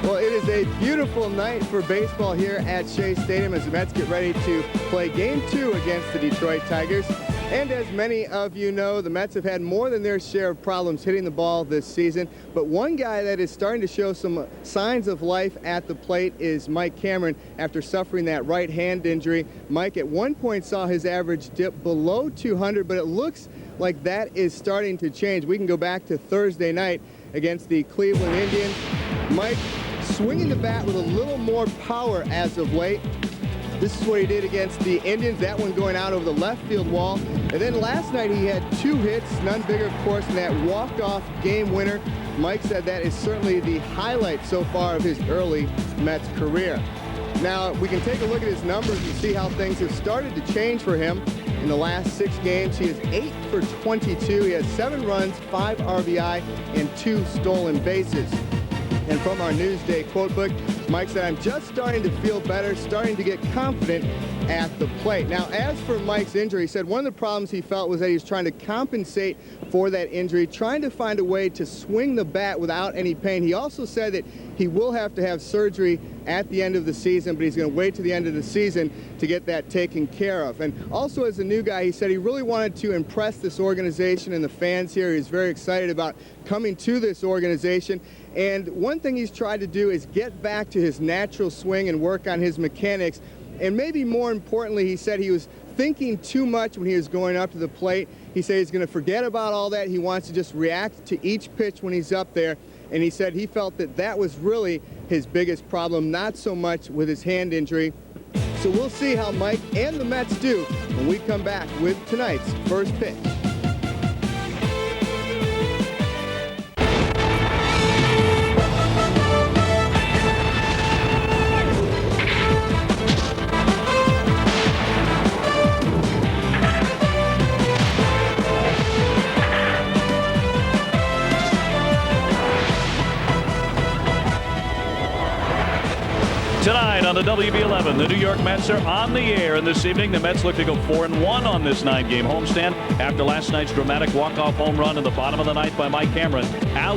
Well, it is a beautiful night for baseball here at Shea Stadium as the Mets get ready to play Game 2 against the Detroit Tigers. And as many of you know, the Mets have had more than their share of problems hitting the ball this season. But one guy that is starting to show some signs of life at the plate is Mike Cameron after suffering that right hand injury. Mike at one point saw his average dip below 200, but it looks like that is starting to change. We can go back to Thursday night against the Cleveland Indians. Mike swinging the bat with a little more power as of late. This is what he did against the Indians, that one going out over the left field wall. And then last night he had 2 hits, none bigger, of course, than that walk-off game winner. Mike said that is certainly the highlight so far of his early Mets career. Now, we can take a look at his numbers and see how things have started to change for him. In the last 6 games, he is 8 for 22. He has 7 runs, 5 RBI, and 2 stolen bases. And from our Newsday quote book, Mike said, "I'm just starting to feel better, starting to get confident at the plate." Now, as for Mike's injury, he said one of the problems he felt was that he was trying to compensate for that injury, trying to find a way to swing the bat without any pain. He also said that he will have to have surgery at the end of the season, but he's going to wait to the end of the season to get that taken care of. And also, as a new guy, he said he really wanted to impress this organization and the fans here. He's very excited about coming to this organization. And one thing he's tried to do is get back to his natural swing and work on his mechanics. And maybe more importantly, he said he was thinking too much when he was going up to the plate. He said he's going to forget about all that. He wants to just react to each pitch when he's up there. And he said he felt that that was really his biggest problem, not so much with his hand injury. So we'll see how Mike and the Mets do when we come back with tonight's first pitch. Tonight on the WB11, the New York Mets are on the air, and this evening the Mets look to go 4-1 on this 9-game homestand after last night's dramatic walk-off home run in the bottom of the ninth by Mike Cameron.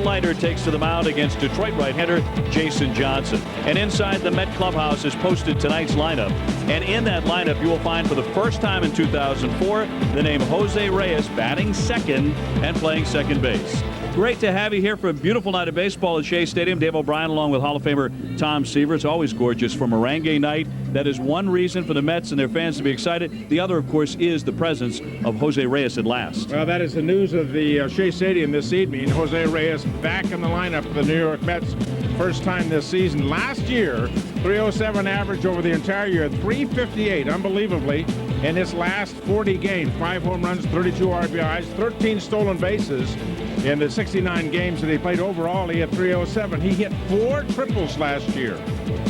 Leiter takes to the mound against Detroit right-hander Jason Johnson. And inside the Met clubhouse is posted tonight's lineup. And in that lineup you will find for the first time in 2004 the name Jose Reyes batting second and playing second base. Great to have you here for a beautiful night of baseball at Shea Stadium. Dave O'Brien along with Hall of Famer Tom Seaver. It's always gorgeous for Marengue Night. That is one reason for the Mets and their fans to be excited. The other, of course, is the presence of Jose Reyes at last. Well, that is the news of the Shea Stadium this evening. Jose Reyes back in the lineup for the New York Mets. First time this season. Last year, 307 average over the entire year, 358, unbelievably. In his last 40 games, 5 home runs, 32 RBIs, 13 stolen bases. In the 69 games that he played overall, he had 307. He hit 4 triples last year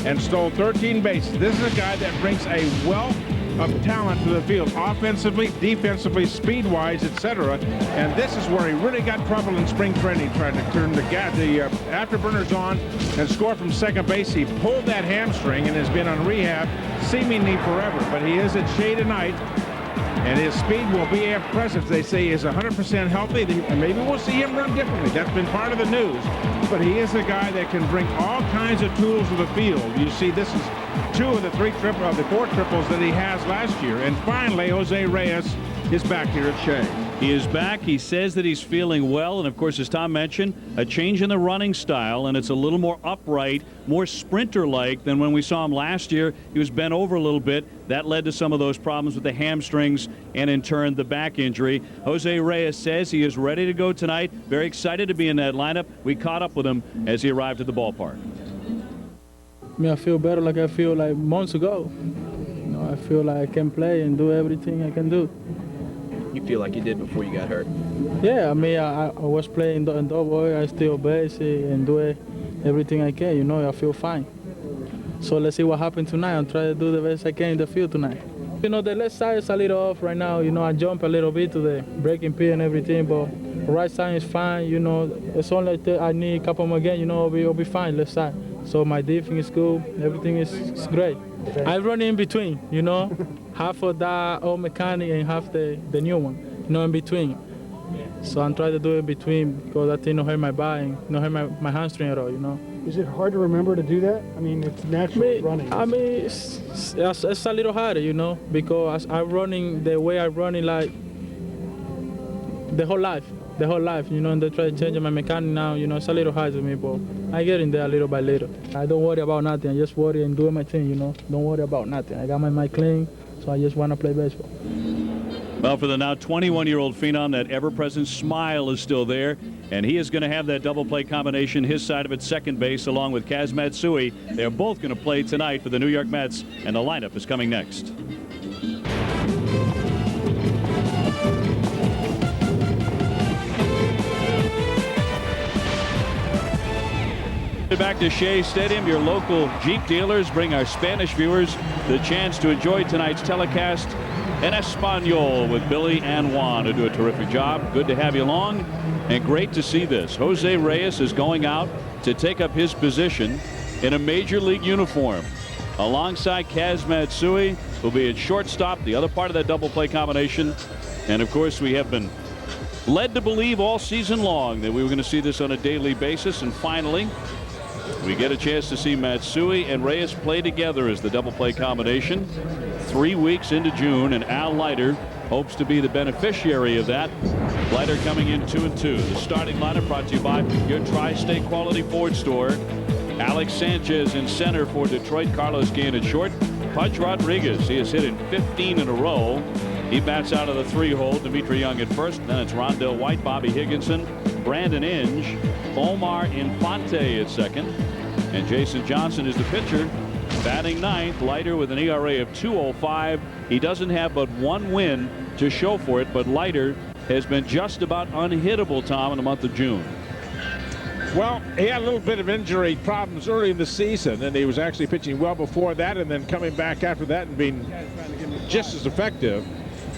and stole 13 bases. This is a guy that brings a wealth of talent to the field, offensively, defensively, speed-wise, etc. And this is where he really got trouble in spring training, trying to turn the afterburners on and score from second base. He pulled that hamstring and has been on rehab seemingly forever. But he is at Shea tonight, and his speed will be impressive. They say he is 100% healthy, and maybe we'll see him run differently. That's been part of the news. But he is a guy that can bring all kinds of tools to the field. You see, this is 2 of the 4 triples that he has last year. And finally, Jose Reyes is back here at Shea. He is back. He says that he's feeling well. And, of course, as Tom mentioned, a change in the running style, and it's a little more upright, more sprinter-like than when we saw him last year. He was bent over a little bit. That led to some of those problems with the hamstrings and, in turn, the back injury. Jose Reyes says he is ready to go tonight. Very excited to be in that lineup. We caught up with him as he arrived at the ballpark. I feel better like I feel like months ago. I feel like I can play and do everything I can do. You feel like you did before you got hurt? Yeah, I was playing in double. I still base and do everything I can. I feel fine. So let's see what happens tonight. I'm trying to do the best I can in the field tonight. The left side is a little off right now. I jump a little bit to the breaking pitch and everything, but the right side is fine. It's only I need a couple more games. I'll be fine left side. So my defense is good. Everything is great. I run in between, half of that old mechanic and half the new one, in between. So I'm trying to do it in between because that thing don't hurt my back and don't hurt my hamstring at all, you know. Is it hard to remember to do that? I mean, it's natural running. I mean, it's a little harder, you know, because I'm running the way I'm running like the whole life, you know, and they try to change my mechanic now, you know, it's a little hard to me, but I get in there little by little. I don't worry about nothing, I just worry and doing my thing, you know, don't worry about nothing. I got my mind clean, so I just want to play baseball. Well, for the now 21-year-old phenom, that ever-present smile is still there, and he is going to have that double play combination, his side of it second base, along with Kaz Matsui. They're both going to play tonight for the New York Mets, and the lineup is coming next. Back to Shea Stadium, your local Jeep dealers bring our Spanish viewers the chance to enjoy tonight's telecast in Espanol with Billy and Juan, who do a terrific job. Good to have you along, and great to see this. Jose Reyes is going out to take up his position in a major league uniform alongside Kaz Matsui, who'll be at shortstop, the other part of that double play combination. And of course, we have been led to believe all season long that we were going to see this on a daily basis, and finally we get a chance to see Matsui and Reyes play together as the double play combination 3 weeks into June, and Al Leiter hopes to be the beneficiary of that. Leiter coming in 2-2. The starting lineup brought to you by your Tri-State Quality Ford store. Alex Sanchez in center for Detroit. Carlos Guillen at short. Pudge Rodriguez, he has hit in 15 in a row. He bats out of the 3-hole. Dimitri Young at first. Then it's Rondell White, Bobby Higginson, Brandon Inge, Omar Infante at second, and Jason Johnson is the pitcher, batting ninth. Leiter with an ERA of 2.05. He doesn't have but one win to show for it, but Leiter has been just about unhittable, Tom, in the month of June. Well, he had a little bit of injury problems early in the season, and he was actually pitching well before that, and then coming back after that and being just as effective.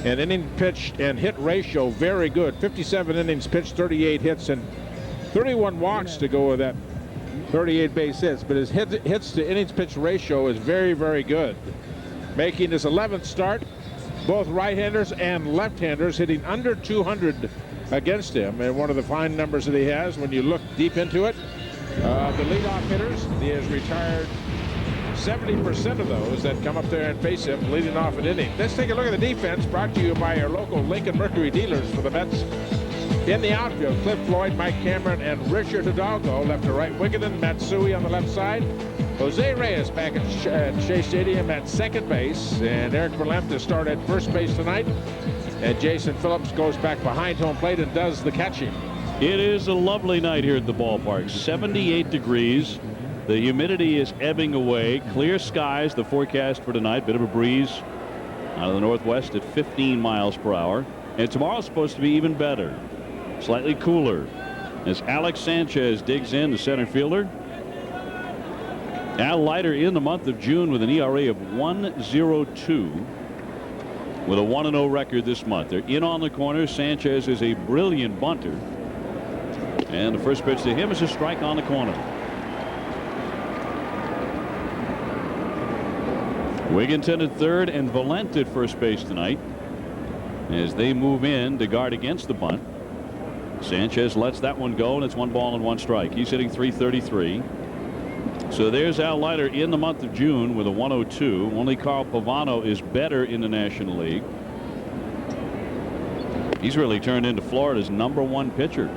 And inning pitched and hit ratio very good. 57 innings pitched, 38 hits, and 31 walks to go with that 38 base hits. But his hits to innings pitched ratio is very, very good. Making his 11th start, both right-handers and left-handers hitting under 200 against him. And one of the fine numbers that he has when you look deep into it, the leadoff hitters, he has retired 70% of those that come up there and face him leading off an inning. Let's take a look at the defense, brought to you by our local Lincoln Mercury dealers for the Mets. In the outfield, Cliff Floyd, Mike Cameron, and Richard Hidalgo. Left to right, Wigginton, Matsui on the left side. Jose Reyes back at Shea Stadium at second base. And Eric Verlem to start at first base tonight. And Jason Phillips goes back behind home plate and does the catching. It is a lovely night here at the ballpark. 78 degrees. The humidity is ebbing away. Clear skies, the forecast for tonight. Bit of a breeze out of the northwest at 15 miles per hour. And tomorrow's supposed to be even better. Slightly cooler as Alex Sanchez digs in, the center fielder. Al Leiter in the month of June with an ERA of 1.02 with a 1-0 record this month. They're in on the corner. Sanchez is a brilliant bunter. And the first pitch to him is a strike on the corner. Wigginton at third and Valent at first base tonight as they move in to guard against the bunt. Sanchez lets that one go, and it's 1 ball and 1 strike. He's hitting .333. So there's Al Leiter in the month of June with a 102. Only Carl Pavano is better in the National League. He's really turned into Florida's #1 pitcher.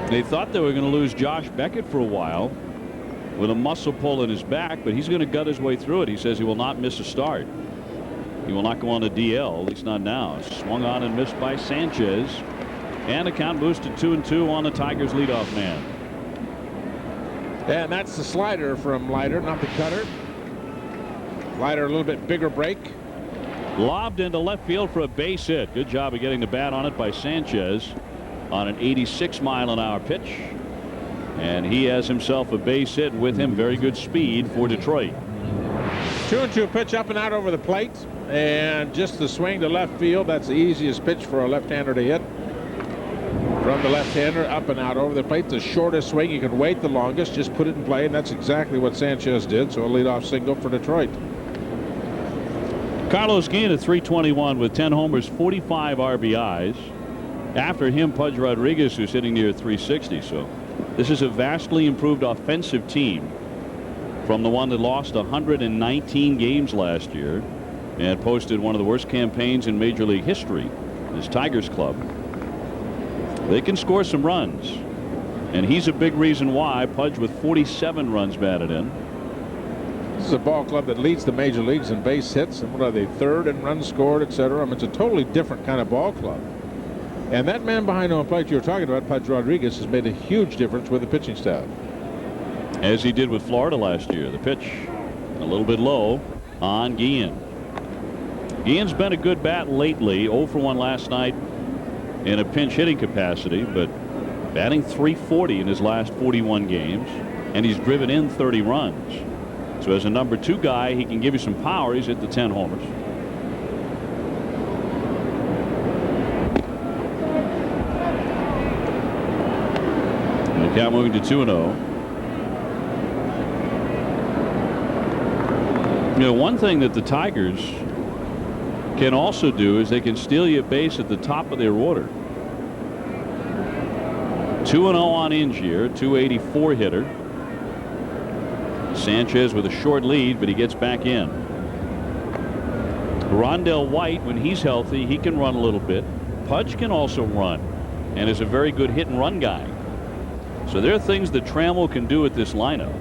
They thought they were going to lose Josh Beckett for a while with a muscle pull in his back, but he's going to gut his way through it. He says he will not miss a start. He will not go on a DL, at least not now. Swung on and missed by Sanchez. And the count moves to 2-2 on the Tigers leadoff man. And that's the slider from Leiter, not the cutter. Leiter a little bit bigger break. Lobbed into left field for a base hit. Good job of getting the bat on it by Sanchez on an 86-mile-an-hour pitch. And he has himself a base hit with him. Very good speed for Detroit. 2-2 pitch up and out over the plate. And just the swing to left field. That's the easiest pitch for a left-hander to hit. From the left-hander up and out over the plate. The shortest swing. You can wait the longest. Just put it in play. And that's exactly what Sanchez did. So a leadoff single for Detroit. Carlos Guillen at 321 with 10 homers, 45 RBIs. After him, Pudge Rodriguez, who's hitting near 360. So this is a vastly improved offensive team from the one that lost 119 games last year and posted one of the worst campaigns in Major League history. This Tigers club. They can score some runs, and he's a big reason why. Pudge with 47 runs batted in. This is a ball club that leads the major leagues in base hits, and what are they, third in runs scored, etc. I mean, it's a totally different kind of ball club. And that man behind home plate you were talking about, Pudge Rodriguez, has made a huge difference with the pitching staff. As he did with Florida last year. The pitch a little bit low on Guillen. Guillen's been a good bat lately. 0 for 1 last night in a pinch hitting capacity, but batting .340 in his last 41 games, and he's driven in 30 runs. So as a number 2 guy, he can give you some power. He's hit the 10 homers. And the count moving to 2-0. You know, one thing that the Tigers can also do is they can steal you a base at the top of their order. 2-0 on Ingier, 284 hitter. Sanchez with a short lead, but he gets back in. Rondell White, when he's healthy, he can run a little bit. Pudge can also run and is a very good hit and run guy. So there are things that Trammell can do at this lineup.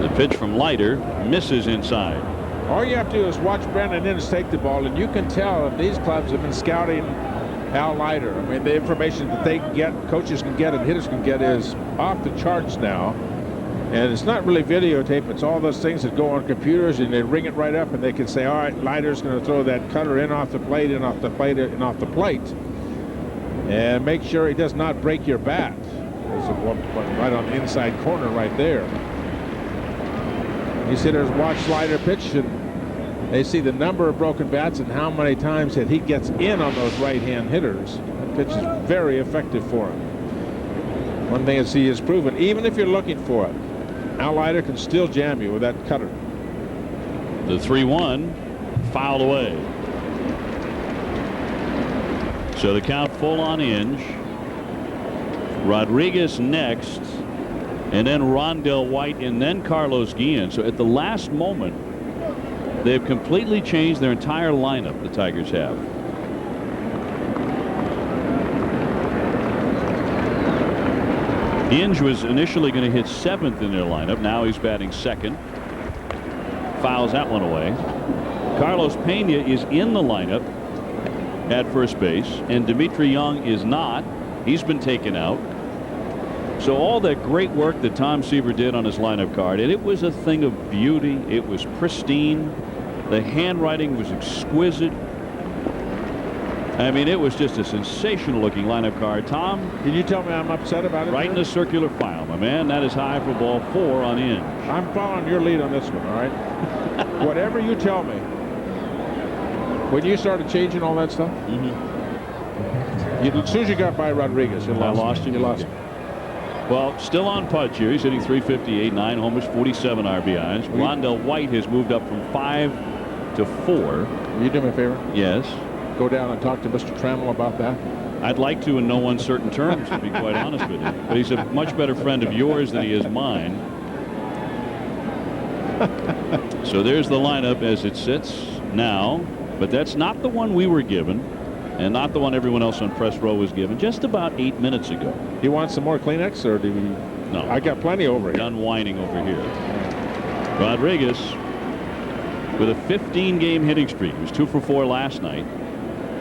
The pitch from Leiter misses inside. All you have to do is watch Brandon Innes take the ball, and you can tell that these clubs have been scouting Al Leiter. I mean, the information that they can get, coaches can get, and hitters can get is off the charts now. And it's not really videotape. It's all those things that go on computers, and they ring it right up, and they can say, all right, Leiter's going to throw that cutter in off the plate, in off the plate, in off the plate. And make sure he does not break your bat. There's one right on the inside corner right there. These hitters watch Leiter pitch, and they see the number of broken bats and how many times that he gets in on those right-hand hitters. That pitch is very effective for him. One thing is he has proven, even if you're looking for it, Al Leiter can still jam you with that cutter. The 3-1 fouled away. So the count full on Inge. Rodriguez next, and then Rondell White, and then Carlos Guillen. So at the last moment, they've completely changed their entire lineup, the Tigers have. Inge was initially going to hit 7th in their lineup. Now he's batting 2nd. Fouls that one away. Carlos Phenia is in the lineup at first base, and Dimitri Young is not. He's been taken out. So all that great work that Tom Seaver did on his lineup card, and it was a thing of beauty. It was pristine. The handwriting was exquisite. I mean, it was just a sensational looking lineup card. Tom, can you tell me I'm upset about it? Right in the circular file, my man. That is high for ball 4 on Inge. I'm following your lead on this one, all right? Whatever you tell me. When you started changing all that stuff, as soon as you got by Rodriguez, you lost him. You lost him. Well, still on Pudge here. He's hitting .358, 9 homers, 47 RBIs. Rondell White has moved up from 5 to 4. You do me a favor? Yes. Go down and talk to Mr. Trammell about that. I'd like to in no uncertain terms, to be quite honest with you. But he's a much better friend of yours than he is mine. So there's the lineup as it sits now. But that's not the one we were given, and not the one everyone else on press row was given just about 8 minutes ago. Do you want some more Kleenex, or do we? No. I got plenty over here. Done whining over here. Rodriguez with a 15-game hitting streak. He was 2 for 4 last night.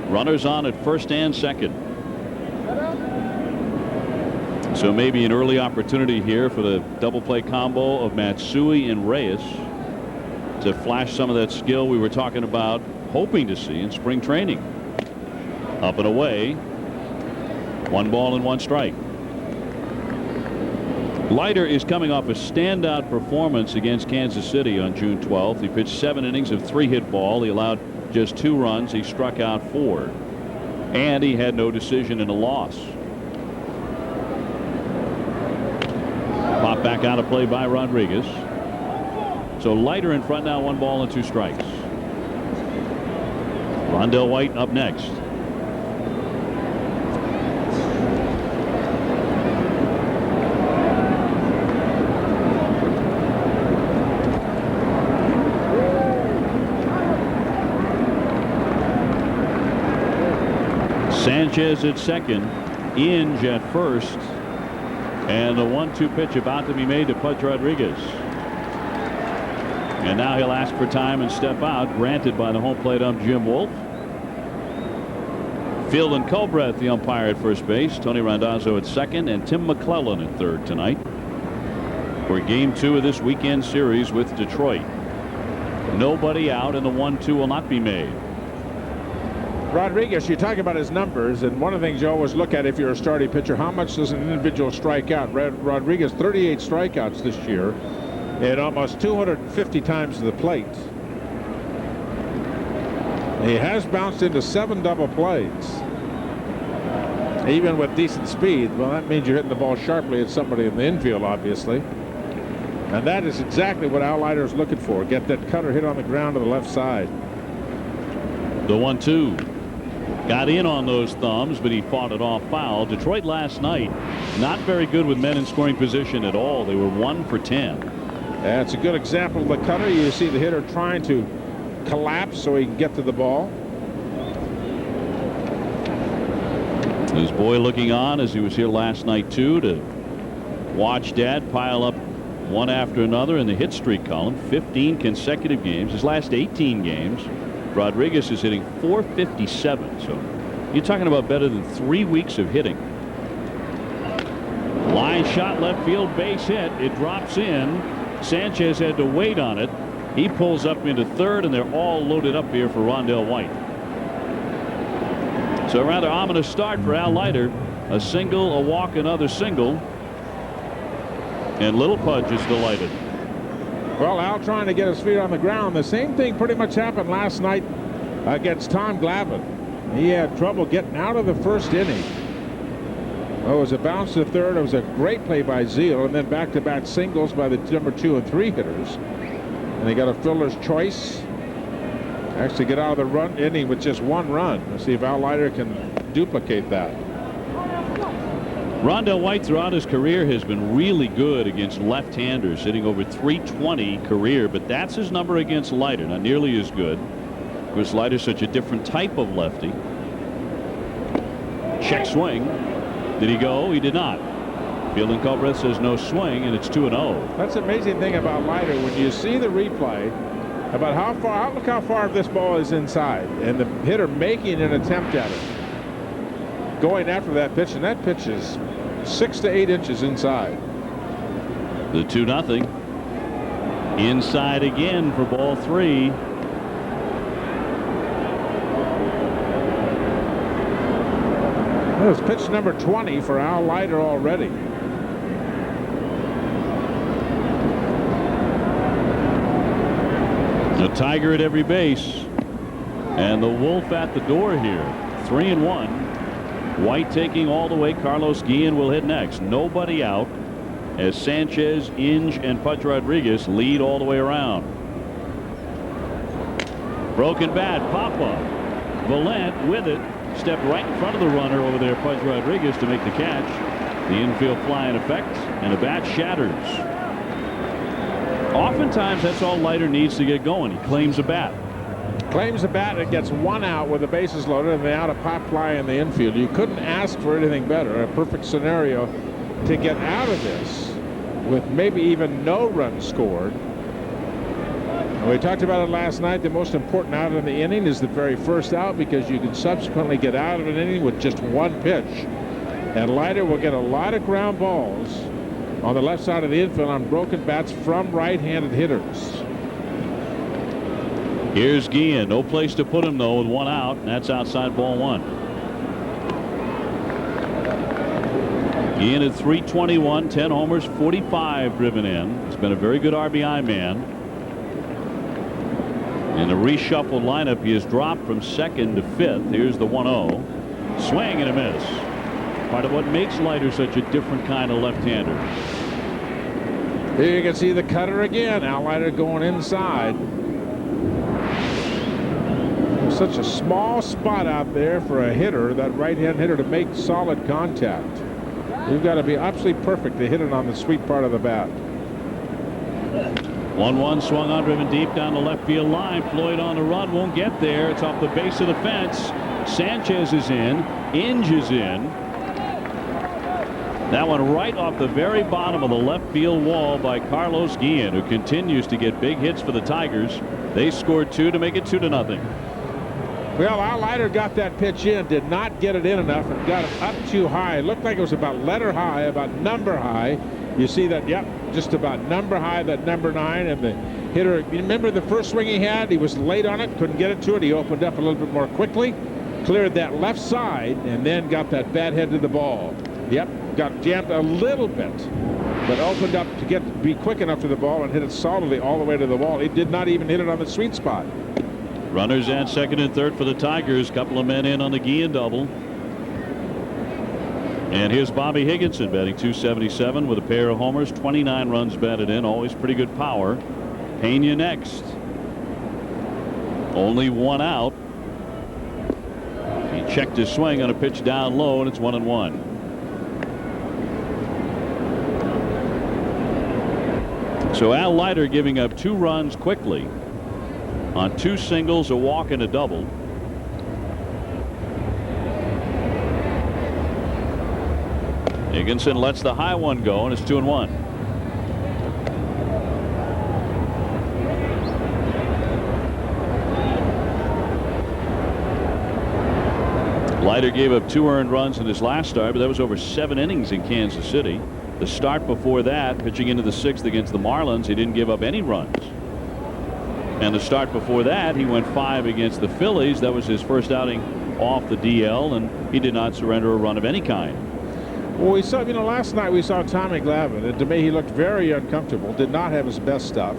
Runners on at first and second. So maybe an early opportunity here for the double play combo of Matsui and Reyes to flash some of that skill we were talking about, hoping to see in spring training. Up and away. 1 ball and 1 strike. Leiter is coming off a standout performance against Kansas City on June 12th. He pitched 7 innings of 3-hit ball. He allowed just 2 runs. He struck out 4, and he had no decision in a loss. Pop back out of play by Rodriguez. So Leiter in front now, 1 ball and 2 strikes. Rondell White up next. Sanchez at second, Inge at first, and the 1-2 pitch about to be made to Pudge Rodriguez. And now he'll ask for time and step out, granted by the home plate ump Jim Wolf. Field and Culbreth, the umpire at first base, Tony Randazzo at second, and Tim McClellan at third tonight for Game 2 of this weekend series with Detroit. Nobody out, and the 1-2 will not be made. Rodriguez, you talk about his numbers, and one of the things you always look at if you're a starting pitcher, how much does an individual strike out? Rodriguez, 38 strikeouts this year, and almost 250 times to the plate. He has bounced into 7 double plays, even with decent speed. Well, that means you're hitting the ball sharply at somebody in the infield, obviously. And that is exactly what Al Leiter is looking for. Get that cutter hit on the ground to the left side. The 1-2. Got in on those thumbs, but he fought it off foul. Detroit last night, not very good with men in scoring position at all. They were 1 for 10. That's a good example of the cutter. You see the hitter trying to collapse so he can get to the ball. His boy looking on as he was here last night, too, to watch Dad pile up one after another in the hit streak column. 15 consecutive games. His last 18 games, Rodriguez is hitting .457. So you're talking about better than 3 weeks of hitting. Line shot left field, base hit. It drops in. Sanchez had to wait on it. He pulls up into third, and they're all loaded up here for Rondell White. So a rather ominous start for Al Leiter. A single, a walk, another single. And Little Pudge is delighted. Well, Al trying to get his feet on the ground. The same thing pretty much happened last night against Tom Glavine. He had trouble getting out of the first inning. Oh, it was a bounce to third. It was a great play by Zeal, and then back-to-back singles by the number 2 and 3 hitters. And they got a fielder's choice. Actually get out of the run inning with just 1 run. Let's see if Al Leiter can duplicate that. Rondell White throughout his career has been really good against left-handers, hitting over .320 career, but that's his number against Leiter. Not nearly as good because Leiter's such a different type of lefty. Check swing. Did he go? He did not. Field and Culbreth says no swing, and it's 2-0. That's the amazing thing about Leiter. When you see the replay about how far, look how far this ball is inside, and the hitter making an attempt at it, going after that pitch, and that pitch is 6 to 8 inches inside. The 2-0. Inside again for ball 3. That was pitch number 20 for Al Leiter already. The Tiger at every base, and the Wolf at the door here. 3-1. White taking all the way. Carlos Guillen will hit next. Nobody out as Sanchez, Inge, and Pudge Rodriguez lead all the way around. Broken bat. Papa. Valent with it. Stepped right in front of the runner over there, Pudge Rodriguez, to make the catch. The infield fly in effect, and the bat shatters. Oftentimes, that's all Leiter needs to get going. He claims a bat. Claims a bat and gets 1 out with the bases loaded and the out of pop fly in the infield. You couldn't ask for anything better. A perfect scenario to get out of this with maybe even no runs scored. And we talked about it last night. The most important out in the inning is the very first out, because you can subsequently get out of an inning with just 1 pitch. And Leiter will get a lot of ground balls on the left side of the infield on broken bats from right-handed hitters. Here's Guillen. No place to put him, though, with 1 out. And that's outside ball 1. Guillen at .321, 10 homers, 45 driven in. He's been a very good RBI man. In the reshuffled lineup, he has dropped from 2nd to 5th. Here's the 1-0. Swing and a miss. Part of what makes Leiter such a different kind of left-hander. Here you can see the cutter again. Al Leiter going inside. Such a small spot out there for a hitter, that right-hand hitter, to make solid contact. You've got to be absolutely perfect to hit it on the sweet part of the bat. 1-1 swung on, driven deep down the left field line. Floyd on the run, won't get there. It's off the base of the fence. Sanchez is in. Inge is in. That one right off the very bottom of the left field wall by Carlos Guillen, who continues to get big hits for the Tigers. They scored 2 to make it 2-0. Well, Al Leiter got that pitch in, did not get it in enough, and got it up too high. It looked like it was about letter high, about number high. You see that, yep, just about number high, that number 9, and the hitter, you remember the first swing he had? He was late on it, couldn't get it to it. He opened up a little bit more quickly, cleared that left side, and then got that bat head to the ball. Yep, got jammed a little bit, but opened up to be quick enough to the ball and hit it solidly all the way to the wall. He did not even hit it on the sweet spot. Runners at second and third for the Tigers. Couple of men in on the Guillen double. And here's Bobby Higginson batting .277 with a pair of homers, 29 runs batted in. Always pretty good power. Phenia next. Only 1 out. He checked his swing on a pitch down low, and it's 1-1. So Al Leiter giving up 2 runs quickly on 2 singles, a walk, and a double. Higginson lets the high one go, and it's 2-1. Leiter gave up 2 earned runs in his last start, but that was over 7 innings in Kansas City. The start before that, pitching into the 6th against the Marlins, he didn't give up any runs. And the start before that, he went 5 against the Phillies. That was his first outing off the DL, and he did not surrender a run of any kind. Well, we saw, last night we saw Tommy Glavine, and to me he looked very uncomfortable, did not have his best stuff.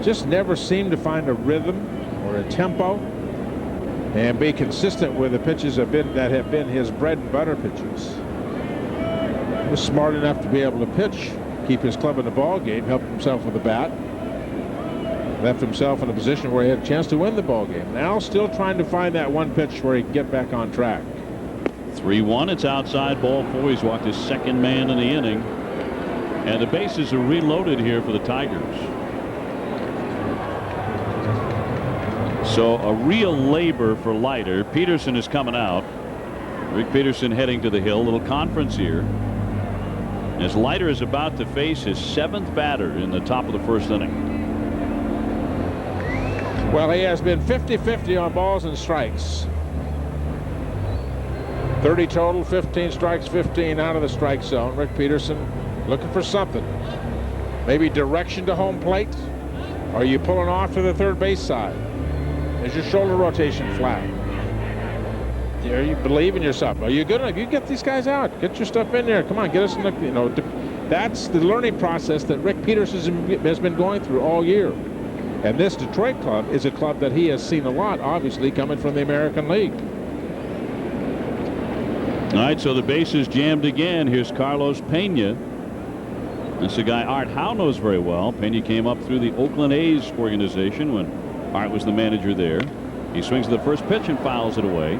Just never seemed to find a rhythm or a tempo and be consistent with the pitches that have been his bread and butter pitches. He was smart enough to be able to pitch, keep his club in the ball game, help himself with the bat. Left himself in a position where he had a chance to win the ball game. Now still trying to find that one pitch where he can get back on track. 3-1. It's outside, ball 4. He's walked his second man in the inning, and the bases are reloaded here for the Tigers. So a real labor for Leiter. Peterson is coming out. Rick Peterson heading to the hill. Little conference here as Leiter is about to face his 7th batter in the top of the first inning. Well, he has been 50-50 on balls and strikes. 30 total, 15 strikes, 15 out of the strike zone. Rick Peterson looking for something. Maybe direction to home plate. Are you pulling off to the third base side? Is your shoulder rotation flat? Are you believe in yourself? Are you good enough? You get these guys out. Get your stuff in there. Come on, get us in the, that's the learning process that Rick Peterson has been going through all year. And this Detroit club is a club that he has seen a lot, obviously, coming from the American League. All right, so the base is jammed again. Here's Carlos Phenia. That's a guy Art Howe knows very well. Phenia came up through the Oakland A's organization when Art was the manager there. He swings the first pitch and fouls it away.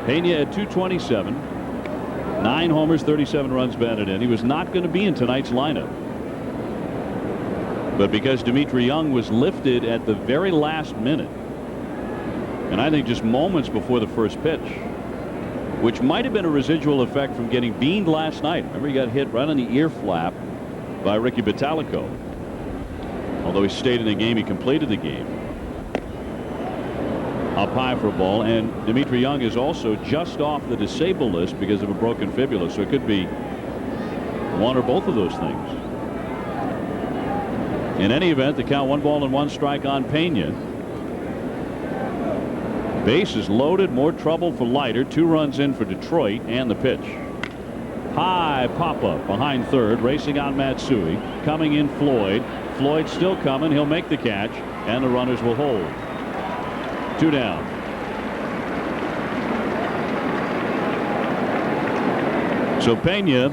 Phenia at .227, 9 homers, 37 runs batted in. He was not going to be in tonight's lineup, but because Dmitri Young was lifted at the very last minute, and I think just moments before the first pitch, which might have been a residual effect from getting beamed last night. Remember, he got hit right on the ear flap by Ricky Bottalico. Although he stayed in the game, he completed the game. Up high for a ball, and Dmitri Young is also just off the disabled list because of a broken fibula, so it could be one or both of those things. In any event, the count 1 ball and 1 strike on Phenia. Base is loaded. More trouble for Leiter. 2 runs in for Detroit, and the pitch. High pop up behind third, racing on Matsui. Coming in Floyd. Floyd still coming. He'll make the catch, and the runners will hold. 2 down. So Phenia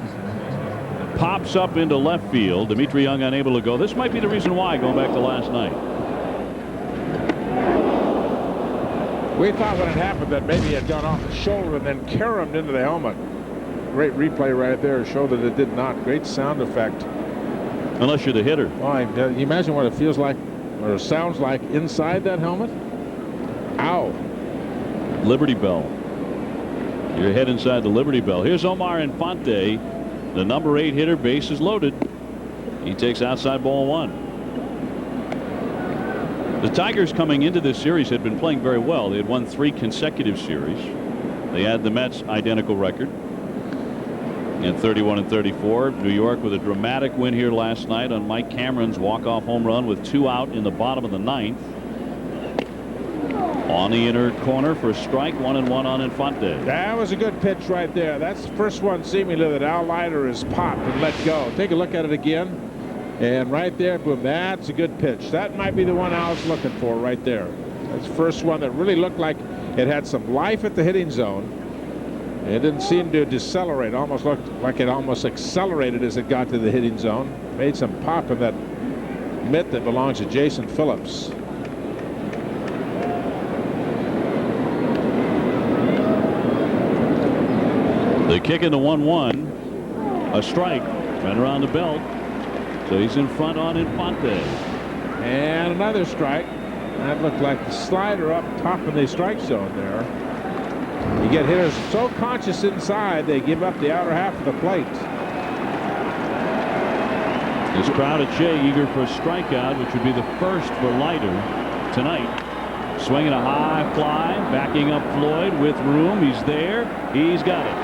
pops up into left field. Dimitri Young unable to go. This might be the reason why, going back to last night. We thought when it happened that maybe it had gone off the shoulder and then caromed into the helmet. Great replay right there to show that it did not. Great sound effect. Unless you're the hitter. Oh, you imagine what it feels like or sounds like inside that helmet? Ow. Liberty Bell. Your head inside the Liberty Bell. Here's Omar Infante, the number 8 hitter. Base is loaded. He takes outside ball 1. The Tigers coming into this series had been playing very well. They had won 3 consecutive series. They had the Mets identical record in 31-34. New York with a dramatic win here last night on Mike Cameron's walk-off home run with 2 out in the bottom of the 9th. On the inner corner for a strike, 1-1 on Infante. That was a good pitch right there. That's the first one seemingly that Al Leiter has popped and let go. Take a look at it again. And right there, boom, that's a good pitch. That might be the one I was looking for right there. That's the first one that really looked like it had some life at the hitting zone. It didn't seem to decelerate. Almost looked like it almost accelerated as it got to the hitting zone. Made some pop in that mitt that belongs to Jason Phillips. They kick in the 1-1. A strike. Right around the belt. So he's in front on Infante. And another strike. That looked like the slider up top of the strike zone there. You get hitters so conscious inside, they give up the outer half of the plate. This crowd at Shea eager for a strikeout, which would be the first for Leiter tonight. Swinging a high fly, backing up Floyd with room. He's there. He's got it.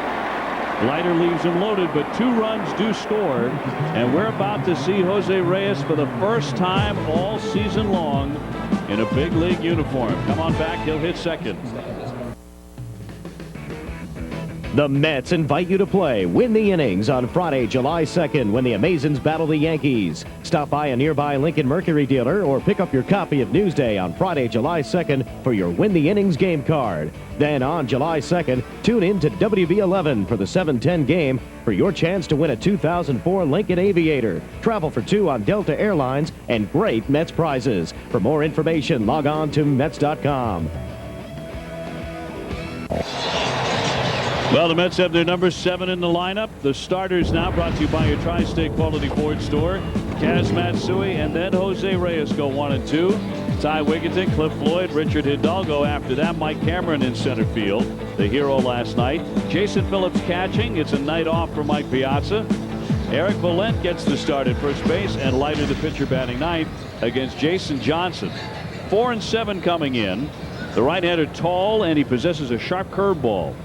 Leiter leaves him loaded, but 2 runs do score, and we're about to see Jose Reyes for the first time all season long in a big league uniform. Come on back, he'll hit second. The Mets invite you to play Win the Innings on Friday, July 2nd when the Amazons battle the Yankees. Stop by a nearby Lincoln Mercury dealer or pick up your copy of Newsday on Friday, July 2nd for your Win the Innings game card. Then on July 2nd, tune in to WB11 for the 7:10 game for your chance to win a 2004 Lincoln Aviator. Travel for 2 on Delta Airlines and great Mets prizes. For more information, log on to Mets.com. Well, the Mets have their number 7 in the lineup. The starters now brought to you by your Tri-State Quality Ford store. Kaz Matsui and then Jose Reyes go 1 and 2. Ty Wigginton, Cliff Floyd, Richard Hidalgo. After that, Mike Cameron in center field, the hero last night. Jason Phillips catching. It's a night off for Mike Piazza. Eric Valent gets the start at first base, and Leiter, the pitcher, batting 9th against Jason Johnson. 4 and 7 coming in. The right-hander tall, and he possesses a sharp curveball.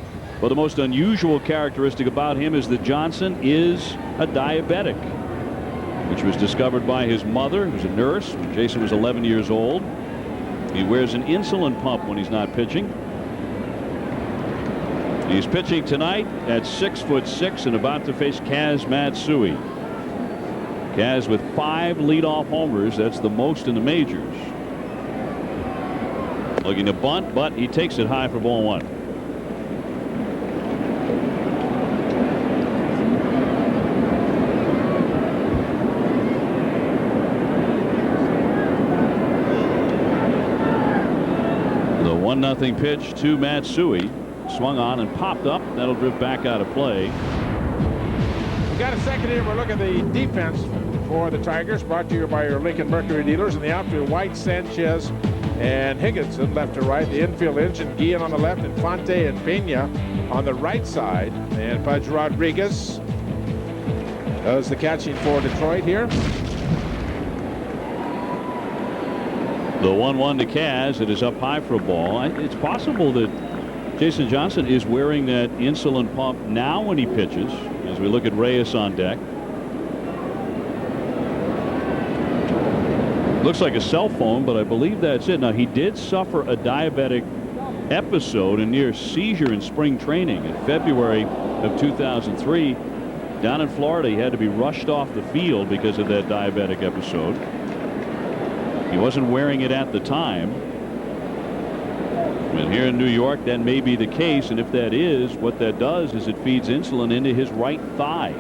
Well, the most unusual characteristic about him is that Johnson is a diabetic, which was discovered by his mother, who's a nurse, when Jason was 11 years old. He wears an insulin pump when he's not pitching. He's pitching tonight at 6'6" and about to face Kaz Matsui. Kaz with 5 leadoff homers. That's the most in the majors. Looking to bunt, but he takes it high for ball 1. The 1-0 pitch to Matsui. Swung on and popped up. That'll drift back out of play. We got a second here. We're looking at the defense for the Tigers, brought to you by your Lincoln Mercury dealers. In the outfield, White, Sanchez, and Higginson left to right. The infield engine, Guillen on the left, Infante and Phenia on the right side. And Pudge Rodriguez does the catching for Detroit here. The 1-1 to Kaz. It is up high for a ball. It's possible that Jason Johnson is wearing that insulin pump now when he pitches, as we look at Reyes on deck. Looks like a cell phone, but I believe that's it. Now, he did suffer a diabetic episode, a near seizure in spring training in February of 2003. Down in Florida, he had to be rushed off the field because of that diabetic episode. He wasn't wearing it at the time. And here in New York, that may be the case, and if that is, what that does is it feeds insulin into his right thigh.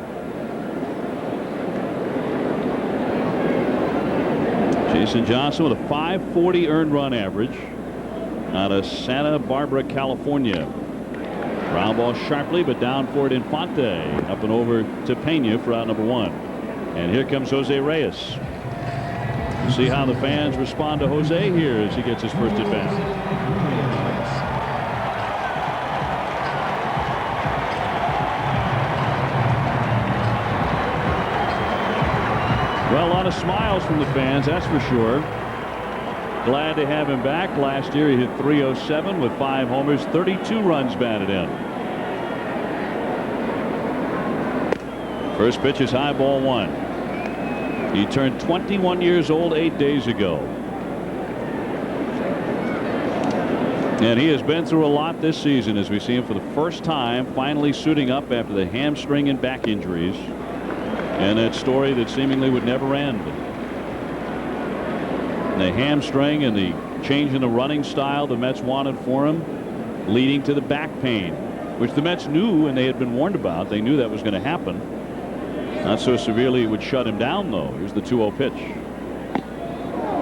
Jason Johnson with a 540 earned run average out of Santa Barbara, California. Ground ball sharply, but down for it Infante. Up and over to Phenia for out number 1. And here comes Jose Reyes. We'll see how the fans respond to Jose here as he gets his first at bat. Well, a lot of smiles from the fans, that's for sure. Glad to have him back. Last year he hit .307 with 5 homers, 32 runs batted in. First pitch is high, ball 1. He turned 21 years old 8 days ago. And he has been through a lot this season as we see him for the first time finally suiting up after the hamstring and back injuries. And that story that seemingly would never end. The hamstring and the change in the running style the Mets wanted for him, leading to the back pain, which the Mets knew and they had been warned about. They knew that was going to happen. Not so severely it would shut him down, though. Here's the 2-0 pitch.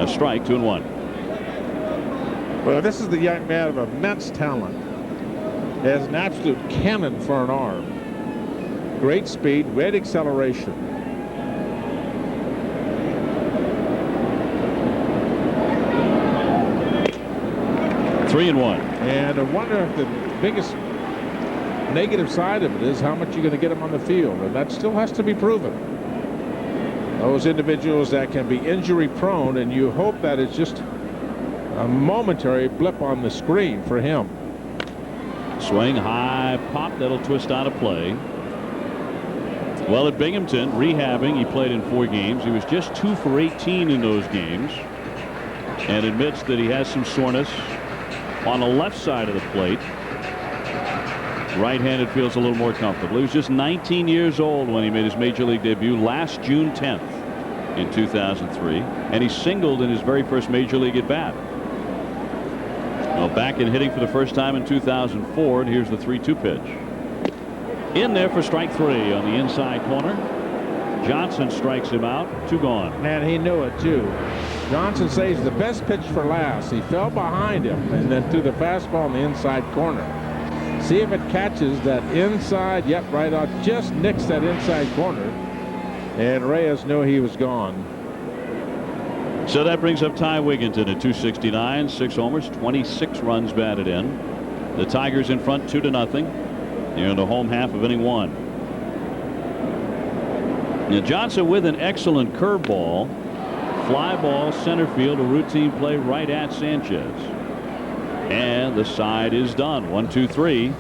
A strike, 2-1. Well, this is the young man of immense talent. He has an absolute cannon for an arm. Great speed, great acceleration. Three and 1. And I wonder if the biggest negative side of it is how much you're going to get him on the field, and that still has to be proven. Those individuals that can be injury prone, and you hope that it's just a momentary blip on the screen for him. Swing, high pop, that'll twist out of play. Well, at Binghamton, rehabbing, he played in 4 games. He was just 2 for 18 in those games and admits that he has some soreness on the left side of the plate. Right-handed feels a little more comfortable. He was just 19 years old when he made his major league debut last June 10th in 2003, and he singled in his very first major league at bat. Well, back in hitting for the first time in 2004, and here's the 3-2 pitch. In there for strike 3 on the inside corner. Johnson strikes him out. 2 gone. And he knew it too. Johnson saves the best pitch for last. He fell behind him and then threw the fastball on the inside corner. See if it catches that inside. Yep, right out. Just nicks that inside corner. And Reyes knew he was gone. So that brings up Ty Wigginton at 269, 6 homers, 26 runs batted in. The Tigers in front 2-0 here in the home half of inning 1. Now Johnson with an excellent curveball. Fly ball center field, a routine play right at Sanchez. And the side is done. 1-2-3.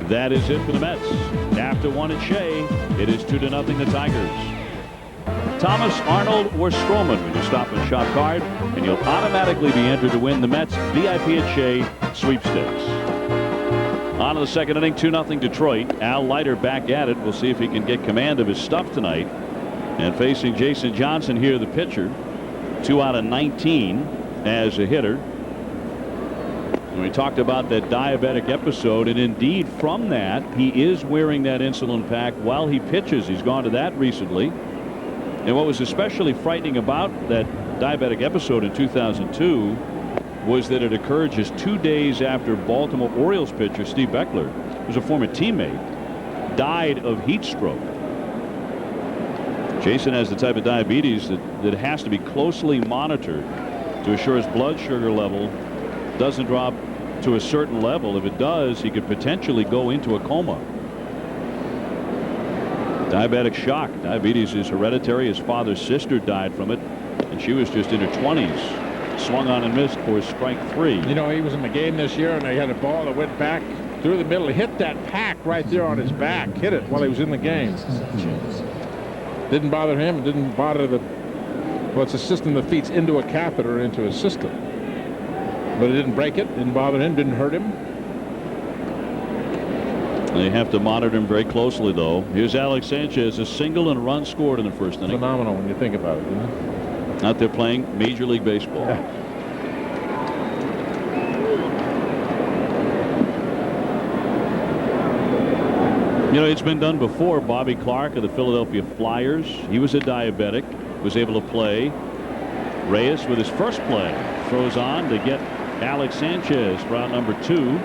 That is it for the Mets. After 1 at Shea, it is 2-0 the Tigers. Thomas, Arnold, or Stroman when you stop and shop card, and you'll automatically be entered to win the Mets VIP at Shea sweepstakes. On to the second inning, 2-0 Detroit. Al Leiter back at it. We'll see if he can get command of his stuff tonight. And facing Jason Johnson here, the pitcher. 2 out of 19 as a hitter. And we talked about that diabetic episode, and indeed from that he is wearing that insulin pack while he pitches. He's gone to that recently. And what was especially frightening about that diabetic episode in 2002 was that it occurred just 2 days after Baltimore Orioles pitcher Steve Beckler, who was a former teammate, died of heat stroke. Jason has the type of diabetes that has to be closely monitored to assure his blood sugar level doesn't drop to a certain level. If it does, he could potentially go into a coma. Diabetic shock. Diabetes is hereditary. His father's sister died from it, and she was just in her 20s. Swung on and missed for strike 3. You know, he was in the game this year, and they had a ball that went back through the middle. He hit that pack right there on his back. Hit it while he was in the game. Didn't bother him. Didn't bother it's a system that feeds into a catheter into his system. But it didn't break it. Didn't bother him. Didn't hurt him. They have to monitor him very closely, though. Here's Alex Sanchez, a single and a run scored in the first inning. Phenomenal when you think about it, isn't it? Out there playing Major League Baseball. Yeah. You know, it's been done before. Bobby Clark of the Philadelphia Flyers. He was a diabetic, was able to play Reyes with his first play. Throws on to get Alex Sanchez for out number 2.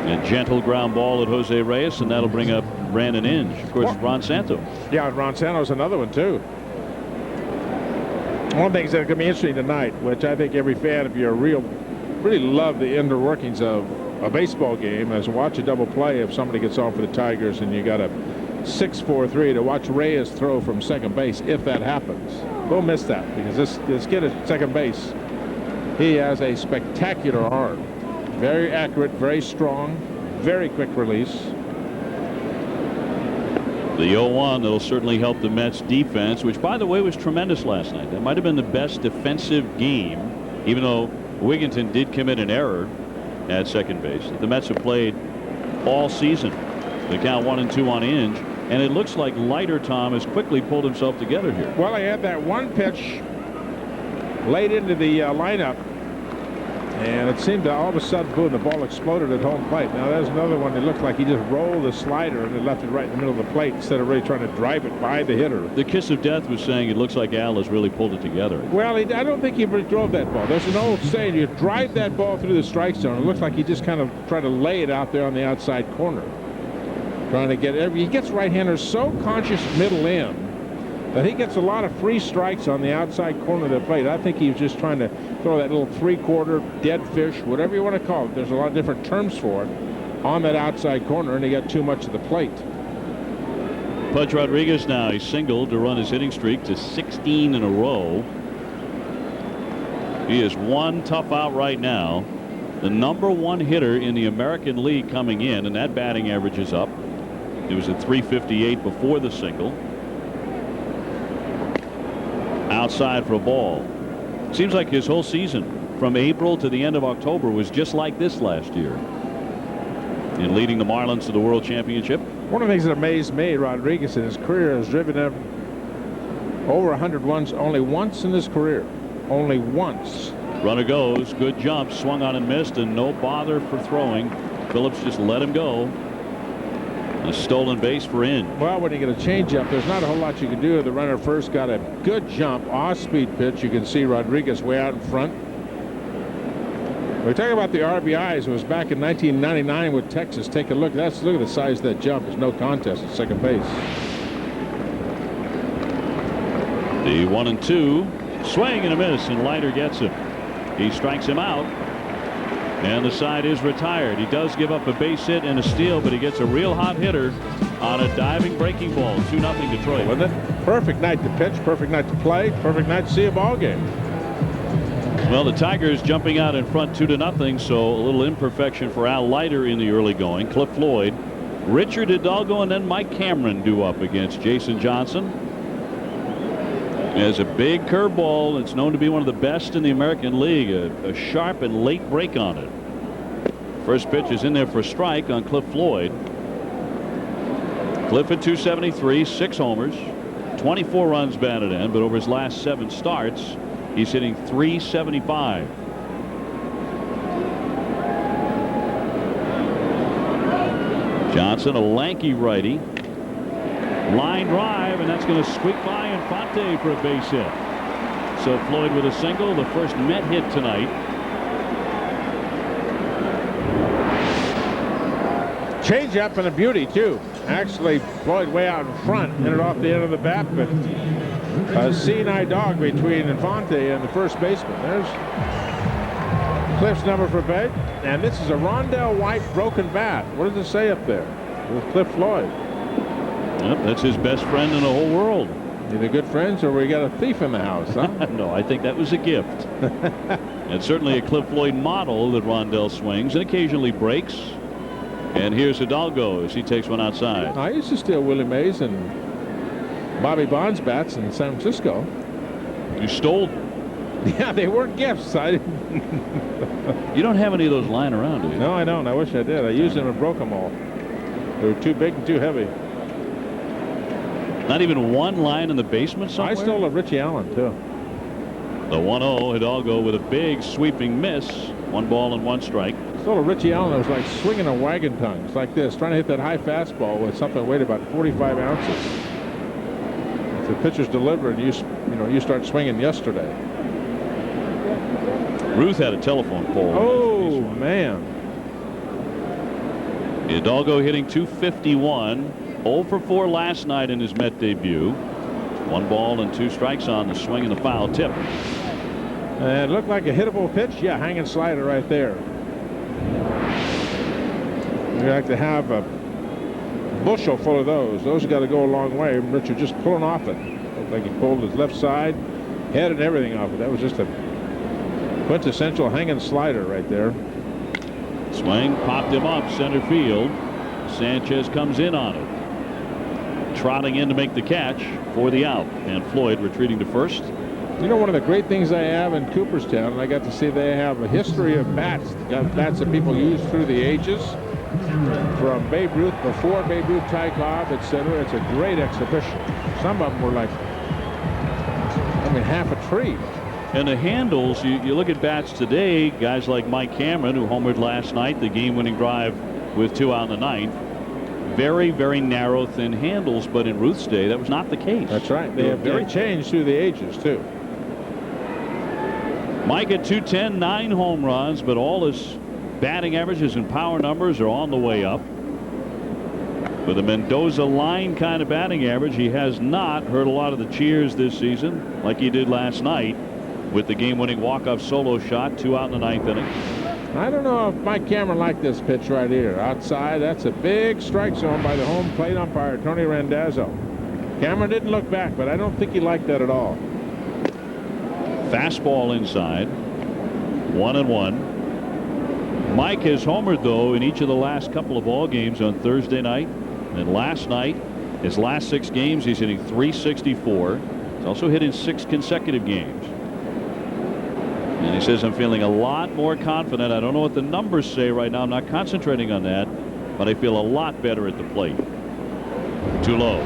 A gentle ground ball at Jose Reyes, and that'll bring up Brandon Inge. Of course, Ron Santo. Yeah, Ron Santo's another one, too. One of the things that's going to be interesting tonight, which I think every fan, if you're really love the inner workings of a baseball game, is watch a double play if somebody gets on for the Tigers and you got a 6-4-3 to watch Reyes throw from second base if that happens. Don't miss that, because this kid at second base, he has a spectacular arm. Very accurate, very strong, very quick release. The 0-1 that'll certainly help the Mets defense, which, by the way, was tremendous last night. That might have been the best defensive game, even though Wigginton did commit an error at second base. The Mets have played all season. They count 1-2 on Inge, and it looks like Leiter, Tom, has quickly pulled himself together here. Well, he had that one pitch late into the lineup, and it seemed to all of a sudden, boom, the ball exploded at home plate. Now, there's another one that looked like he just rolled the slider and it left it right in the middle of the plate instead of really trying to drive it by the hitter. The kiss of death was saying it looks like Al has really pulled it together. Well, I don't think he really drove that ball. There's an old saying, you drive that ball through the strike zone. It looks like he just kind of tried to lay it out there on the outside corner. Trying to get he gets right-handers so conscious middle in that he gets a lot of free strikes on the outside corner of the plate. I think he was just trying to throw that little three-quarter dead fish, whatever you want to call it. There's a lot of different terms for it on that outside corner, and he got too much of the plate. Pudge Rodriguez now, he's singled to run his hitting streak to 16 in a row. He is one tough out right now. The #1 hitter in the American League coming in, and that batting average is up. It was at 358 before the single. Outside for a ball. Seems like his whole season from April to the end of October was just like this last year in leading the Marlins to the World Championship. One of the things that amazed me, Rodriguez in his career has driven him over 100 runs only once in his career. Only once. Runner goes, good jump, swung on and missed, and no bother for throwing. Phillips just let him go. A stolen base for Inge. Well, when you get a changeup, there's not a whole lot you can do. The runner first got a good jump, off-speed pitch. You can see Rodriguez way out in front. We talk about the RBIs. It was back in 1999 with Texas. Take a look. Look at the size of that jump. There's no contest at second base. The 1-2, swing and a miss, and Leiter gets him. He strikes him out. And the side is retired. He does give up a base hit and a steal, but he gets a real hot hitter on a diving breaking ball. 2-0 Detroit. Wasn't it? Perfect night to pitch, perfect night to play, perfect night to see a ball game. Well, the Tigers jumping out in front 2-0, so a little imperfection for Al Leiter in the early going. Cliff Floyd, Richard Hidalgo, and then Mike Cameron due up against Jason Johnson. He has a big curveball. It's known to be one of the best in the American League. A sharp and late break on it. First pitch is in there for a strike on Cliff Floyd. Cliff at 273, 6 homers, 24 runs batted in, but over his last 7 starts, he's hitting .375. Johnson, a lanky righty. Line drive, and that's going to squeak by Infante for a base hit. So Floyd with a single, the first Met hit tonight. Change up and a beauty, too. Actually, Floyd way out in front, hit it off the end of the bat, but a seeing eye dog between Infante and the first baseman. There's Cliff's number for bait, and this is a Rondell White broken bat. What does it say up there? With Cliff Floyd. Yep, that's his best friend in the whole world. Either good friends or we got a thief in the house, huh? No, I think that was a gift. It's certainly a Cliff Floyd model that Rondell swings and occasionally breaks. And here's Hidalgo as he takes one outside. I used to steal Willie Mays and Bobby Bonds bats in San Francisco. You stole? Yeah, they weren't gifts. You don't have any of those lying around, do you? No, I don't. I wish I did. I used them and broke them all. They were too big and too heavy. Not even one lying in the basement somewhere? I stole a Richie Allen, too. The 1-0, Hidalgo with a big sweeping miss. 1 ball and 1 strike. I stole a Richie Allen that was like swinging a wagon tongue. It's like this, trying to hit that high fastball with something that weighed about 45 ounces. the pitcher's delivered, you start swinging yesterday. Ruth had a telephone pole. Oh, man. Hidalgo hitting 251. 0 for 4 last night in his Met debut. 1 ball and 2 strikes on the swing and the foul tip. And it looked like a hittable pitch. Yeah, hanging slider right there. We like to have a bushel full of those. Those got to go a long way. Richard just pulling off it. Looked like he pulled his left side, head and everything off it. That was just a quintessential hanging slider right there. Swing popped him up center field. Sanchez comes in on it. Trotting in to make the catch for the out. And Floyd retreating to first. You know, one of the great things they have in Cooperstown, and I got to see they have a history of bats. Got bats that people use through the ages. From Babe Ruth, before Babe Ruth, Ty Cobb, etc. It's a great exhibition. Some of them were like, half a tree. And the handles, you look at bats today, guys like Mike Cameron, who homered last night, the game-winning drive with 2 out in the 9th. Very, very narrow, thin handles, but in Ruth's day, that was not the case. That's right. They have very changed through the ages, too. Mike at 210, 9 home runs, but all his batting averages and power numbers are on the way up. With a Mendoza line kind of batting average, he has not heard a lot of the cheers this season like he did last night with the game-winning walk-off solo shot, 2 out in the 9th inning. I don't know if Mike Cameron liked this pitch right here. Outside, that's a big strike zone by the home plate umpire, Tony Randazzo. Cameron didn't look back, but I don't think he liked that at all. Fastball inside. 1-1. Mike has homered, though, in each of the last couple of ball games on Thursday night. And last night, his last 6 games, he's hitting .364. He's also hit in 6 consecutive games. And he says, I'm feeling a lot more confident. I don't know what the numbers say right now. I'm not concentrating on that, but I feel a lot better at the plate. Too low.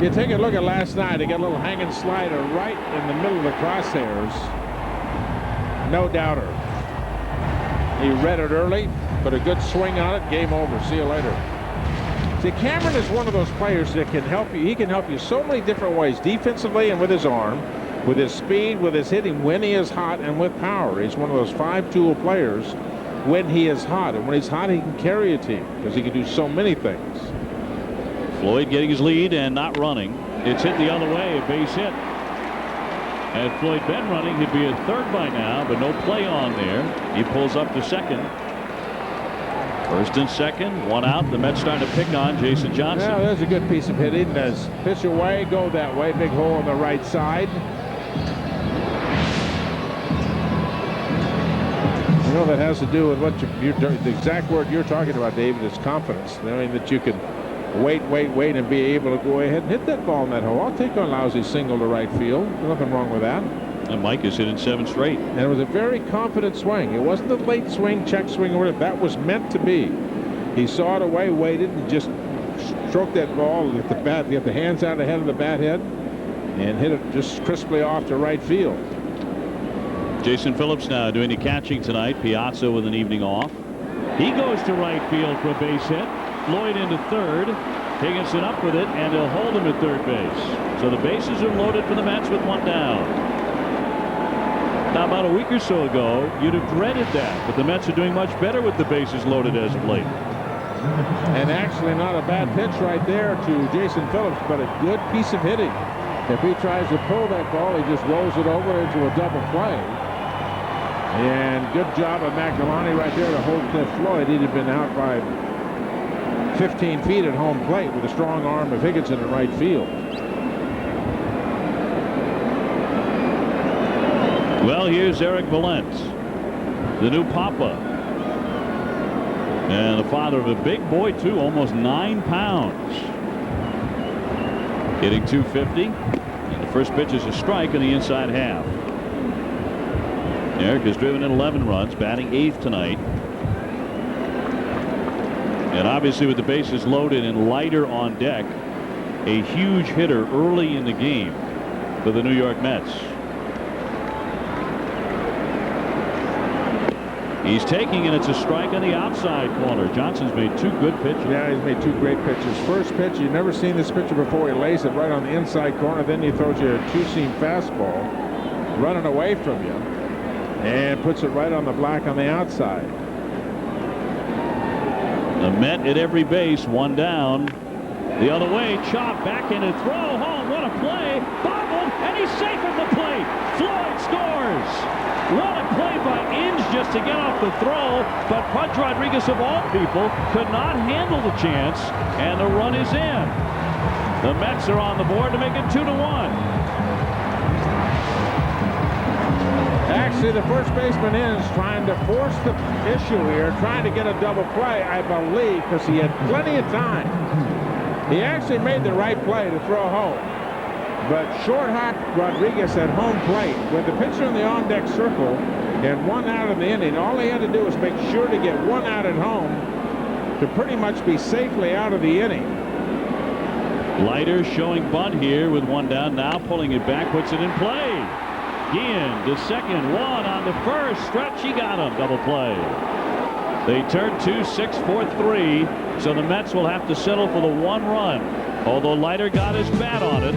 You take a look at last night. He got a little hanging slider right in the middle of the crosshairs. No doubter. He read it early, but a good swing on it. Game over. See you later. See, Cameron is one of those players that can help you. He can help you so many different ways, defensively and with his arm, with his speed, with his hitting when he is hot, and with power. He's one of those 5-tool players when he is hot. And when he's hot, he can carry a team because he can do so many things. Floyd getting his lead and not running. It's hit the other way, a base hit. Had Floyd been running, he'd be at third by now, but no play on there. He pulls up to second. First and second, 1 out. The Mets starting to pick on Jason Johnson. Yeah, there's a good piece of hitting. As pitch away, go that way. Big hole on the right side. You know, that has to do with what the exact word you're talking about, David, is confidence. Knowing that you can wait, and be able to go ahead and hit that ball in that hole. I'll take a lousy single to right field. Nothing wrong with that. And Mike is hitting 7 straight. And it was a very confident swing. It wasn't a late swing, check swing, or whatever. That was meant to be. He saw it away, waited, and just stroked that ball, get the hands out ahead of the bat head, and hit it just crisply off to right field. Jason Phillips now doing the catching tonight. Piazza with an evening off. He goes to right field for a base hit. Floyd into third. Higginson up with it, and they'll hold him at third base. So the bases are loaded for the Mets with 1 down. Now, about a week or so ago, you'd have dreaded that, but the Mets are doing much better with the bases loaded as of late. And actually not a bad pitch right there to Jason Phillips, but a good piece of hitting. If he tries to pull that ball, he just rolls it over into a double play. And good job of McElhinney right there to hold Cliff Floyd. He'd have been out by 15 feet at home plate with a strong arm of Higginson in right field. Well, here's Eric Valent, the new papa. And the father of a big boy, too, almost 9 pounds. Hitting .250. And the first pitch is a strike in the inside half. Eric has driven in 11 runs, batting 8th tonight. And obviously with the bases loaded and Leiter on deck, a huge hitter early in the game for the New York Mets. He's taking, and it's a strike on the outside corner. Johnson's made 2 good pitches. Yeah, he's made 2 great pitches. First pitch, you've never seen this pitcher before. He lays it right on the inside corner. Then he throws you a 2-seam fastball, running away from you, and puts it right on the black on the outside. The Met at every base, 1 down. The other way, chop back in and throw home. What a play! Bobbled, and he's safe at the plate. Floyd scores. What a play by Inge just to get off the throw, but Pudge Rodriguez, of all people, could not handle the chance, and the run is in. The Mets are on the board to make it 2-1. Actually, the first baseman is trying to force the issue here, trying to get a double play, I believe, because he had plenty of time. He actually made the right play to throw home. But short hop Rodriguez at home plate with the pitcher in the on-deck circle and 1 out of the inning. All he had to do was make sure to get 1 out at home to pretty much be safely out of the inning. Leiter showing bunt here with 1 down. Now pulling it back, puts it in play. Guillen to second, 1 on the first stretch. He got him. Double play. They turn 2, 6, 4, 3. So the Mets will have to settle for the 1 run. Although Leiter got his bat on it.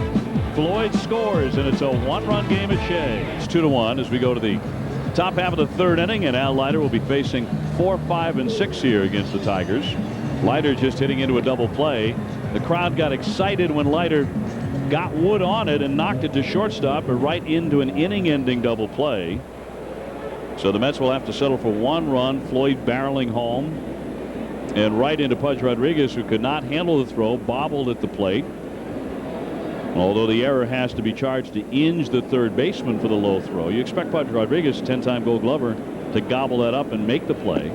Floyd scores, and it's a 1-run game at Shea. It's 2-1 as we go to the top half of the 3rd inning, and Al Leiter will be facing 4, 5, and 6 here against the Tigers. Leiter just hitting into a double play. The crowd got excited when Leiter got Wood on it and knocked it to shortstop, but right into an inning-ending double play. So the Mets will have to settle for 1 run. Floyd barreling home, and right into Pudge Rodriguez, who could not handle the throw, bobbled at the plate. Although the error has to be charged to Inge, the 3rd baseman, for the low throw. You expect Pudge Rodriguez, 10-time Gold Glover, to gobble that up and make the play.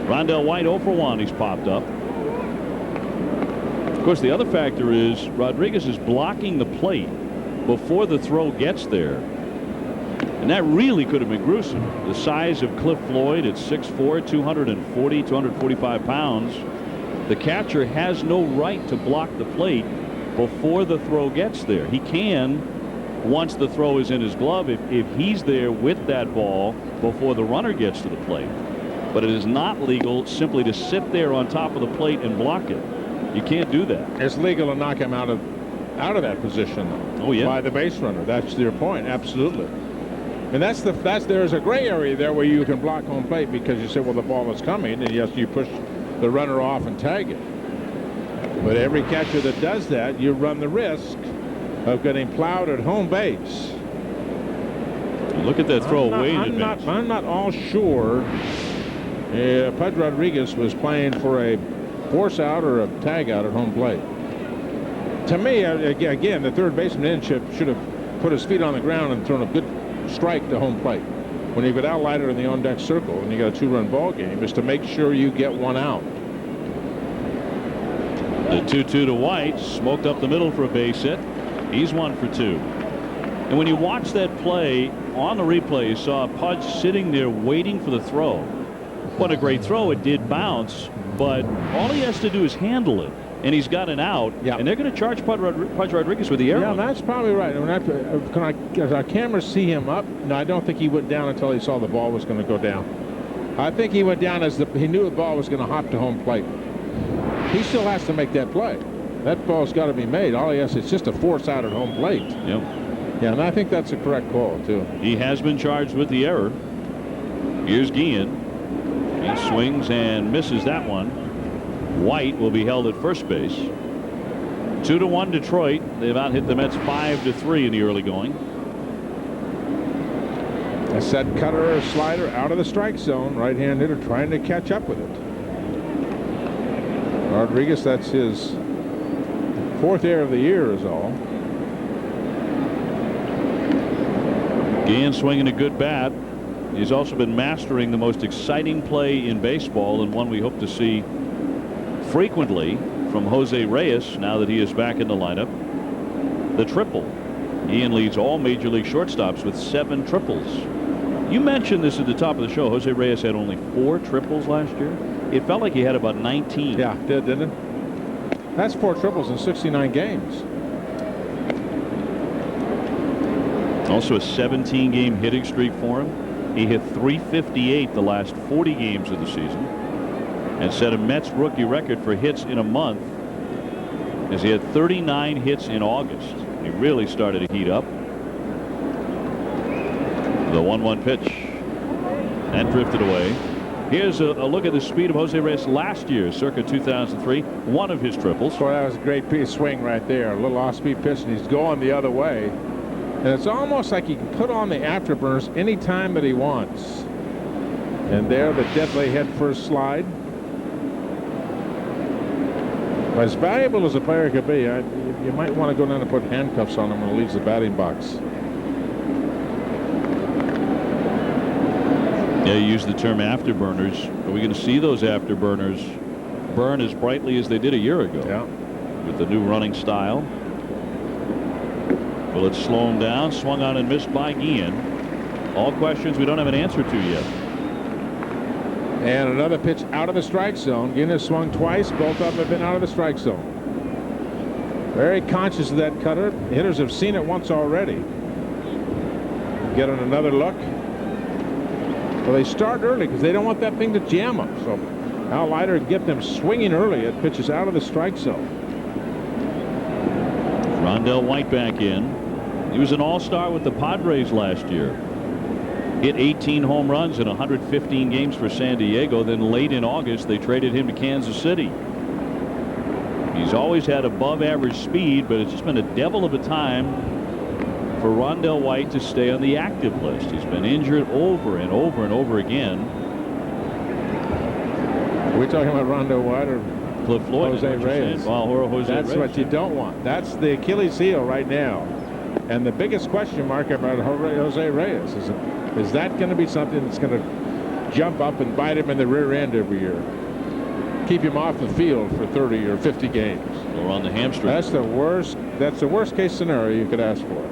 Rondell White 0 for 1. He's popped up. Of course, the other factor is Rodriguez is blocking the plate before the throw gets there. And that really could have been gruesome. The size of Cliff Floyd at 6'4", 240, 245 pounds. The catcher has no right to block the plate before the throw gets there. He can once the throw is in his glove if he's there with that ball before the runner gets to the plate. But it is not legal simply to sit there on top of the plate and block it. You can't do that. It's legal to knock him out of that position, though. Oh, yeah. By the base runner. That's your point. Absolutely. And there's a gray area there where you can block home plate because you say, well, the ball is coming, and yes, you push the runner off and tag it. But every catcher that does that, you run the risk of getting plowed at home base. Look at that throw way in advance. I'm not all sure Pudge Rodriguez was playing for a force out or a tag out at home plate. To me, again, the 3rd baseman should have put his feet on the ground and thrown a good strike to home plate. When you get Al Leiter in the on-deck circle and you got a 2-run ball game, is to make sure you get 1 out. The 2-2 to White, smoked up the middle for a base hit. He's 1 for 2. And when you watch that play on the replay, you saw Pudge sitting there waiting for the throw. What a great throw. It did bounce, but all he has to do is handle it, and he's got an out. Yep. And they're going to charge Pudge Rodriguez with the error. Yeah, that's probably right. Does our camera see him up? No, I don't think he went down until he saw the ball was going to go down. I think he went down as he knew the ball was going to hop to home plate. He still has to make that play. That ball's got to be made. All he has is just a force out at home plate. Yep. Yeah, and I think that's a correct call, too. He has been charged with the error. Here's Guillen. He swings and misses that one. White will be held at first base. 2-1 Detroit. They've out hit the Mets 5-3 in the early going. A set cutter or slider out of the strike zone. Right-hand hitter trying to catch up with it. Rodriguez, that's his 4th error of the year is all. Guillen swinging a good bat. He's also been mastering the most exciting play in baseball, and one we hope to see frequently from Jose Reyes now that he is back in the lineup. The triple. Guillen leads all major league shortstops with 7 triples. You mentioned this at the top of the show. Jose Reyes had only 4 triples last year. It felt like he had about 19. Yeah, didn't it? That's 4 triples in 69 games. Also a 17-game hitting streak for him. He hit .358 the last 40 games of the season and set a Mets rookie record for hits in a month as he had 39 hits in August. He really started to heat up. The 1-1 pitch and drifted away. Here's a look at the speed of Jose Reyes last year, circa 2003, one of his triples. Boy, that was a great piece of swing right there. A little off-speed pitch, and he's going the other way. And it's almost like he can put on the afterburners anytime that he wants. And there, the deadly head first slide. As valuable as a player could be, you might want to go down and put handcuffs on him when he leaves the batting box. Yeah, you use the term afterburners. Are we going to see those afterburners burn as brightly as they did a year ago? Yeah. With the new running style. Will it slow him down? Swung on and missed by Guillen. All questions we don't have an answer to yet. And another pitch out of the strike zone. Guillen has swung twice. Both of them have been out of the strike zone. Very conscious of that cutter. Hitters have seen it once already. Getting another look. Well, they start early because they don't want that thing to jam them. So Al Leiter get them swinging early at pitches out of the strike zone. Rondell White back in. He was an all-star with the Padres last year. Hit 18 home runs in 115 games for San Diego. Then late in August, they traded him to Kansas City. He's always had above average speed, but it's just been a devil of a time for Rondell White to stay on the active list. He's been injured over and over and over again. Are we talking about Rondell White or Cliff Floyd? Jose Reyes? Well, Jose That's Reyes. what you don't want. That's the Achilles heel right now. And the biggest question mark about Jose Reyes is that going to be something that's going to jump up and bite him in the rear end every year? Keep him off the field for 30 or 50 games. Or on the hamstring. That's the worst case scenario you could ask for.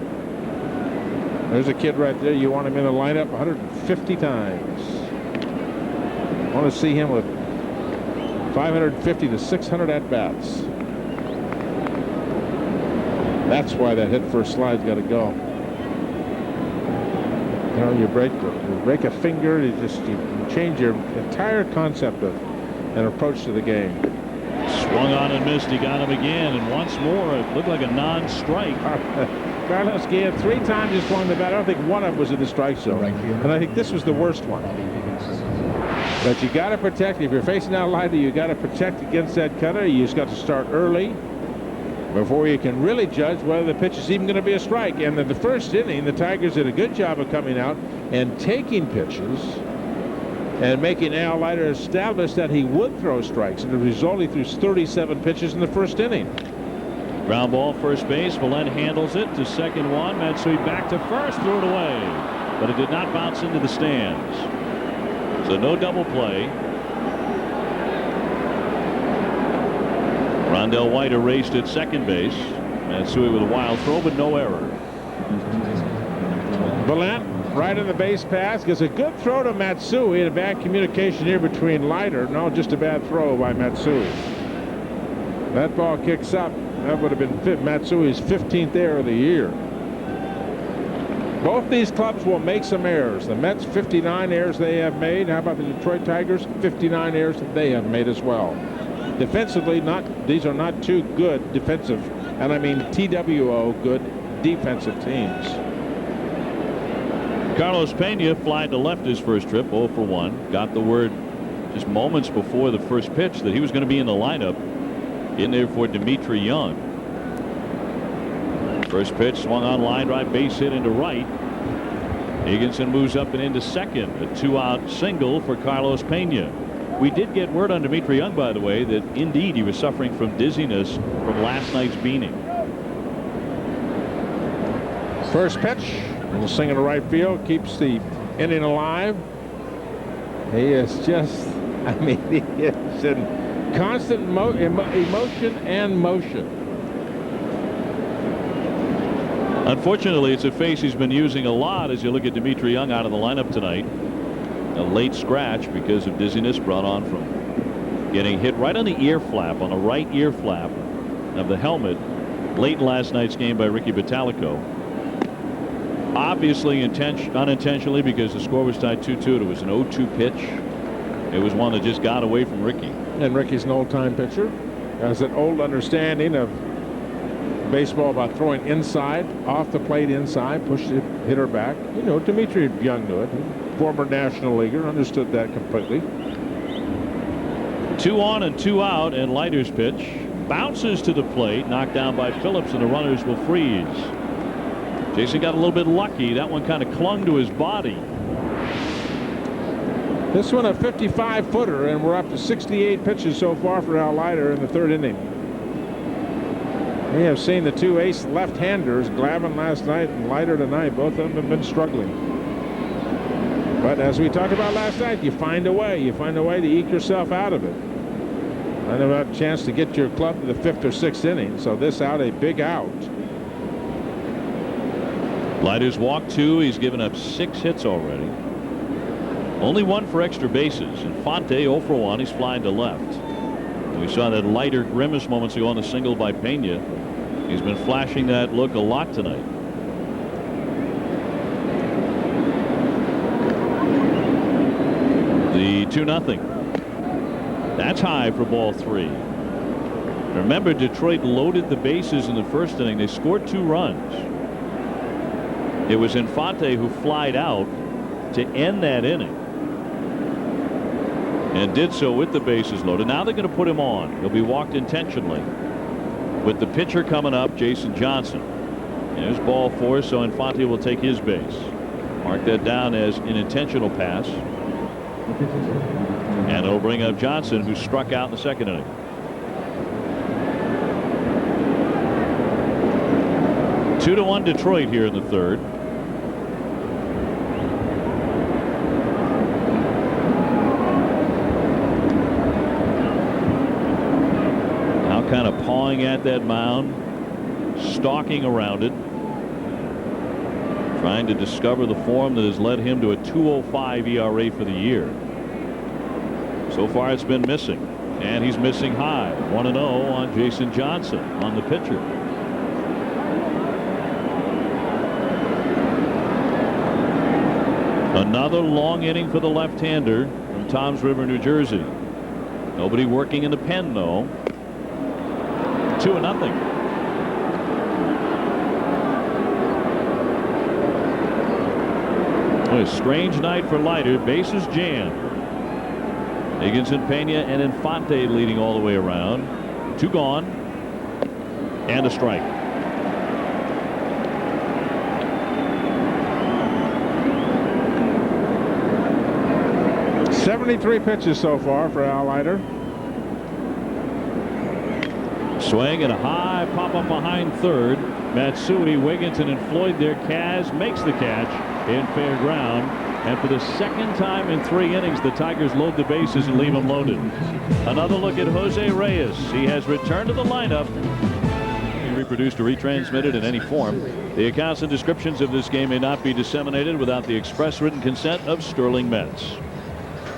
There's a kid right there. You want him in the lineup 150 times. Want to see him with 550 to 600 at-bats. That's why that hit first slide's got to go. You know, you break a finger, you change your entire concept of an approach to the game. Swung on and missed. He got him again, and once more it looked like a non-strike. Carlos Guillen 3 times he swung the bat. I don't think one of them was in the strike zone, and I think this was the worst one. But you got to protect. If you're facing out Leiter, you got to protect against that cutter. You just got to start early before you can really judge whether the pitch is even going to be a strike. And in the first inning, the Tigers did a good job of coming out and taking pitches and making Al Leiter establish that he would throw strikes. And the result, he threw 37 pitches in the first inning. Ground ball, first base. Valent handles it to second one. Matsui back to first, threw it away, but it did not bounce into the stands. So no double play. Rondell White erased at second base. Matsui with a wild throw, but no error. Valent right in the base pass, gets a good throw to Matsui, and a bad communication here between Leiter. No, just a bad throw by Matsui. That ball kicks up. That would have been Matsui's 15th error of the year. Both these clubs will make some errors. The Mets, 59 errors they have made. How about the Detroit Tigers? 59 errors that they have made as well. Defensively, these are not two good defensive, and I mean TWO, good defensive teams. Carlos Phenia flied to left his first trip, 0 for 1. Got the word just moments before the first pitch that he was going to be in the lineup. In there for Dimitri Young. First pitch swung on line drive, base hit into right. Higginson moves up and into second. A 2-out single for Carlos Phenia. We did get word on Dimitri Young, by the way, that indeed he was suffering from dizziness from last night's beating. First pitch, a little single to right field, keeps the inning alive. He is just, I mean, he is in constant emotion and motion. Unfortunately, it's a face he's been using a lot as you look at Dimitri Young out of the lineup tonight. A late scratch because of dizziness brought on from getting hit right on the ear flap, on the right ear flap of the helmet late in last night's game by Ricky Bottalico. Obviously unintentionally, because the score was tied 2-2. It was an 0-2 pitch. It was one that just got away from Ricky. And Ricky's an old-time pitcher. Has an old understanding of baseball about throwing inside, off the plate inside, push the hitter back. You know, Dimitri Young knew it. Former National Leaguer, understood that completely. 2 on and 2 out, and Leiter's pitch bounces to the plate, knocked down by Phillips, and the runners will freeze. Jason got a little bit lucky. That one kind of clung to his body. This one a 55-footer, and we're up to 68 pitches so far for Al Leiter in the 3rd inning. We have seen the 2 ace left-handers, Glavin last night and Leiter tonight. Both of them have been struggling. But as we talked about last night, you find a way. You find a way to eke yourself out of it. And have a chance to get your club to the 5th or 6th inning. So this out, a big out. Leiter's walked 2. He's given up 6 hits already. Only 1 for extra bases. Infante 0 for 1. He's flying to left. And we saw that Leiter grimace moments ago on the single by Phenia. He's been flashing that look a lot tonight. The 2-0. That's high for ball 3. Remember, Detroit loaded the bases in the 1st inning. They scored 2 runs. It was Infante who flied out to end that inning, and did so with the bases loaded. Now they're going to put him on. He'll be walked intentionally with the pitcher coming up, Jason Johnson. There's ball 4, so Infante will take his base. Mark that down as an intentional pass. And it'll bring up Johnson, who struck out in the 2nd inning. Two to 1 Detroit here in the 3rd. Kind of pawing at that mound, stalking around it, trying to discover the form that has led him to a 2.05 ERA for the year. So far it's been missing, and he's missing high. 1-0 on Jason Johnson on the pitcher. Another long inning for the left-hander from Toms River, New Jersey. Nobody working in the pen, though. 2-0. What a strange night for Leiter. Bases jammed. Higginson, Phenia, and Infante leading all the way around. 2 gone, and a strike. '73 pitches so far for Al Leiter. Swing and a high pop up behind 3rd. Matsui, Wigginton, and Floyd there. Kaz makes the catch in fair ground. And for the 2nd time in 3 innings, the Tigers load the bases and leave them loaded. Another look at Jose Reyes. He has returned to the lineup. Reproduced or retransmitted in any form. The accounts and descriptions of this game may not be disseminated without the express written consent of Sterling Mets.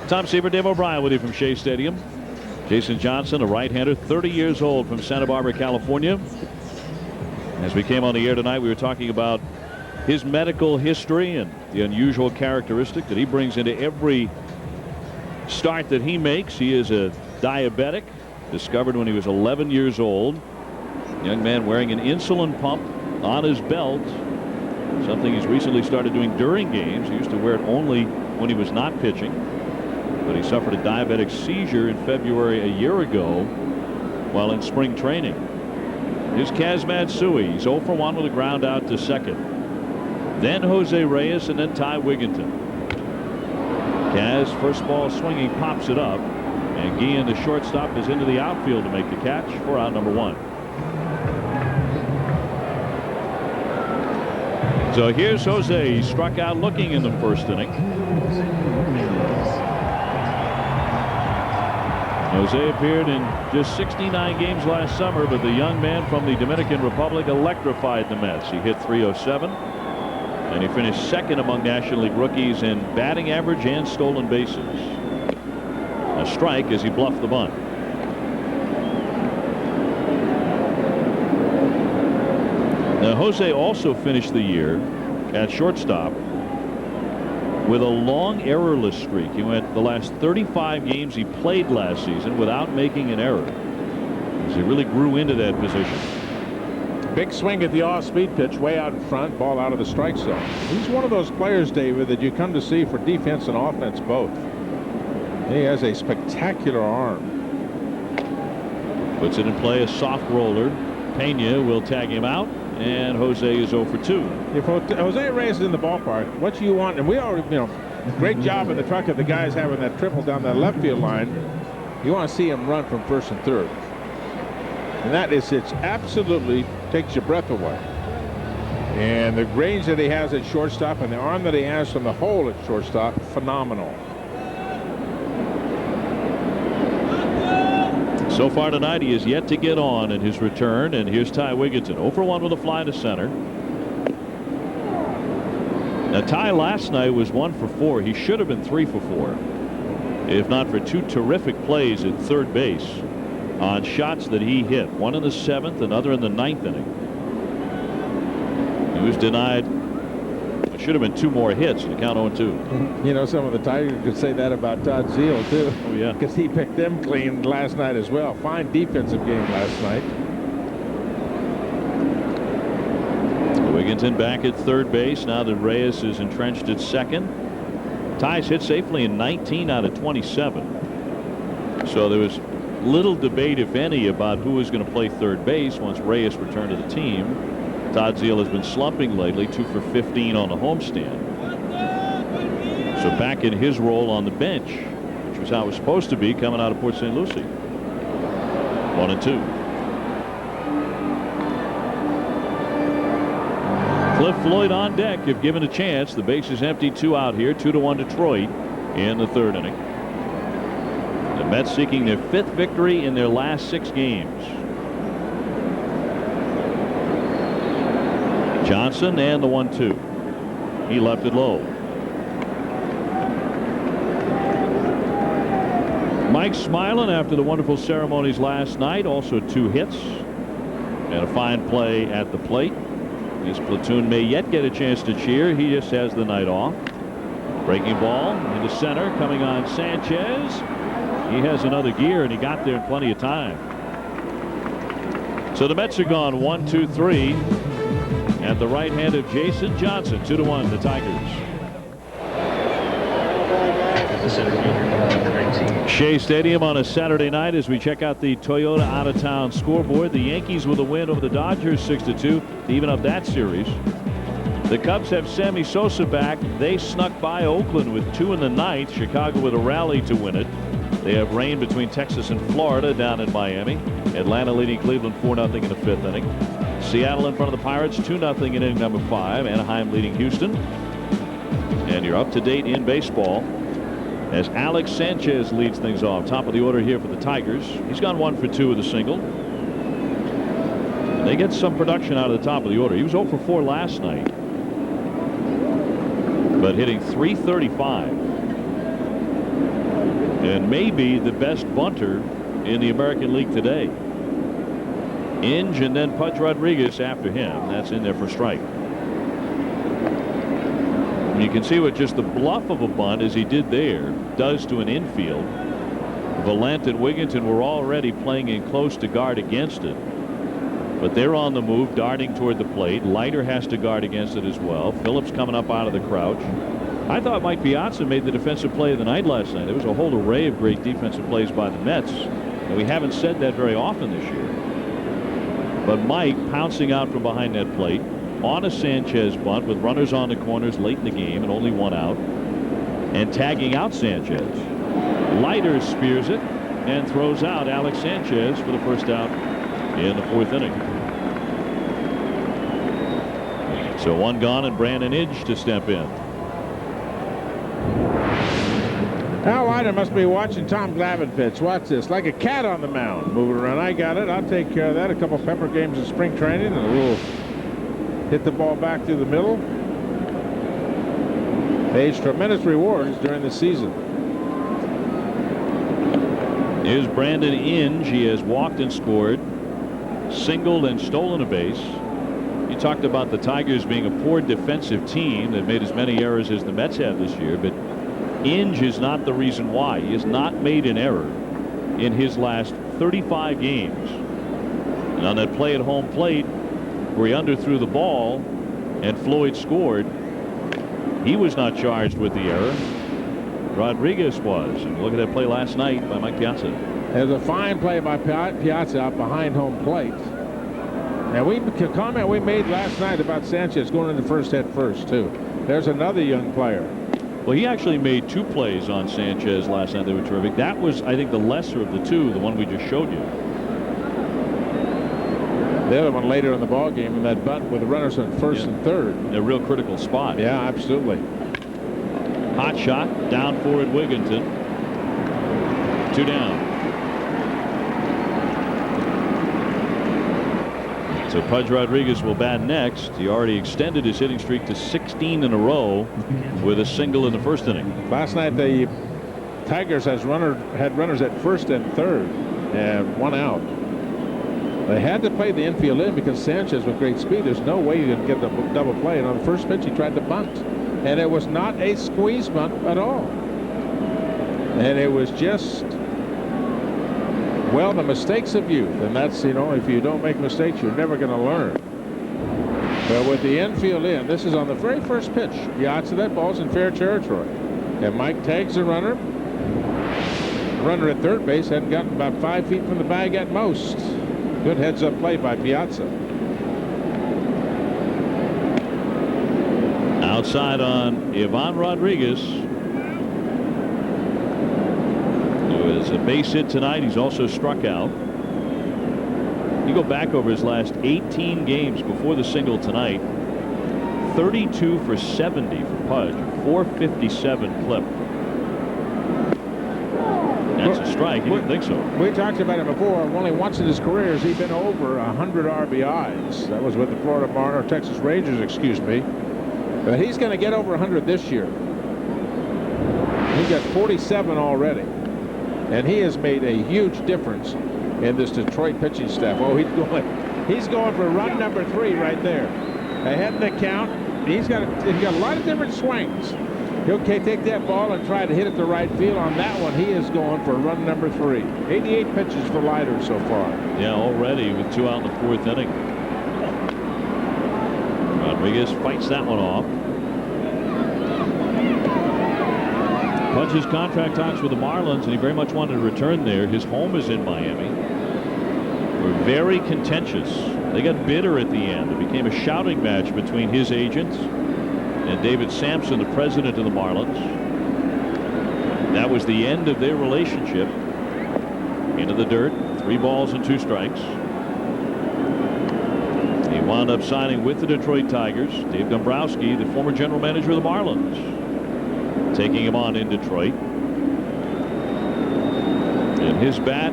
Tom Seaver, Dave O'Brien with you from Shea Stadium. Jason Johnson, a right-hander, 30 years old, from Santa Barbara, California. As we came on the air tonight, we were talking about his medical history and the unusual characteristic that he brings into every start that he makes. He is a diabetic, discovered when he was 11 years old. Young man wearing an insulin pump on his belt, something he's recently started doing during games. He used to wear it only when he was not pitching. But he suffered a diabetic seizure in February a year ago while in spring training. Here's Kaz Matsui. He's 0 for 1 with a ground out to 2nd. Then Jose Reyes, and then Ty Wigginton. Kaz, first ball swinging, pops it up. And Guillen, the shortstop, is into the outfield to make the catch for out number 1. So here's Jose. He struck out looking in the 1st inning. Jose appeared in just 69 games last summer, but the young man from the Dominican Republic electrified the Mets. He hit .307, and he finished 2nd among National League rookies in batting average and stolen bases. A strike as he bluffed the bunt. Now Jose also finished the year at shortstop with a long errorless streak. He went the last 35 games he played last season without making an error, as he really grew into that position. Big swing at the off-speed pitch, way out in front, ball out of the strike zone. He's one of those players, David, that you come to see for defense and offense both. He has a spectacular arm. Puts it in play, a soft roller. Phenia will tag him out, and Jose is 0 for 2. If Jose Reyes is in the ballpark, what you want, and we already, great job in the truck of the guys having that triple down that left field line. You want to see him run from first and third. And that is, it's absolutely takes your breath away. And the range that he has at shortstop and the arm that he has from the hole at shortstop, phenomenal. So far tonight, he has yet to get on in his return, and here's Ty Wigginton, 0 for 1 with a fly to center. Now, Ty last night was 1 for 4. He should have been 3 for 4, if not for 2 terrific plays at third base on shots that he hit. One in the 7th, another in the 9th inning. He was denied. It should have been 2 more hits to count 0-2. Some of the Tigers could say that about Todd Zeal too. Oh yeah, because he picked them clean last night as well. Fine defensive game last night. Wigginton back at third base now that Reyes is entrenched at second. Ty's hit safely in 19 out of 27. So there was little debate, if any, about who was going to play third base once Reyes returned to the team. Todd Zeal has been slumping lately, 2 for 15 on the homestand. So back in his role on the bench, which was how it was supposed to be coming out of Port St. Lucie. 1-2. Cliff Floyd on deck if given a chance. The base is empty, 2 out here, 2-1 Detroit in the 3rd inning. The Mets seeking their 5th victory in their last 6 games. Johnson and the 1-2. He left it low. Mike smiling after the wonderful ceremonies last night. Also 2 hits and a fine play at the plate. His platoon may yet get a chance to cheer. He just has the night off. Breaking ball into center, coming on Sanchez. He has another gear, and he got there in plenty of time. So the Mets are gone 1-2-3 at the right hand of Jason Johnson. 2-1 the Tigers. Shea Stadium on a Saturday night as we check out the Toyota out-of-town scoreboard. The Yankees with a win over the Dodgers 6-2 to even up that series. The Cubs have Sammy Sosa back. They snuck by Oakland with 2 in the 9th. Chicago with a rally to win it. They have rain between Texas and Florida down in Miami. Atlanta leading Cleveland 4-0 in the 5th inning. Seattle in front of the Pirates 2-0 in inning number 5. Anaheim leading Houston. And you're up to date in baseball as Alex Sanchez leads things off. Top of the order here for the Tigers. He's gone 1 for 2 with a single. And they get some production out of the top of the order. He was 0 for 4 last night, but hitting .335 and maybe the best bunter in the American League today. Inge and then Pudge Rodriguez after him. That's in there for strike. And you can see what just the bluff of a bunt, as he did there, does to an infield. Valent and Wigginton were already playing in close to guard against it, but they're on the move, darting toward the plate. Leiter has to guard against it as well. Phillips coming up out of the crouch. I thought Mike Piazza made the defensive play of the night last night. There was a whole array of great defensive plays by the Mets, and we haven't said that very often this year. But Mike pouncing out from behind that plate on a Sanchez bunt with runners on the corners late in the game and only 1 out, and tagging out Sanchez. Leiter spears it and throws out Alex Sanchez for the first out in the 4th inning. So 1 gone and Brandon Inge to step in. Al Leiter must be watching Tom Glavine pitch. Watch this, like a cat on the mound, moving around. I got it. I'll take care of that. A couple pepper games in spring training, and we'll hit the ball back through the middle. Pays tremendous rewards during the season. Here's Brandon Inge. He has walked and scored, singled and stolen a base. You talked about the Tigers being a poor defensive team that made as many errors as the Mets have this year, but Inge is not the reason why. He has not made an error in his last 35 games. And on that play at home plate where he underthrew the ball and Floyd scored, he was not charged with the error. Rodriguez was. And look at that play last night by Mike Piazza. There's a fine play by Piazza out behind home plate. And a comment we made last night about Sanchez going in the first head first, too. There's another young player. Well, he actually made 2 plays on Sanchez last night. They were terrific. That was, I think, the lesser of the 2, the one we just showed you. The other one later in the ball game in that bunt with the runners on first and third. A real critical spot. Yeah, absolutely. Hot shot down for it, Wigginton. 2 down. So Pudge Rodriguez will bat next. He already extended his hitting streak to 16 in a row with a single in the first inning. Last night the Tigers had runners at first and third and 1 out. They had to play the infield in because Sanchez with great speed. There's no way you could get the double play. And on the first pitch he tried to bunt. And it was not a squeeze bunt at all. And it was just, well, the mistakes of youth. And that's, you know, if you don't make mistakes, you're never going to learn. But with the infield in, this is on the very first pitch. Piazza, that ball's in fair territory. And Mike tags the runner. The runner at third base hadn't gotten about 5 feet from the bag at most. Good heads-up play by Piazza. Outside on Ivan Rodriguez. It was a base hit tonight. He's also struck out. You go back over his last 18 games before the single tonight. 32 for 70 for Pudge. 457 clip. That's a strike. You didn't think so. We talked about him before. Only once in his career has he been over 100 RBIs. That was with the Florida Marlins, or Texas Rangers, excuse me. But he's going to get over 100 this year. He's got 47 already. And he has made a huge difference in this Detroit pitching staff. Oh, he's going for run number 3 right there. Ahead in the count. He's got a lot of different swings. He'll take that ball and try to hit it to right field. On that one, he is going for run number 3. 88 pitches for Leiter so far. Yeah, already with 2 out in the 4th inning. Rodriguez fights that one off. Pudge's contract talks with the Marlins, and he very much wanted to return there. His home is in Miami. We're very contentious. They got bitter at the end. It became a shouting match between his agents and David Sampson, the president of the Marlins. That was the end of their relationship. Into the dirt. 3 balls and 2 strikes. He wound up signing with the Detroit Tigers. Dave Dombrowski, the former general manager of the Marlins, taking him on in Detroit. And his bat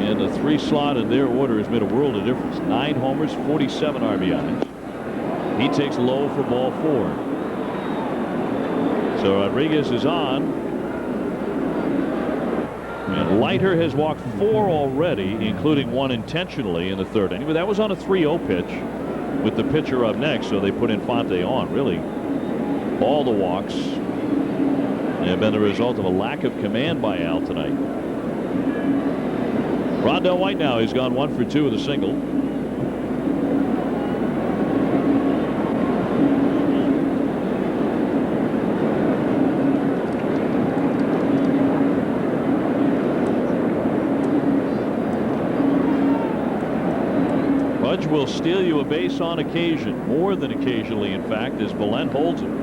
in the 3 slot in their order has made a world of difference. 9 homers, 47 RBIs. He takes low for ball 4. So Rodriguez is on. And Leiter has walked 4 already, including 1 intentionally in the 3rd inning. But that was on a 3-0 pitch with the pitcher up next, so they put Infante on. Really, all the walks have been the result of a lack of command by Al tonight. Rondell White now has gone 1 for 2 with a single. Pudge will steal you a base on occasion, more than occasionally, in fact, as Belen holds him.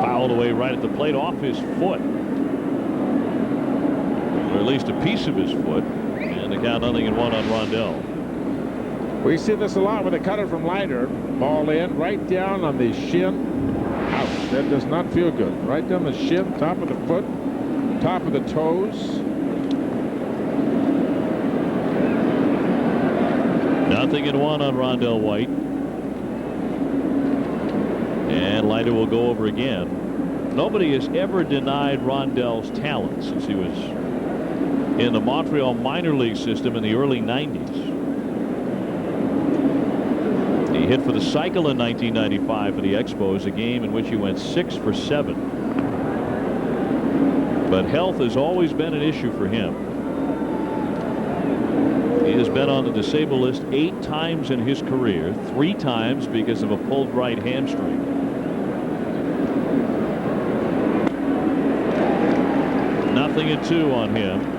Fouled away right at the plate off his foot. Or at least a piece of his foot. And the count 0-1 on Rondell. We see this a lot with a cutter from Leiter. Ball in, right down on the shin. Ouch, that does not feel good. Right down the shin, top of the foot, top of the toes. 0-1 on Rondell White. And Leiter will go over again. Nobody has ever denied Rondell's talent since he was in the Montreal minor league system in the early 90s. hit for the cycle in 1995 for the Expos, a game in which he went 6 for 7. But health has always been an issue for him. He has been on the disabled list 8 times in his career, 3 times because of a pulled right hamstring. Nothing at 2 on him.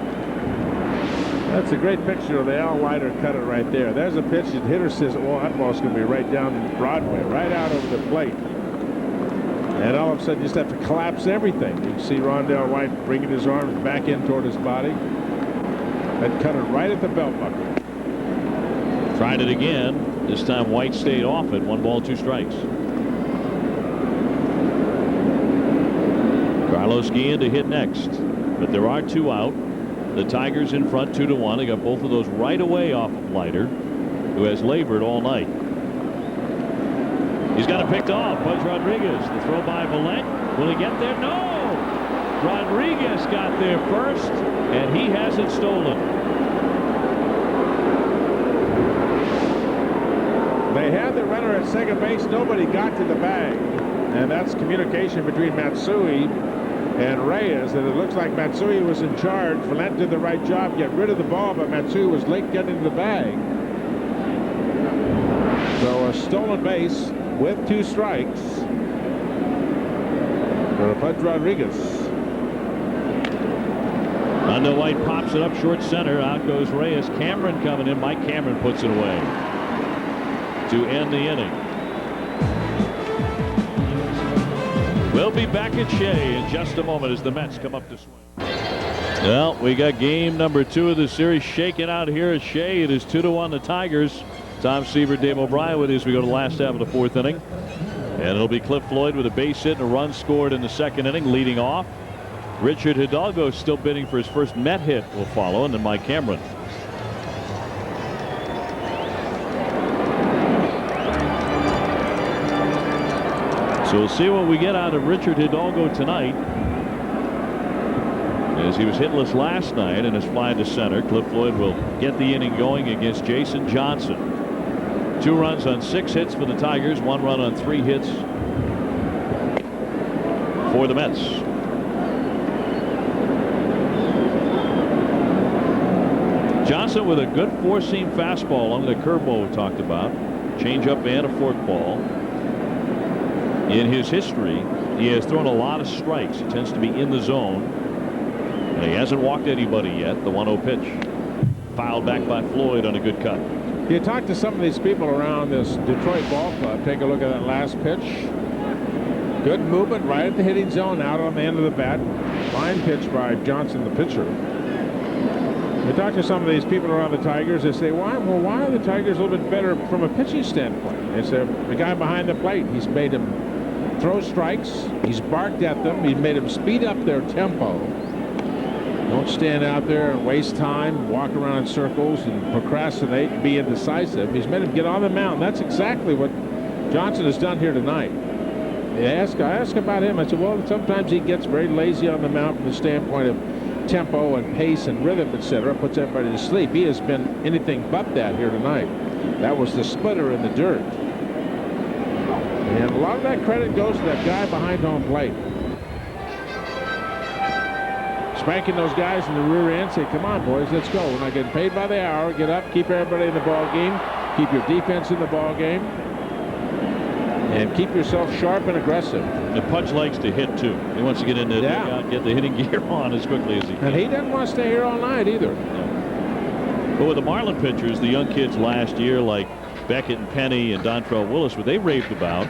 That's a great picture of the Al Leiter cutter right there. There's a pitch that hitter says, well, that ball's going to be right down Broadway, right out over the plate. And all of a sudden, you just have to collapse everything. You can see Rondell White bringing his arms back in toward his body. That cutter right at the belt buckle. Tried it again. This time White stayed off it. 1 ball, 2 strikes. Carlos Guillen to hit next. But there are 2 out. The Tigers in front 2-1. They got both of those right away off of Leiter, who has labored all night. He's got it picked off. Pudge Rodriguez. The throw by Valent. Will he get there? No! Rodriguez got there first, and he has it stolen. They had the runner at second base. Nobody got to the bag. And that's communication between Matsui and Reyes, and it looks like Matsui was in charge. Valent did the right job, get rid of the ball, but Matsui was late getting to the bag. So a stolen base with 2 strikes for Pudge Rodriguez. Rondell White pops it up short center. Out goes Reyes. Cameron coming in. Mike Cameron puts it away to end the inning. We'll be back at Shea in just a moment as the Mets come up to swing. Well, we got game number 2 of the series shaking out here at Shea. It is 2-1 the Tigers. Tom Seaver, Dave O'Brien with you as we go to the last half of the 4th inning. And it'll be Cliff Floyd with a base hit and a run scored in the 2nd inning, leading off. Richard Hidalgo still bidding for his first Met hit will follow, and then Mike Cameron. So we'll see what we get out of Richard Hidalgo tonight, as he was hitless last night and is fly to center. Cliff Floyd will get the inning going against Jason Johnson. 2 runs on 6 hits for the Tigers, 1 run on 3 hits for the Mets. Johnson with a good 4-seam fastball along the curveball we talked about, changeup and a forkball. In his history, he has thrown a lot of strikes. He tends to be in the zone, and he hasn't walked anybody yet. The 1-0 pitch fouled back by Floyd on a good cut. You talk to some of these people around this Detroit ball club. Take a look at that last pitch. Good movement right at the hitting zone, out on the end of the bat. Fine pitch by Johnson, the pitcher. You talk to some of these people around the Tigers, they say, why are the Tigers a little bit better from a pitching standpoint? They say the guy behind the plate, he's made him throw strikes, he's barked at them, he's made them speed up their tempo. Don't stand out there and waste time, walk around in circles and procrastinate and be indecisive. He's made him get on the mound. That's exactly what Johnson has done here tonight. I ask about him. I said, well, sometimes he gets very lazy on the mound from the standpoint of tempo and pace and rhythm, etc. Puts everybody to sleep. He has been anything but that here tonight. That was the splitter in the dirt. And a lot of that credit goes to that guy behind home plate. Spanking those guys in the rear end, say, come on, boys, let's go. We're not getting paid by the hour. Get up, keep everybody in the ball game, keep your defense in the ball game, and keep yourself sharp and aggressive. The Pudge likes to hit, too. He wants to get in there, get the hitting gear on as quickly as he can. And he doesn't want to stay here all night either. No. But with the Marlin pitchers, the young kids last year, like Beckett and Penny and Dontrell Willis, what they raved about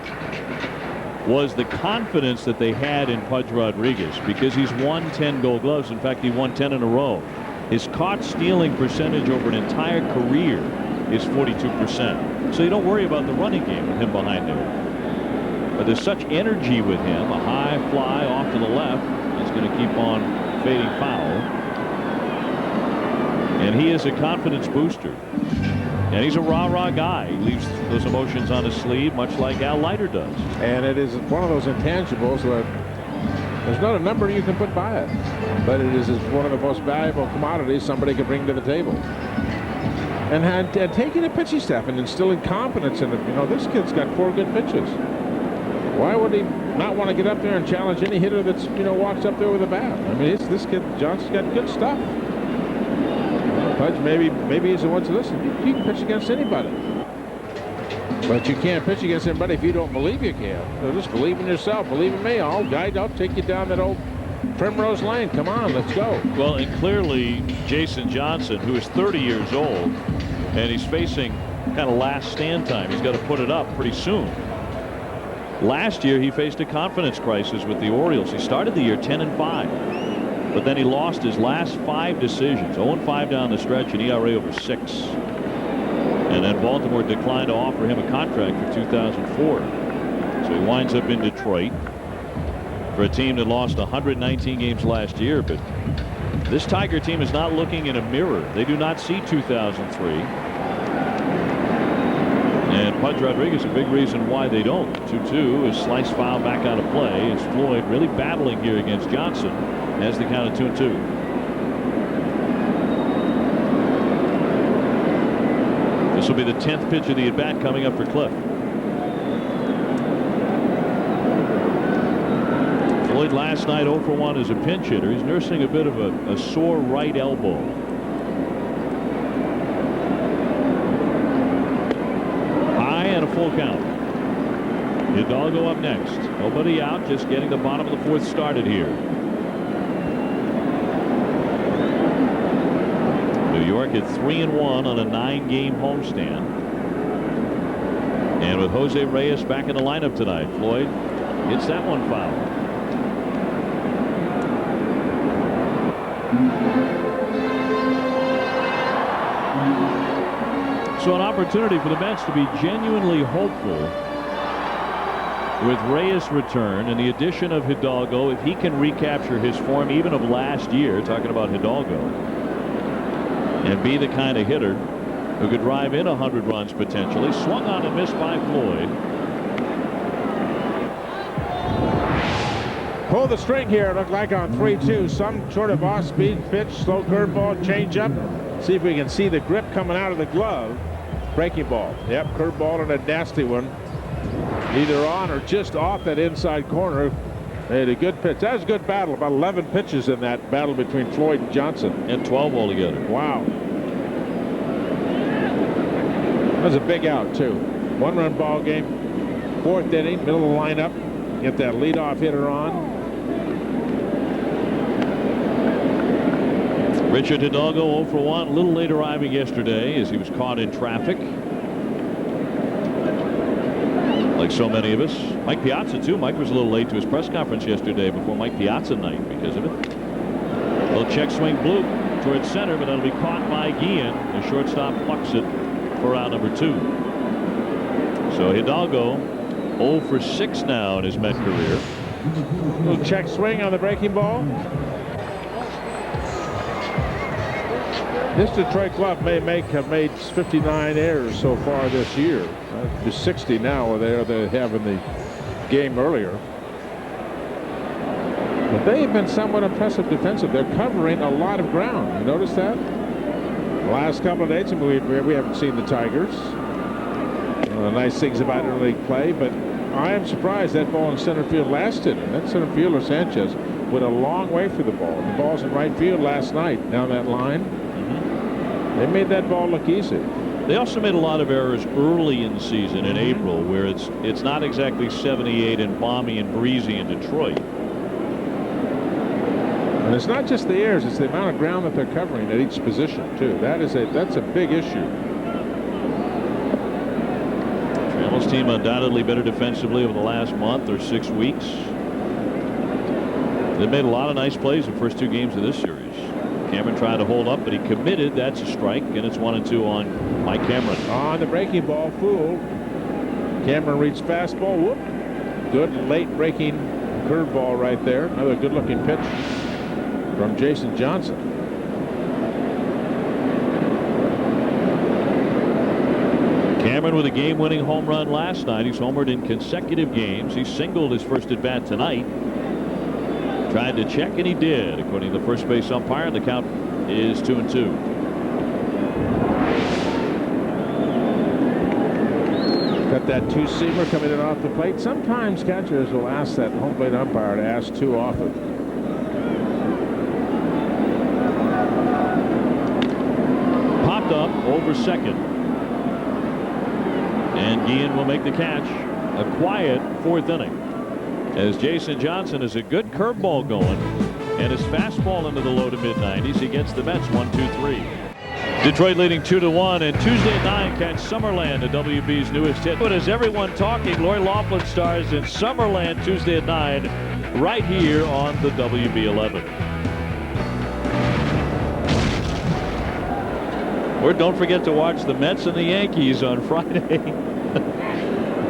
was the confidence that they had in Pudge Rodriguez, because he's won 10 Gold Gloves. In fact, he won 10 in a row. His caught stealing percentage over an entire career is 42%. So you don't worry about the running game with him behind him. But there's such energy with him. A high fly off to the left is going to keep on fading foul. And he is a confidence booster. And he's a rah-rah guy. He leaves those emotions on his sleeve, much like Al Leiter does. And it is one of those intangibles that there's not a number you can put by it. But it is one of the most valuable commodities somebody could bring to the table. and taking the pitching staff and instilling confidence in it. You know, this kid's got 4 good pitches. Why would he not want to get up there and challenge any hitter that's, you know, walks up there with a bat? I mean, this kid Johnson's got good stuff. Pudge, maybe he's the one to listen. You can pitch against anybody, but you can't pitch against anybody if you don't believe you can. So just believe in yourself. Believe in me. I'll take you down that old Primrose Lane. Come on, let's go. Well, and clearly Jason Johnson, who is 30 years old, and he's facing kind of last stand time. He's got to put it up pretty soon. Last year, he faced a confidence crisis with the Orioles. He started the year 10-5, but then he lost his last 5 decisions, 0-5 down the stretch, an ERA over 6. And then Baltimore declined to offer him a contract for 2004. So he winds up in Detroit for a team that lost 119 games last year. But this Tiger team is not looking in a mirror. They do not see 2003. And Pudge Rodriguez, a big reason why they don't. 2-2, is slice foul back out of play. It's Floyd really battling here against Johnson as the count of 2-2. This will be the 10th pitch of the at-bat coming up for Cliff. Floyd last night 0 for 1 as a pinch hitter. He's nursing a bit of a sore right elbow. And a full count. Hidalgo up next. Nobody out, just getting the bottom of the 4th started here. New York at 3-1 on a 9-game homestand. And with Jose Reyes back in the lineup tonight, Floyd hits that one foul. So an opportunity for the Mets to be genuinely hopeful with Reyes' return and the addition of Hidalgo. If he can recapture his form even of last year, talking about Hidalgo, and be the kind of hitter who could drive in 100 runs potentially. Swung on and missed by Floyd. Pull the string here, it looked like on 3-2. Some sort of off-speed pitch, slow curveball, change-up. See if we can see the grip coming out of the glove. Breaking ball. Yep, curveball and a nasty one. Either on or just off that inside corner. They had a good pitch. That was a good battle. About 11 pitches in that battle between Floyd and Johnson. And 12 altogether. Wow. That was a big out, too. 1-run ball game. 4th inning, middle of the lineup. Get that leadoff hitter on. Richard Hidalgo 0 for 1, a little late arriving yesterday as he was caught in traffic. Like so many of us. Mike Piazza, too. Mike was a little late to his press conference yesterday before Mike Piazza night because of it. A little check swing bloop towards center, but that'll be caught by Guillen. The shortstop plucks it for out number 2. So Hidalgo 0 for 6 now in his Met career. Little check swing on the breaking ball. This Detroit club have made 59 errors so far this year. There's 60 now they have in the game earlier. But they have been somewhat impressive defensive. They're covering a lot of ground. You notice that? The last couple of days, we haven't seen the Tigers. Nice things about interleague play, but I am surprised that ball in center field lasted. And that center fielder Sanchez went a long way for the ball. The ball's in right field last night down that line. They made that ball look easy. They also made a lot of errors early in the season in April, where it's not exactly 78 and balmy and breezy in Detroit. And it's not just the errors; it's the amount of ground that they're covering at each position too. That's a big issue. Trammels team undoubtedly better defensively over the last month or 6 weeks. They made a lot of nice plays the first 2 games of this series. Cameron tried to hold up, but he committed. That's a strike, and it's 1-2 on Mike Cameron. On the breaking ball, fooled. Cameron reached fastball. Whoop. Good late breaking curveball right there. Another good-looking pitch from Jason Johnson. Cameron with a game-winning home run last night. He's homered in consecutive games. He singled his first at-bat tonight. Tried to check, and he did, according to the first base umpire. The count is 2-2. Got that two-seamer coming in off the plate. Sometimes catchers will ask that home plate umpire to ask too often. Popped up over second. And Guillen will make the catch. A quiet fourth inning. As Jason Johnson has a good curveball going and his fastball into the low to mid 90s. He gets the Mets 1-2-3. Detroit leading 2-1, and Tuesday at 9 catch Summerland, the WB's newest hit. But as everyone talking, Lori Loughlin stars in Summerland Tuesday at 9 right here on the WB11. Or don't forget to watch the Mets and the Yankees on Friday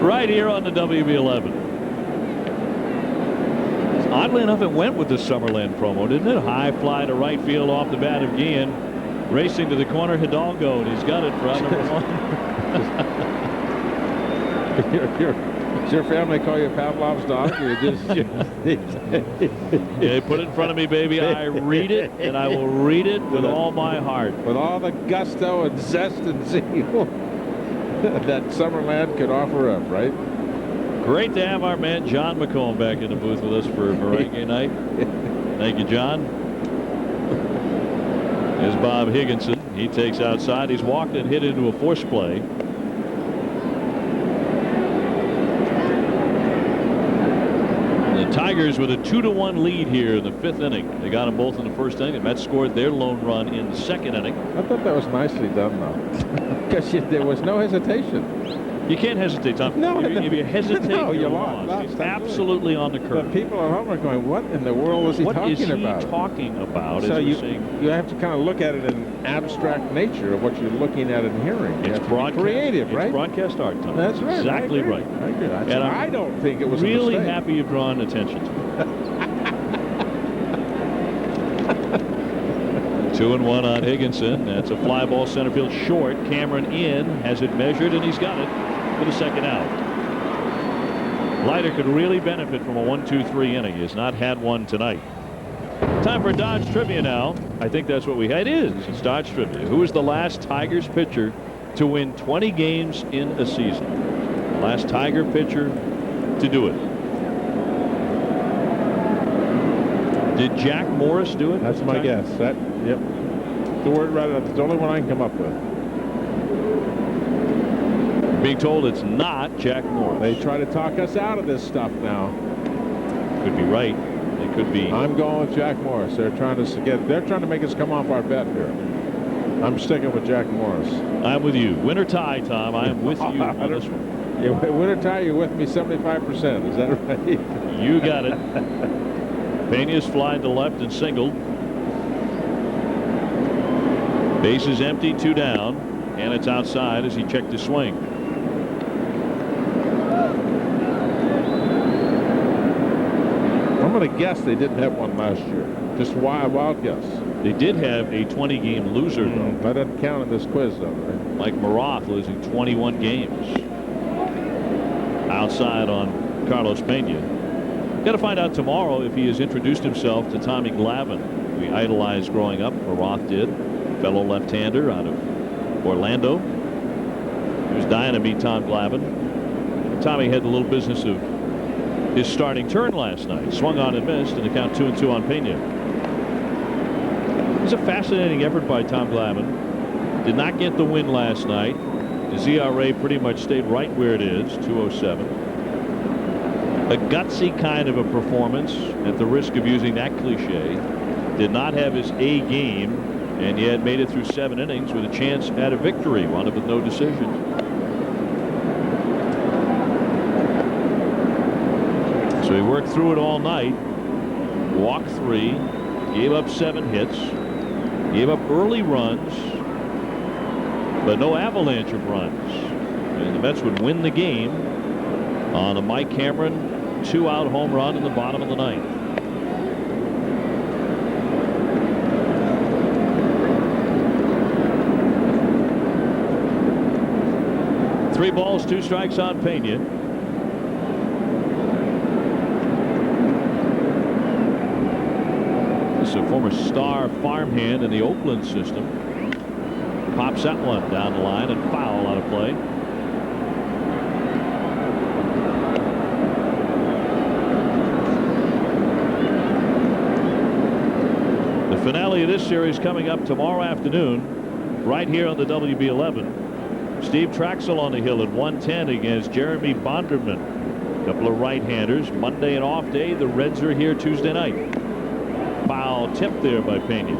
right here on the WB11. Oddly enough, it went with the Summerland promo, didn't it? High fly to right field off the bat of Guillen. Racing to the corner, Hidalgo, and he's got it for out number 1. Does your family call you Pavlov's dog? Or you just, Yeah, put it in front of me, baby. I read it, and I will read it with all my heart. With all the gusto and zest and zeal that Summerland could offer up, right? Great to have our man John McComb back in the booth with us for Marengue Night. Thank you, John. Here's Bob Higginson. He takes outside. He's walked and hit into a force play. The Tigers with a 2-1 lead here in the 5th inning. They got them both in the 1st inning. The Mets scored their lone run in the 2nd inning. I thought that was nicely done, though, because there was no hesitation. You can't hesitate, Tom. No, if you hesitate, no, you're lost. lost. He's absolutely on the curve. But people at home are going, what in the world is he talking about? Talking about? So you have to kind of look at it in abstract nature of what you're looking at and hearing. It's broadcast, creative, right? It's broadcast art, Tom. That's right. Exactly right. I agree. And I don't think it was really a mistake. happy you've drawn attention to it. 2-1 on Higginson. That's a fly ball center field short. Cameron in, has it measured, and he's got it for the 2nd out. Leiter could really benefit from a 1-2-3 inning. He has not had one tonight. Time for Dodge Trivia now. I think that's what we had. It is. It's Dodge Trivia. Who was the last Tigers pitcher to win 20 games in a season? Last Tiger pitcher to do it. Did Jack Morris do it? That's my guess. Yep. The word right. That's the only one I can come up with. Being told it's not Jack Morris. They try to talk us out of this stuff now. Could be right. They could be. I'm going with Jack Morris. They're trying to make us come off our bet here. I'm sticking with Jack Morris. I'm with you. Win or tie, Tom. I am with you on this one. Yeah, win or tie, you're with me 75%. Is that right? You got it. Phenia's flying to left and singled. Base is empty, 2 down, and it's outside as he checked his swing. I'm going to guess they didn't have one last year. Just wild guess. They did have a 20-game loser, though. That doesn't count in this quiz, though, right? Mike Maroth losing 21 games. Outside on Carlos Phenia. Got to find out tomorrow if he has introduced himself to Tommy Glavine. We idolized growing up. Maroth did. Fellow left-hander out of Orlando. He was dying to meet Tom Glavine. Tommy had the little business of his starting turn last night. Swung on and missed, and the count 2-2 on Phenia. It was a fascinating effort by Tom Glavine. Did not get the win last night. His ERA pretty much stayed right where it is, 2.07. A gutsy kind of a performance, at the risk of using that cliche. Did not have his A game, and yet made it through 7 innings with a chance at a victory. Wound up with no decision. So he worked through it all night. Walked 3, gave up 7 hits, gave up early runs, but no avalanche of runs. And the Mets would win the game on a Mike Cameron 2-out home run in the bottom of the 9th. Three balls, 2 strikes on Phenia. This is a former star farmhand in the Oakland system. Pops that one down the line and foul out of play. Finale of this series coming up tomorrow afternoon right here on the WB11. Steve Traxel on the hill at 110 against Jeremy Bonderman. A couple of right-handers. Monday and off day. The Reds are here Tuesday night. Foul tip there by Phenia.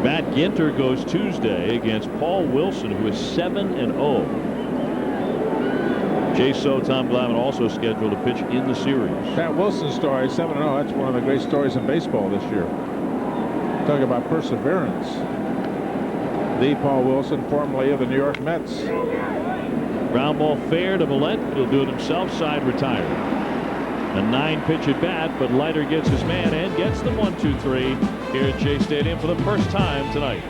Matt Ginter goes Tuesday against Paul Wilson, who is 7-0. Jay So, Tom Glavine also scheduled to pitch in the series. That Wilson story, 7-0, that's one of the great stories in baseball this year. Talk about perseverance. The Paul Wilson, formerly of the New York Mets. Ground ball fair to Valent. He'll do it himself. Side retired. A 9-pitch at bat, but Leiter gets his man and gets the 1-2-3 here at Shea Stadium for the first time tonight.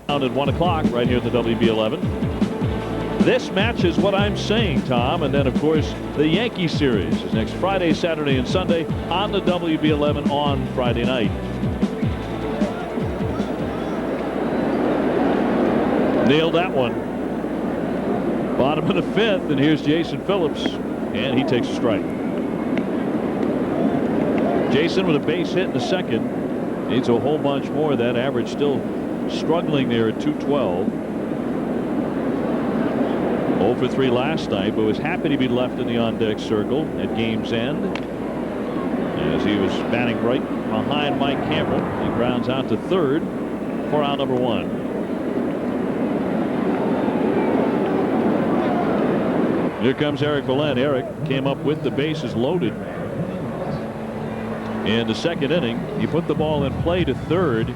Out at 1 o'clock right here at the WB11. This match is what I'm saying, Tom. And then, of course, the Yankee series is next Friday, Saturday, and Sunday on the WB11 on Friday night. Nailed that one. Bottom of the 5th, and here's Jason Phillips, and he takes a strike. Jason with a base hit in the second. Needs a whole bunch more. That average still struggling there at 212. 0 for 3 last night, but was happy to be left in the on-deck circle at game's end as he was batting right behind Mike Cameron. He grounds out to third for out number 1. Here comes Eric Valent. Eric came up with the bases loaded in the second inning. He put the ball in play to third.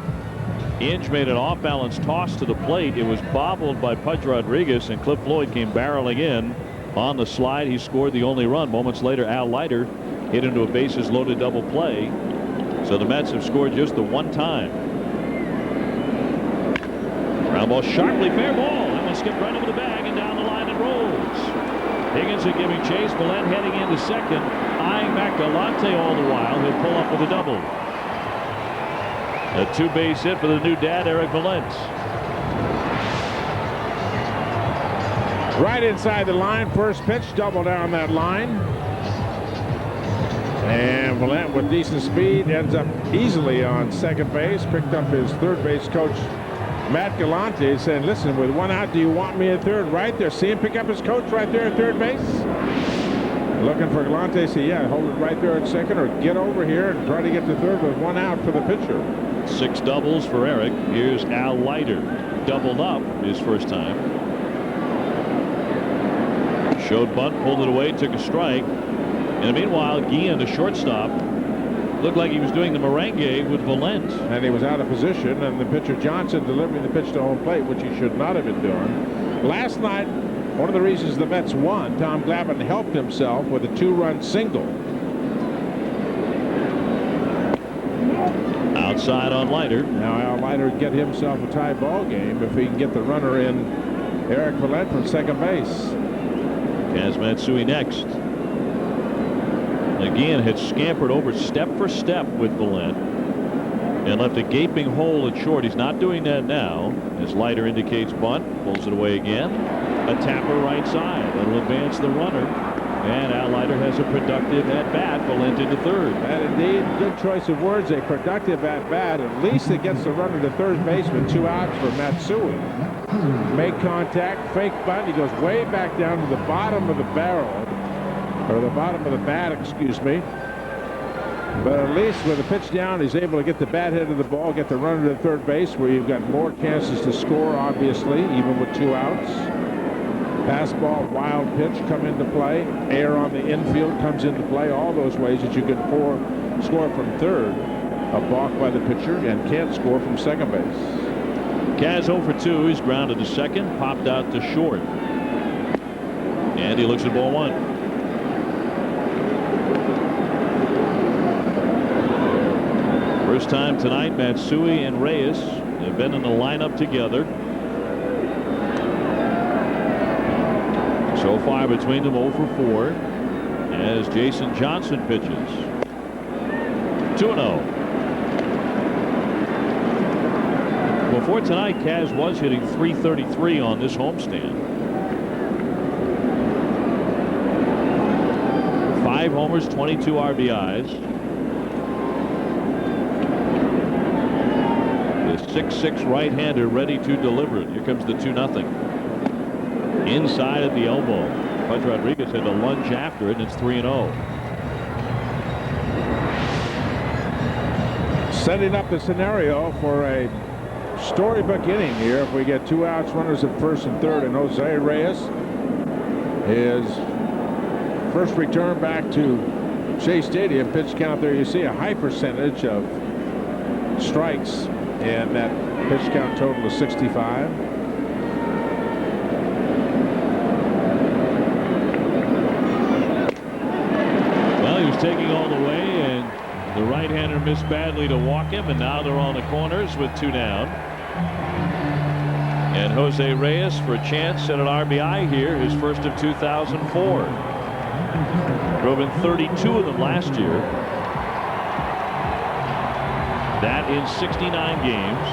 Inge made an off-balance toss to the plate. It was bobbled by Pudge Rodriguez, and Cliff Floyd came barreling in on the slide. He scored the only run. Moments later, Al Leiter hit into a bases-loaded double play. So the Mets have scored just the one time. Ground ball sharply, fair ball. That one skipped right over the bag and down the line and rolls. Higginson giving chase. Valent heading into second, eyeing back Galante all the while. He'll pull up with a double. A 2-base hit for the new dad, Eric Valent. Right inside the line. First pitch, double down that line. And Valent with decent speed ends up easily on second base. Picked up his third base coach, Matt Galante, saying, listen, with 1 out, do you want me at third? Right there. See him pick up his coach right there at third base. Looking for Galante. Say, yeah, hold it right there at second, or get over here and try to get to third with 1 out for the pitcher. 6 doubles for Eric. Here's Al Leiter. Doubled up his first time. Showed bunt, pulled it away, took a strike. And meanwhile, Guillen, the shortstop, looked like he was doing the merengue with Valent. And he was out of position, and the pitcher Johnson delivering the pitch to home plate, which he should not have been doing. Last night, one of the reasons the Mets won, Tom Glavine helped himself with a 2-run single. Outside on Leiter. Now Al Leiter would get himself a tie ball game if he can get the runner in, Eric Valent from second base. Kaz Matsui next. Again, had scampered over step for step with Valent and left a gaping hole at short. He's not doing that now, as Leiter indicates bunt, pulls it away again. A tapper right side. That'll advance the runner. And Al Leiter has a productive at-bat. Valent into third. And indeed, good choice of words. A productive at-bat. At least it gets the runner to third base with 2 outs for Matsui. Make contact, fake bunt. He goes way back down to the bottom of the barrel, or the bottom of the bat, excuse me. But at least with the pitch down, he's able to get the bat head of the ball, get the runner to third base, where you've got more chances to score, obviously, even with 2 outs. Pass ball, wild pitch come into play. Air on the infield comes into play. All those ways that you can score from third. A balk by the pitcher, and can't score from second base. Kaz 0 for 2. He's grounded to second, popped out to short. And he looks at ball 1. First time tonight, Matsui and Reyes have been in the lineup together. So far between them 0 for 4 as Jason Johnson pitches. 2-0. Before tonight, Kaz was hitting .333 on this homestand. 5 homers, 22 RBIs. 6'6" right-hander ready to deliver it. Here comes the 2-0. Inside at the elbow. Pudge Rodriguez had to lunge after it, and it's 3-0. Setting up the scenario for a storybook inning here. If we get 2 outs, runners at first and third, and Jose Reyes, his first return back to Shea Stadium. Pitch count there, you see a high percentage of strikes, and that pitch count total is 65. Well, he was taking all the way, and the right-hander missed badly to walk him, and now they're on the corners with 2 down. And Jose Reyes for a chance at an RBI here, his first of 2004. Drove in 32 of them last year. That in 69 games.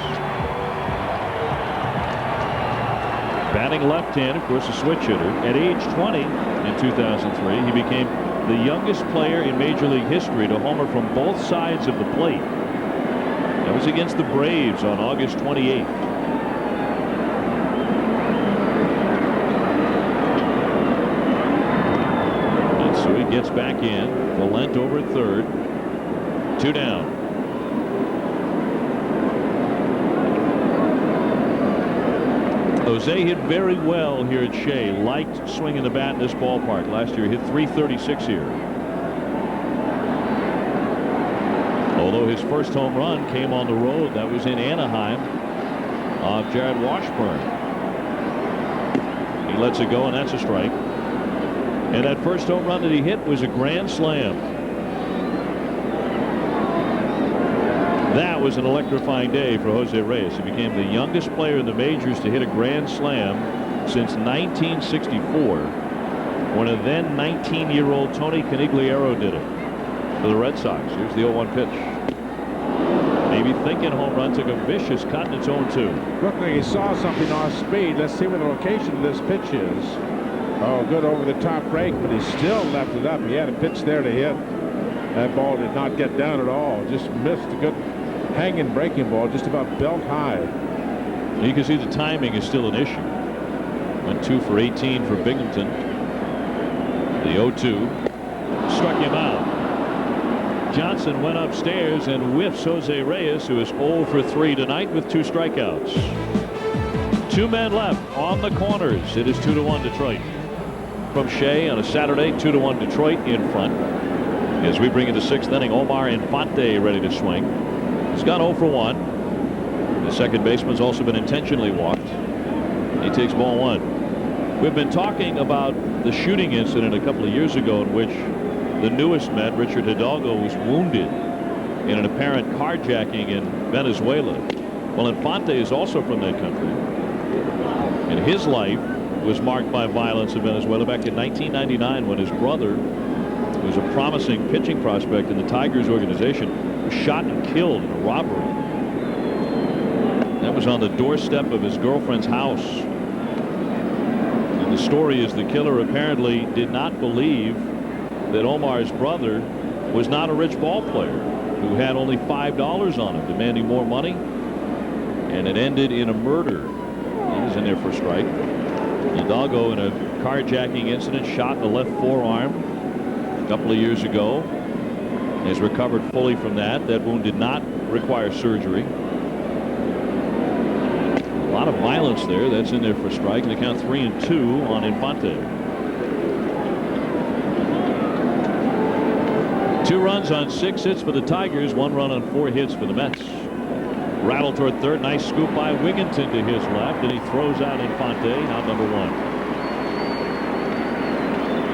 Batting left-hand, of course, a switch hitter. At age 20 in 2003, he became the youngest player in Major League history to homer from both sides of the plate. That was against the Braves on August 28th. And so he gets back in. Valent over at third. 2 down. Jose hit very well here at Shea. Liked swinging the bat in this ballpark. Last year he hit .336 here. Although his first home run came on the road. That was in Anaheim off Jared Washburn. He lets it go, and that's a strike. And that first home run that he hit was a grand slam. That was an electrifying day for Jose Reyes. He became the youngest player in the majors to hit a grand slam since 1964, when a then 19-year-old Tony Conigliaro did it for the Red Sox. Here's the 0-1 pitch. Maybe thinking home run, took a vicious cut, and it's 0-2. Looked like he saw something off speed. Let's see where the location of this pitch is. Oh, good over the top break, but he still left it up. He had a pitch there to hit. That ball did not get down at all. Just missed a good hanging breaking ball, just about belt high. You can see the timing is still an issue. Went 2 for 18 for Wigginton. The 0-2 struck him out. Johnson went upstairs and whiffs Jose Reyes, who is 0 for 3 tonight with 2 strikeouts. 2 men left on the corners. It is 2-1 Detroit. From Shea on a Saturday, 2-1 Detroit in front. As we bring in the 6th inning, Omar Infante ready to swing. He's gone 0 for 1. The second baseman's also been intentionally walked. He takes ball 1. We've been talking about the shooting incident a couple of years ago in which the newest Met, Richard Hidalgo, was wounded in an apparent carjacking in Venezuela. Well, Infante is also from that country, and his life was marked by violence in Venezuela back in 1999 when his brother, who was a promising pitching prospect in the Tigers organization, was shot and killed in a robbery. That was on the doorstep of his girlfriend's house. And the story is the killer apparently did not believe that Omar's brother was not a rich ball player who had only $5 on him, demanding more money, and it ended in a murder. He was in there for a strike. Hidalgo, in a carjacking incident, shot in the left forearm a couple of years ago, has recovered fully from that. That wound did not require surgery. A lot of violence there. That's in there for a strike. And they count 3-2 on Infante. 2 runs on 6 hits for the Tigers. 1 run on 4 hits for the Mets. Rattle toward third. Nice scoop by Wigginton to his left, and he throws out Infante, out number 1.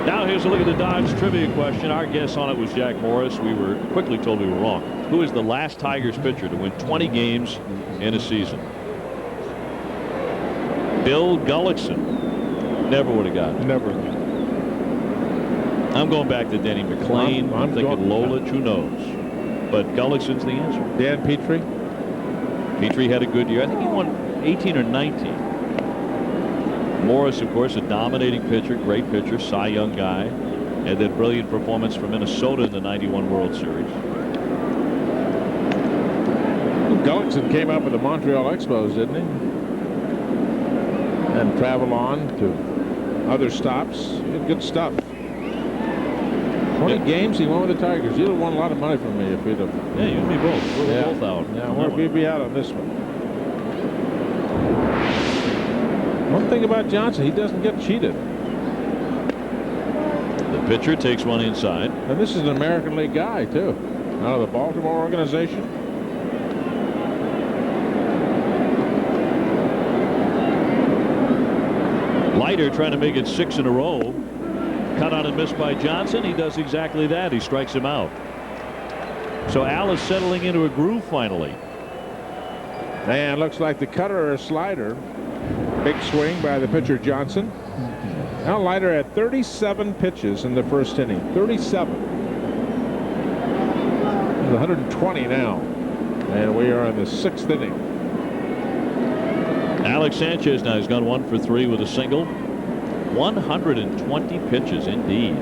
Now here's a look at the Dodge trivia question. Our guess on it was Jack Morris. We were quickly told we were wrong. Who is the last Tigers pitcher to win 20 games in a season? Bill Gullickson. Never would have gotten it. Never. I'm going back to Denny McClain. I'm thinking Lolich. Who knows? But Gullickson's the answer. Dan Petrie. Petrie had a good year. I think he won 18 or 19. Morris, of course, a dominating pitcher, great pitcher, Cy Young guy. Had that brilliant performance for Minnesota in the '91 World Series. Gullickson came up with the Montreal Expos, didn't he? And traveled on to other stops. He had good stuff. 20 games he won with the Tigers. He'd have won a lot of money from me if he'd have. Yeah, you and me both. We're both out. Yeah, we'd be out on this one. One thing about Johnson, he doesn't get cheated. The pitcher takes one inside. And this is an American League guy, too, out of the Baltimore organization. Leiter trying to make it 6 in a row. Cut on and missed by Johnson. He does exactly that. He strikes him out. So Al is settling into a groove finally. And looks like the cutter or slider. Big swing by the pitcher Johnson. Al Leiter had 37 pitches in the first inning. 37. He's 120 now. And we are in the 6th inning. Alex Sanchez now has gone 1 for 3 with a single. 120 pitches indeed.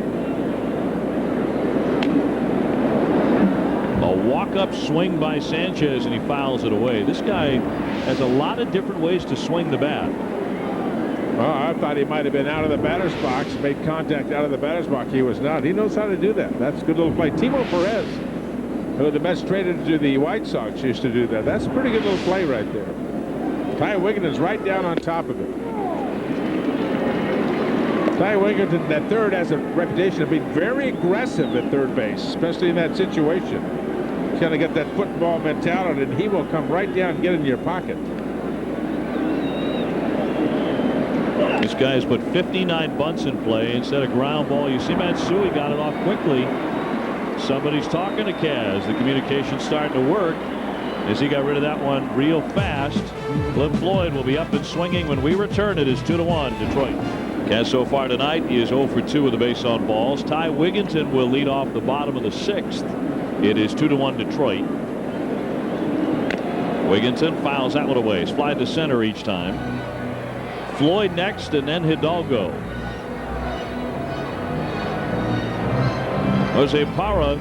A walk-up swing by Sanchez and he fouls it away. This guy has a lot of different ways to swing the bat. Oh, I thought he might have been out of the batter's box, made contact out of the batter's box. He was not. He knows how to do that. That's a good little play. Timo Perez, who the Mets traded to the White Sox, used to do that. That's a pretty good little play right there. Ty Wigginton's right down on top of it. Ty Wigginton at third has a reputation of being very aggressive at third base, especially in that situation. He's going to get that football mentality, and he will come right down and get in your pocket. This guy's put 59 bunts in play instead of ground ball. You see Matsui got it off quickly. Somebody's talking to Kaz. The communication's starting to work as he got rid of that one real fast. Cliff Floyd will be up and swinging when we return. It is 2-1 Detroit. Kaz so far tonight he is 0 for 2 with the base on balls. Ty Wigginton will lead off the bottom of the 6th. It is 2-1 Detroit. Wigginton fouls that one away. He's flied to center each time. Floyd next and then Hidalgo. Jose Parra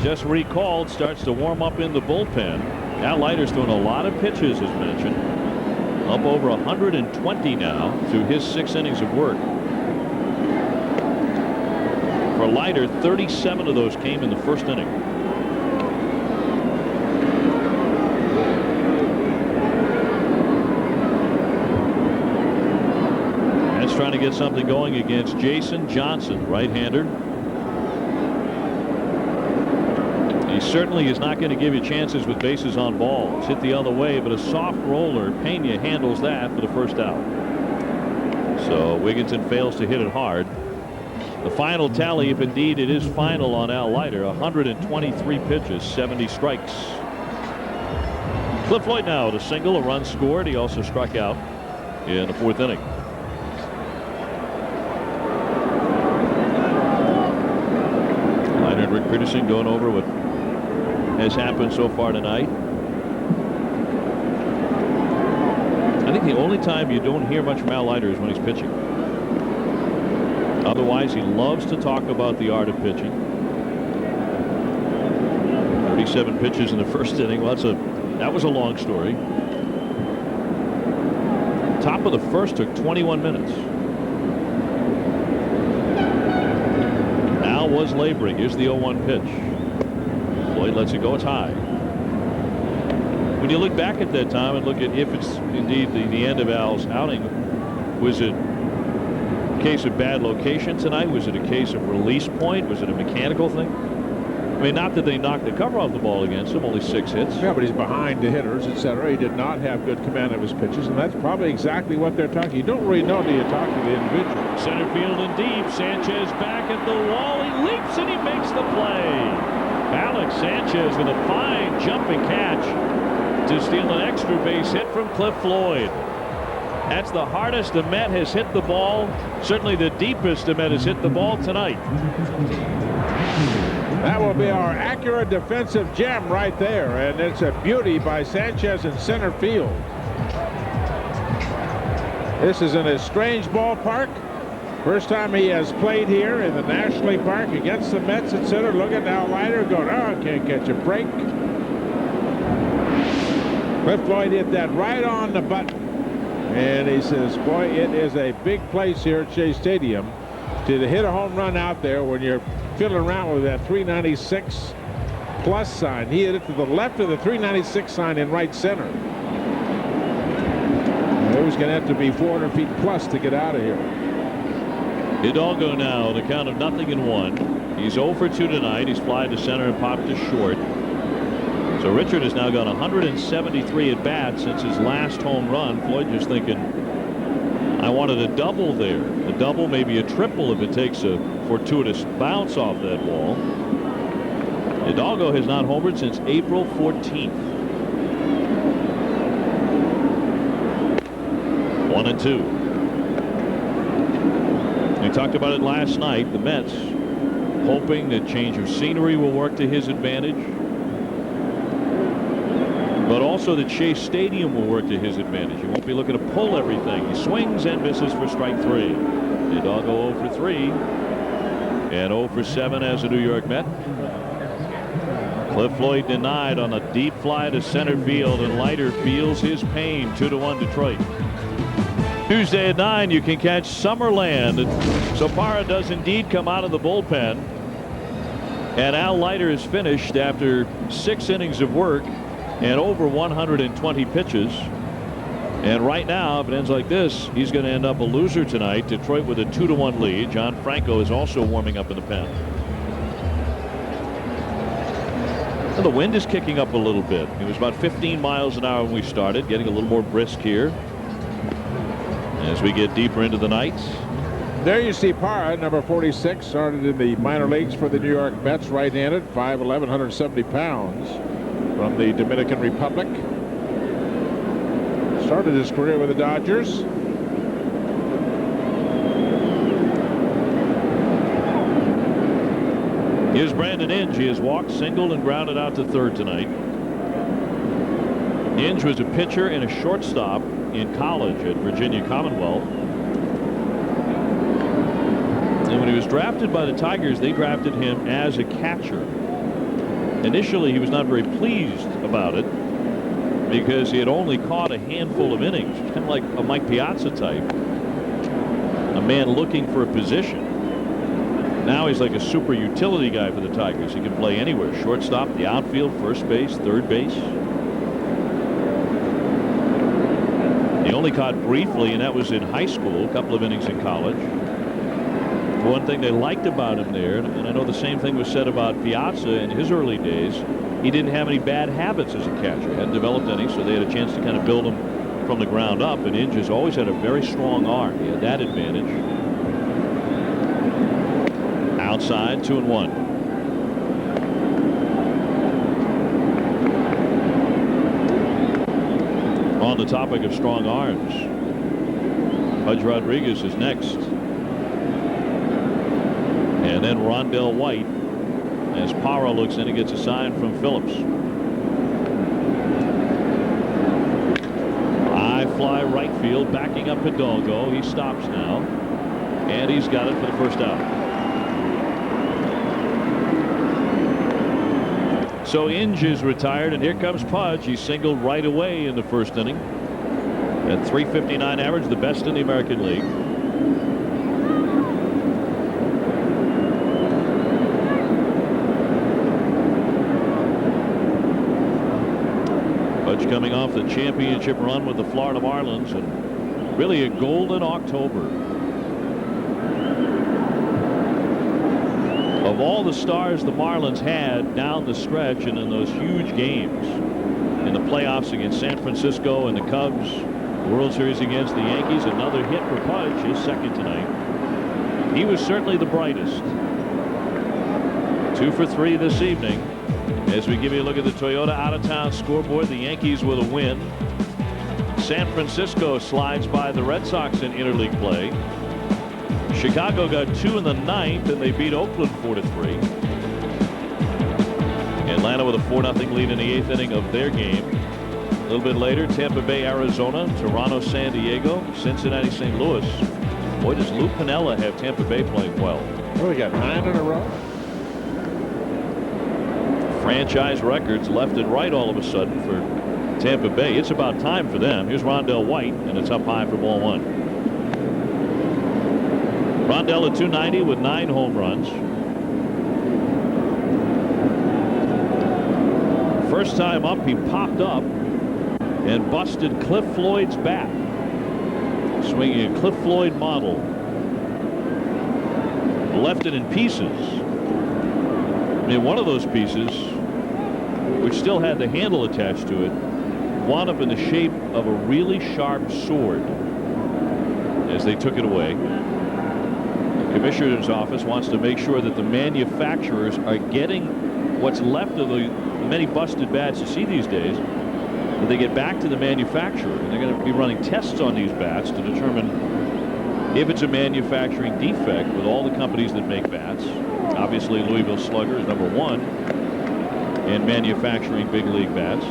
just recalled, starts to warm up in the bullpen. Al Leiter's doing a lot of pitches as mentioned. Up over 120 now through his 6 innings of work. For Leiter, 37 of those came in the first inning. That's trying to get something going against Jason Johnson, right-hander. He certainly is not going to give you chances with bases on balls. Hit the other way, but a soft roller. Phenia handles that for the first out. So Wigginton fails to hit it hard. The final tally, if indeed it is final on Al Leiter, 123 pitches, 70 strikes. Cliff Floyd now with a single, a run scored. He also struck out in the 4th inning. Leiter and Rick Peterson going over what has happened so far tonight. I think the only time you don't hear much from Al Leiter is when he's pitching. Otherwise, he loves to talk about the art of pitching. 37 pitches in the first inning. Well, that was a long story. Top of the first took 21 minutes. Al was laboring. Here's the 0-1 pitch. Floyd lets it go. It's high. When you look back at that time and look at if it's indeed the end of Al's outing, was it a case of bad location tonight? Was it a case of release point? Was it a mechanical thing? I mean, not that they knocked the cover off the ball against him, only 6 hits. Yeah, but he's behind the hitters, etc. He did not have good command of his pitches, and that's probably exactly what they're talking. You don't really know until you talk to the individual. Center field and deep. Sanchez back at the wall. He leaps and he makes the play. Alex Sanchez with a fine jumping catch to steal an extra base hit from Cliff Floyd. That's the hardest a Met has hit the ball. Certainly the deepest a Met has hit the ball tonight. That will be our accurate defensive gem right there, and it's a beauty by Sanchez in center field. This is in a strange ballpark. First time he has played here in the National League Park against the Mets, etc. Look at Al Leiter going, oh, can't catch a break. Cliff Floyd hit that right on the button. And he says, boy, it is a big place here at Shea Stadium to hit a home run out there when you're fiddling around with that 396 plus sign. He hit it to the left of the 396 sign in right center. It was going to have to be 400 feet plus to get out of here. Hidalgo now, the count of 0-1. He's 0 for 2 tonight. He's flied to center and popped to short. So Richard has now gone 173 at bats since his last home run. Floyd just thinking, I wanted a double there. A double, maybe a triple if it takes a fortuitous bounce off that wall. Hidalgo has not homered since April 14th. 1-2. We talked about it last night. The Mets hoping that change of scenery will work to his advantage, but also that Shea Stadium will work to his advantage. He won't be looking to pull everything. He swings and misses for strike 3. Hidalgo 0 for 3 and 0 for 7 as a New York Met. Cliff Floyd denied on a deep fly to center field, and Leiter feels his pain. 2-1 Detroit. Tuesday at 9, you can catch Summerland. So Parra does indeed come out of the bullpen, and Al Leiter is finished after 6 innings of work and over 120 pitches. And right now, if it ends like this, he's going to end up a loser tonight. Detroit with a 2-1 lead. John Franco is also warming up in the pen. And the wind is kicking up a little bit. It was about 15 miles an hour when we started, getting a little more brisk here as we get deeper into the night. There you see Parra, number 46, started in the minor leagues for the New York Mets, right-handed, 5'11", 170 pounds, from the Dominican Republic. Started his career with the Dodgers. Here's Brandon Inge. He has walked, singled, and grounded out to third tonight. Inge was a pitcher and a shortstop in college at Virginia Commonwealth. And when he was drafted by the Tigers, they drafted him as a catcher. Initially, he was not very pleased about it because he had only caught a handful of innings. It's kind of like a Mike Piazza type, a man looking for a position. Now he's like a super utility guy for the Tigers. He can play anywhere: shortstop, the outfield, first base, third base. He only caught briefly, and that was in high school, a couple of innings in college. One thing they liked about him there, and I know the same thing was said about Piazza in his early days, he didn't have any bad habits as a catcher. Hadn't developed any, so they had a chance to kind of build him from the ground up. And Inge has always had a very strong arm. He had that advantage. Outside, 2-1. On the topic of strong arms, Pudge Rodriguez is next. And then Rondell White, as Parra looks in and gets a sign from Phillips. High fly right field, backing up Hidalgo. He stops now, and he's got it for the first out. So Inge is retired, and here comes Pudge. He singled right away in the first inning at .359 average, the best in the American League. Pudge coming off the championship run with the Florida Marlins, and really a golden October. Of all the stars the Marlins had down the stretch and in those huge games in the playoffs against San Francisco and the Cubs, World Series against the Yankees, another hit for Pudge, his second tonight. He was certainly the brightest. 2 for 3 this evening. As we give you a look at the Toyota out-of-town scoreboard, the Yankees with a win. San Francisco slides by the Red Sox in interleague play. Chicago got 2 in the 9th, and they beat Oakland 4-3. Atlanta with a 4-0 lead in the 8th inning of their game. A little bit later, Tampa Bay, Arizona, Toronto, San Diego, Cincinnati, St. Louis. Boy, does Lou Piniella have Tampa Bay playing well. Well, we got 9 in a row. Franchise records left and right all of a sudden for Tampa Bay. It's about time for them. Here's Rondell White, and it's up high for ball 1. Rondell at 290 with 9 home runs. First time up, he popped up and busted Cliff Floyd's bat. Swinging a Cliff Floyd model. Left it in pieces. I mean, one of those pieces, which still had the handle attached to it, wound up in the shape of a really sharp sword as they took it away. The commissioner's office wants to make sure that the manufacturers are getting what's left of the many busted bats you see these days, that they get back to the manufacturer, and they're going to be running tests on these bats to determine if it's a manufacturing defect with all the companies that make bats. Obviously, Louisville Slugger is #1 in manufacturing big league bats.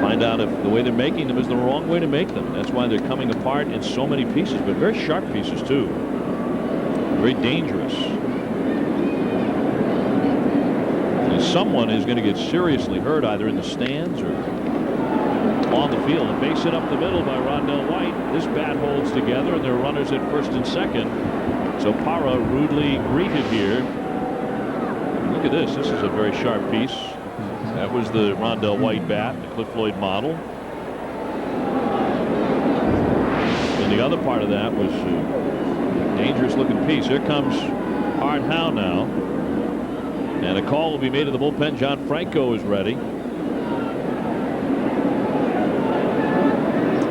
Find out if the way they're making them is the wrong way to make them. That's why they're coming apart in so many pieces, but very sharp pieces too. Very dangerous. And someone is going to get seriously hurt either in the stands or on the field. A base hit up the middle by Rondell White. This bat holds together, and there are runners at first and second. So Parra rudely greeted here. Look at this. This is a very sharp piece. That was the Rondell White bat, the Cliff Floyd model. And the other part of that was a dangerous looking piece. Here comes Art Howe now. And a call will be made to the bullpen. John Franco is ready.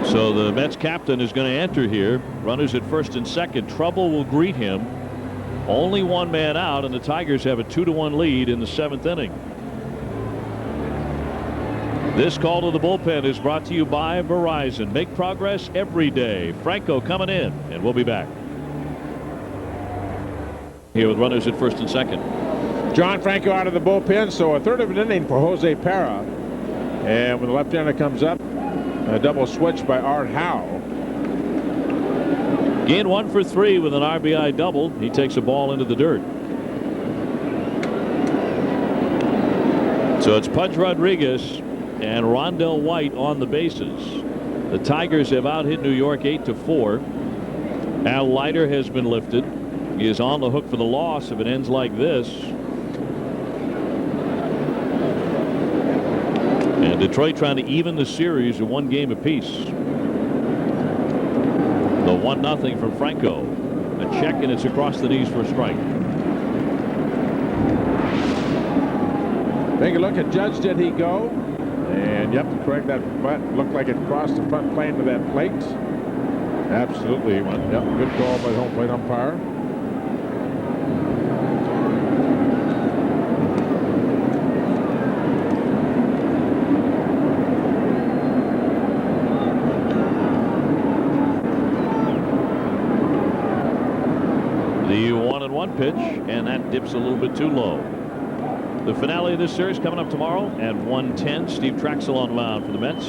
So the Mets captain is going to enter here. Runners at first and second. Trouble will greet him. Only one man out, and the Tigers have a 2-1 lead in the 7th inning. This call to the bullpen is brought to you by Verizon. Make progress every day. Franco coming in, and we'll be back. Here with runners at first and second. John Franco out of the bullpen, so a third of an inning for Jose Parra. And when the left-hander comes up, a double switch by Art Howe. Gain 1 for 3 with an RBI double. He takes a ball into the dirt. So it's Pudge Rodriguez and Rondell White on the bases. The Tigers have out-hit New York 8-4. Al Leiter has been lifted. He is on the hook for the loss if it ends like this. And Detroit trying to even the series to 1 game apiece. The 1-0 from Franco. A check, and it's across the knees for a strike. Take a look at Judge. Did he go? And yep, correct. That butt looked like it crossed the front plane of that plate. Absolutely. Yep, good call by the home plate umpire. The 1-1 pitch, and that dips a little bit too low. The finale of this series coming up tomorrow at 1:10. Steve Traxel on the mound for the Mets.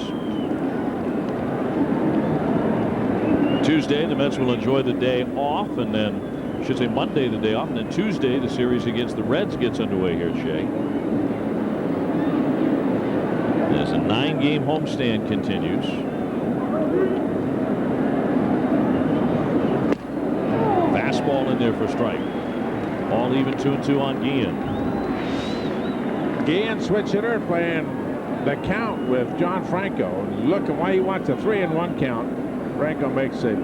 Tuesday, the Mets will enjoy the day off, and then, I should say Monday, the day off, and then Tuesday, the series against the Reds gets underway here at Shea. As a 9-game homestand continues. Fastball in there for a strike. All even 2-2 on Guillen. Guillen, switch hitter, playing the count with John Franco. Look at why he wants a 3-1 count. Franco makes a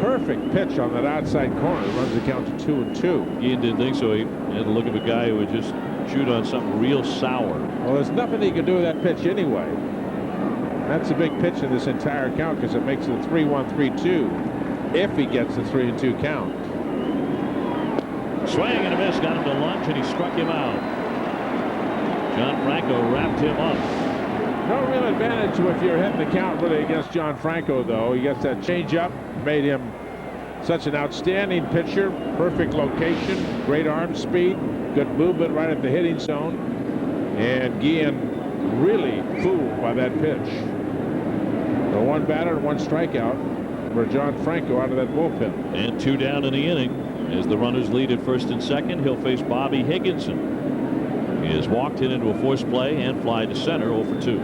perfect pitch on that outside corner. Runs the count to 2-2. Guillen didn't think so. He had the look of a guy who would just shoot on something real sour. Well, there's nothing he can do with that pitch anyway. That's a big pitch in this entire count because it makes it a 3-1-3-2 if he gets the 3-2 count. Swing and a miss, got him to lunge, and he struck him out. John Franco wrapped him up. No real advantage if you're hitting the count really against John Franco, though. He gets that changeup, made him such an outstanding pitcher. Perfect location, great arm speed, good movement right at the hitting zone. And Guillen really fooled by that pitch. So 1 batter and 1 strikeout for John Franco out of that bullpen. And 2 down in the inning. As the runners lead at first and second, he'll face Bobby Higginson. He has walked it into a forced play and fly to center 0 for 2.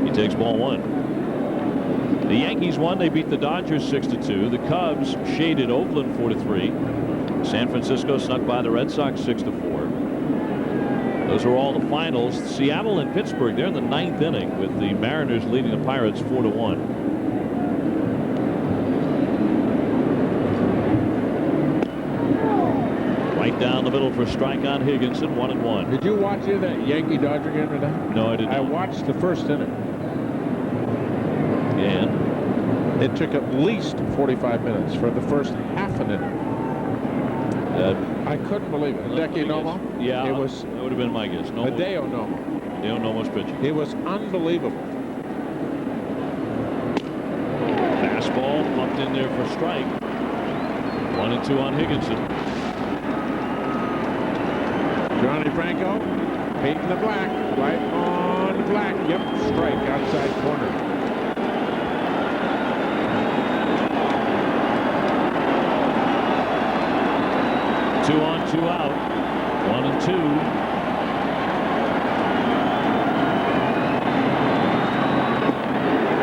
He takes ball 1. The Yankees won. They beat the Dodgers 6-2. The Cubs shaded Oakland 4-3. San Francisco snuck by the Red Sox 6-4. Those are all the finals. Seattle and Pittsburgh, they're in the 9th inning with the Mariners leading the Pirates 4-1. Right down the middle for a strike on Higginson, 1-1. Did you watch any of that Yankee-Dodger game today? No, I didn't. I watched the first inning. And it took at least 45 minutes for the first half an inning. I couldn't believe it. Hideki Nomo? Yeah, it was. That would have been my guess. Hideo Nomo. Hideo Nomo's pitching. It was unbelievable. Fastball pumped in there for strike. 1-2 on Higginson. Johnny Franco, painting the black, right on the black. Yep, strike outside corner. Two on, 2 out. 1-2.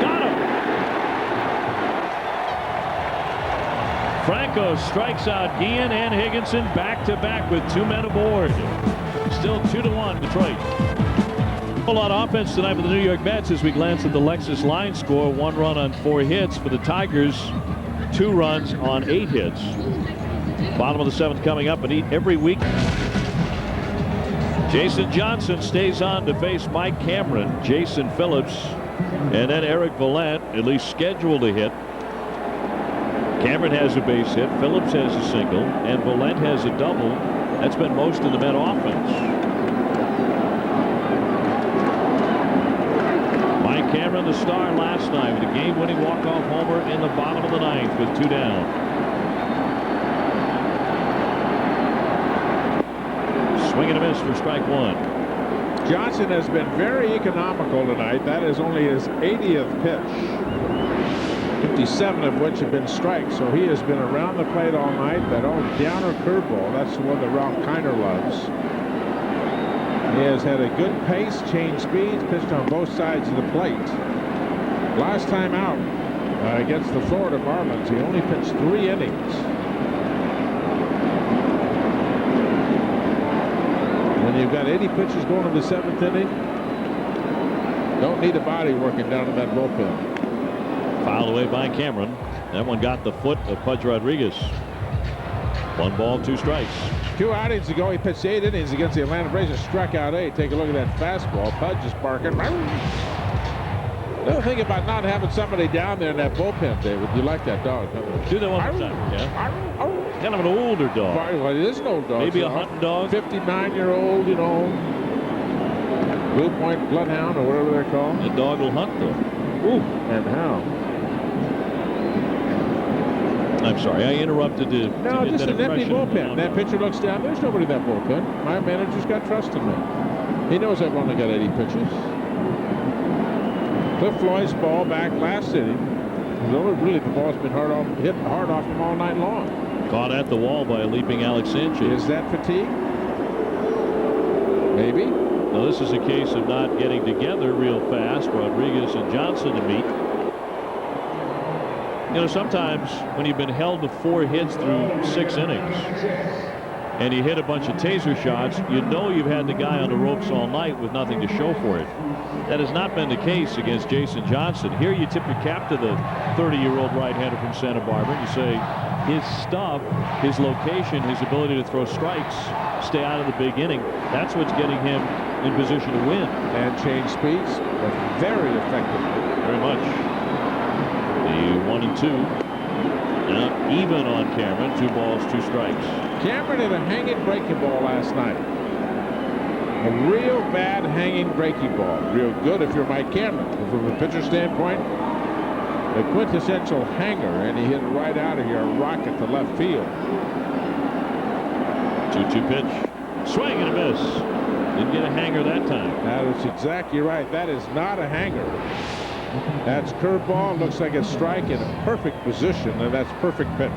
Got him. Franco strikes out Guillen and Higginson back to back with 2 men aboard. Still 2-1 Detroit. A whole lot of offense tonight for the New York Mets as we glance at the Lexus line score. 1 run on 4 hits for the Tigers. 2 runs on 8 hits. Bottom of the 7th coming up and every week. Jason Johnson stays on to face Mike Cameron, Jason Phillips, and then Eric Vallant, at least scheduled to hit. Cameron has a base hit, Phillips has a single, and Vallant has a double. That's been most of the Met offense. Mike Cameron, the star last night with a game-winning walk-off homer in the bottom of the 9th with 2 down. Swing and a miss for strike 1. Johnson has been very economical tonight. That is only his 80th pitch. 57 of which have been strikes, so he has been around the plate all night. That old downer curveball, that's the one that Ralph Kiner loves. He has had a good pace, changed speeds, pitched on both sides of the plate. Last time out against the Florida Marlins, he only pitched 3 innings. When you've got 80 pitches going to the 7th inning, don't need a body working down in that bullpen. Fouled away by Cameron. That one got the foot of Pudge Rodriguez. 1 ball, 2 strikes. 2 outings ago, he pitched 8 innings against the Atlanta Braves and struck out 8. Take a look at that fastball. Pudge is barking. Little thing about not having somebody down there in that bullpen, David. You like that dog, don't you? Do that one more time. Yeah. Kind of an older dog. Well, it is an old dog. Maybe a hunting dog. 59-year-old, you know, Blue Point Bloodhound or whatever they're called. The dog will hunt, though. Ooh, and how? I'm sorry, I interrupted you. No, just an empty bullpen. That pitcher looks down. There's nobody in that bullpen. My manager's got trust in me. He knows I've only got 80 pitches. Cliff Floyd's ball back last inning. Really, the ball's been hit hard off him all night long. Caught at the wall by a leaping Alex Sanchez. Is that fatigue? Maybe. Now, this is a case of not getting together real fast. Rodriguez and Johnson to meet. You know, sometimes when you've been held to 4 hits through 6 innings and you hit a bunch of taser shots, you know you've had the guy on the ropes all night with nothing to show for it. That has not been the case against Jason Johnson. Here you tip your cap to the 30-year-old right-hander from Santa Barbara. And you say his stuff, his location, his ability to throw strikes, stay out of the big inning. That's what's getting him in position to win. And change speeds very effectively. Very much. The 1-2. Now even on Cameron. 2 balls, 2 strikes. Cameron had a hanging breaking ball last night. A real bad hanging breaking ball. Real good if you're Mike Cameron. But from a pitcher standpoint, the quintessential hanger, and he hit it right out of here, a rocket to left field. 2-2 pitch. Swing and a miss. Didn't get a hanger that time. That is exactly right. That is not a hanger. That's curveball. Looks like a strike in a perfect position, and that's perfect pitch.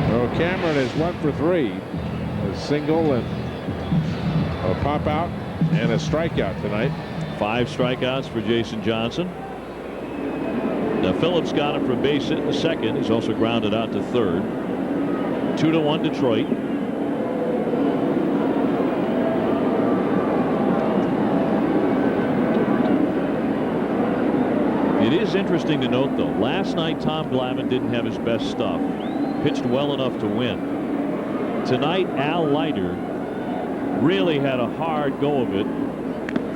So Cameron is 1 for 3. A single and a pop out and a strikeout tonight. 5 strikeouts for Jason Johnson. Now Phillips got him from base hit in the second. He's also grounded out to third. 2-1 Detroit. It is interesting to note, though, last night Tom Glavine didn't have his best stuff. Pitched well enough to win. Tonight, Al Leiter really had a hard go of it.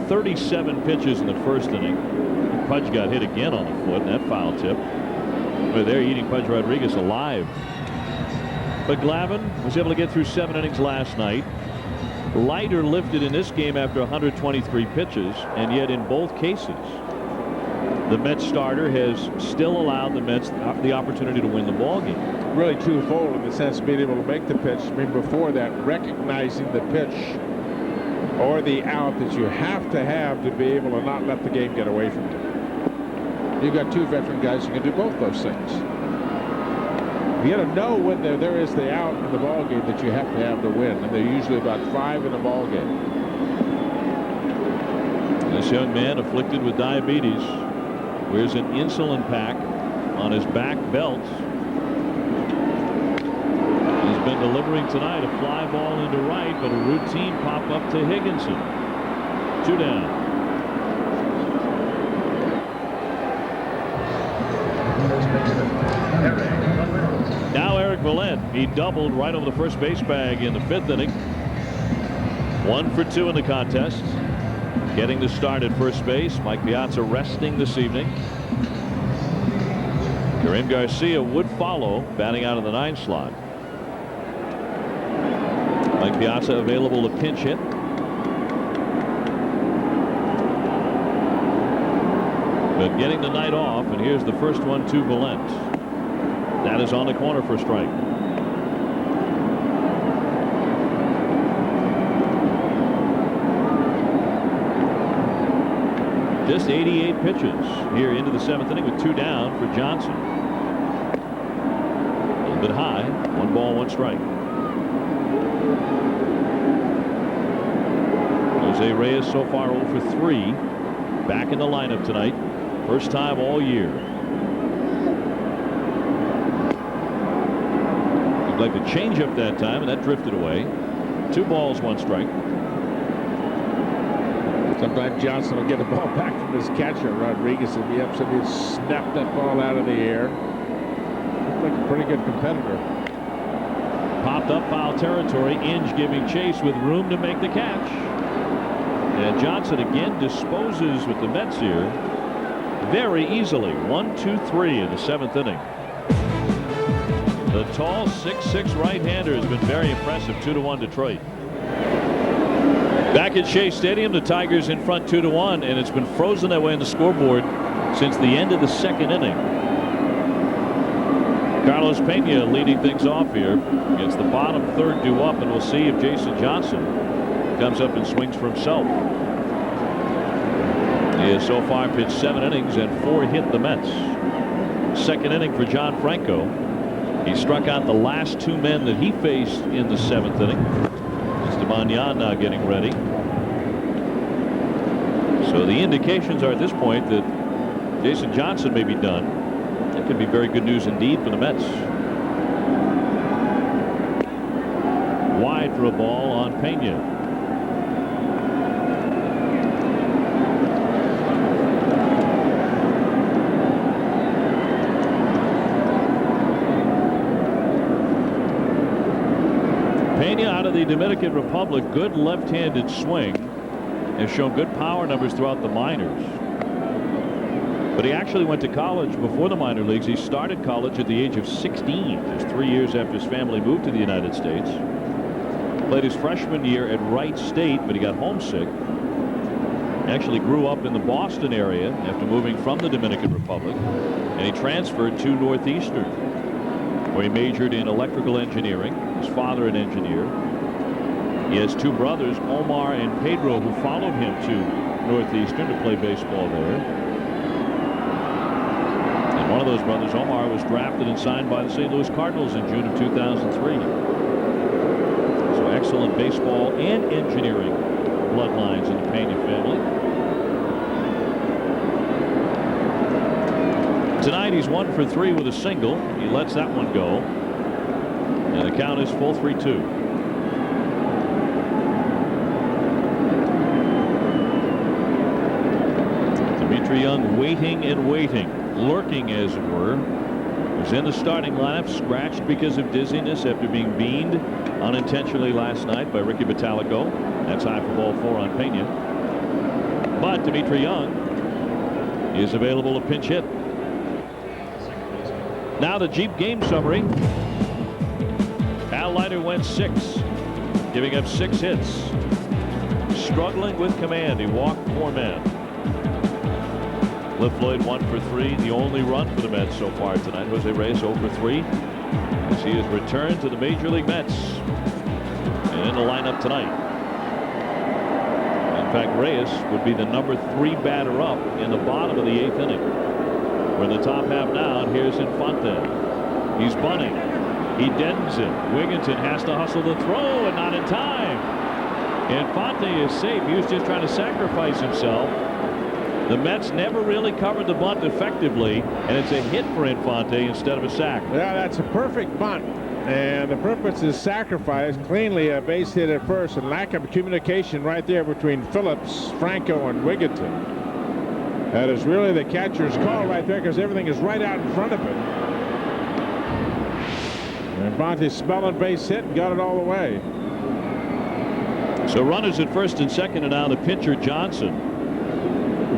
37 pitches in the first inning. Pudge got hit again on the foot, and that foul tip. But they're eating Pudge Rodriguez alive. But Glavine was able to get through 7 innings last night. Leiter lifted in this game after 123 pitches, and yet in both cases, the Mets starter has still allowed the Mets the opportunity to win the ball game. Really twofold in the sense of being able to make the pitch. I mean, before that, recognizing the pitch or the out that you have to be able to not let the game get away from you. You've got 2 veteran guys who can do both those things. You got to know when there is the out in the ball game that you have to win, and they're usually about 5 in a ball game. This young man, afflicted with diabetes, wears an insulin pack on his back belt. He's been delivering tonight a fly ball into right, but a routine pop-up to Higginson. 2 down. Now Eric Valent. He doubled right over the first base bag in the 5th inning. 1 for 2 in the contest. Getting the start at first base. Mike Piazza resting this evening. Karim Garcia would follow, batting out of the 9 slot. Mike Piazza available to pinch hit. But getting the night off, and here's the first one to Valent. That is on the corner for a strike. Just 88 pitches here into the 7th inning with 2 down for Johnson. A little bit high. 1 ball, 1 strike. Jose Reyes so far 0 for 3. Back in the lineup tonight. First time all year. Looked like the changeup that time, and that drifted away. 2 balls, 1 strike. Sometimes Johnson will get the ball back from his catcher. Rodriguez will be upset. He snapped that ball out of the air. Looked like a pretty good competitor. Popped up foul territory. Inge giving chase with room to make the catch. And Johnson again disposes with the Mets here very easily. 1-2-3 in the 7th inning. The tall 6'6" right-hander has been very impressive. 2-1 Detroit. Back at Shea Stadium, the Tigers in front 2-1, and it's been frozen that way on the scoreboard since the end of the 2nd inning. Carlos Phenia leading things off here against the bottom 3rd due up, and we'll see if Jason Johnson comes up and swings for himself. He has so far pitched 7 innings and 4 hit the Mets. 2nd inning for John Franco. He struck out the last 2 men that he faced in the 7th inning. Esteban Yan now getting ready. So the indications are at this point that Jason Johnson may be done. That could be very good news indeed for the Mets. Wide for a ball on Phenia. Phenia out of the Dominican Republic, good left-handed swing, has shown good power numbers throughout the minors. But he actually went to college before the minor leagues. He started college at the age of 16, just 3 years after his family moved to the United States. Played his freshman year at Wright State, but he got homesick. Actually grew up in the Boston area after moving from the Dominican Republic, and he transferred to Northeastern, where he majored in electrical engineering. His father an engineer. He has 2 brothers, Omar and Pedro, who followed him to Northeastern to play baseball there. And one of those brothers, Omar, was drafted and signed by the St. Louis Cardinals in June of 2003. So excellent baseball and engineering bloodlines in the Phenia family. Tonight he's 1 for 3 with a single. He lets that one go. And the count is full 3-2. Young waiting and waiting, lurking as it were. Was in the starting lineup, scratched because of dizziness after being beamed unintentionally last night by Ricky Batalico. That's high for ball 4 on Phenia. But Dimitri Young is available to pinch hit. Now the Jeep game summary. Leiter went 6, giving up 6 hits. Struggling with command. He walked 4 men. Cliff Floyd 1 for 3, the only run for the Mets so far tonight. Jose Reyes 0 for 3 as he has returned to the Major League Mets and in the lineup tonight. In fact, Reyes would be the number 3 batter up in the bottom of the 8th inning. We're in the top half now, and here's Infante. He's bunting. He deadens it. Wigginton has to hustle the throw and not in time. Infante is safe. He was just trying to sacrifice himself. The Mets never really covered the bunt effectively, and it's a hit for Infante instead of a sac. Yeah, that's a perfect bunt. And the purpose is sacrifice. Cleanly a base hit at first, and lack of communication right there between Phillips, Franco, and Wigginton. That is really the catcher's call right there, because everything is right out in front of him. And Infante smelling base hit and got it all the way. So runners at first and second, and now the pitcher Johnson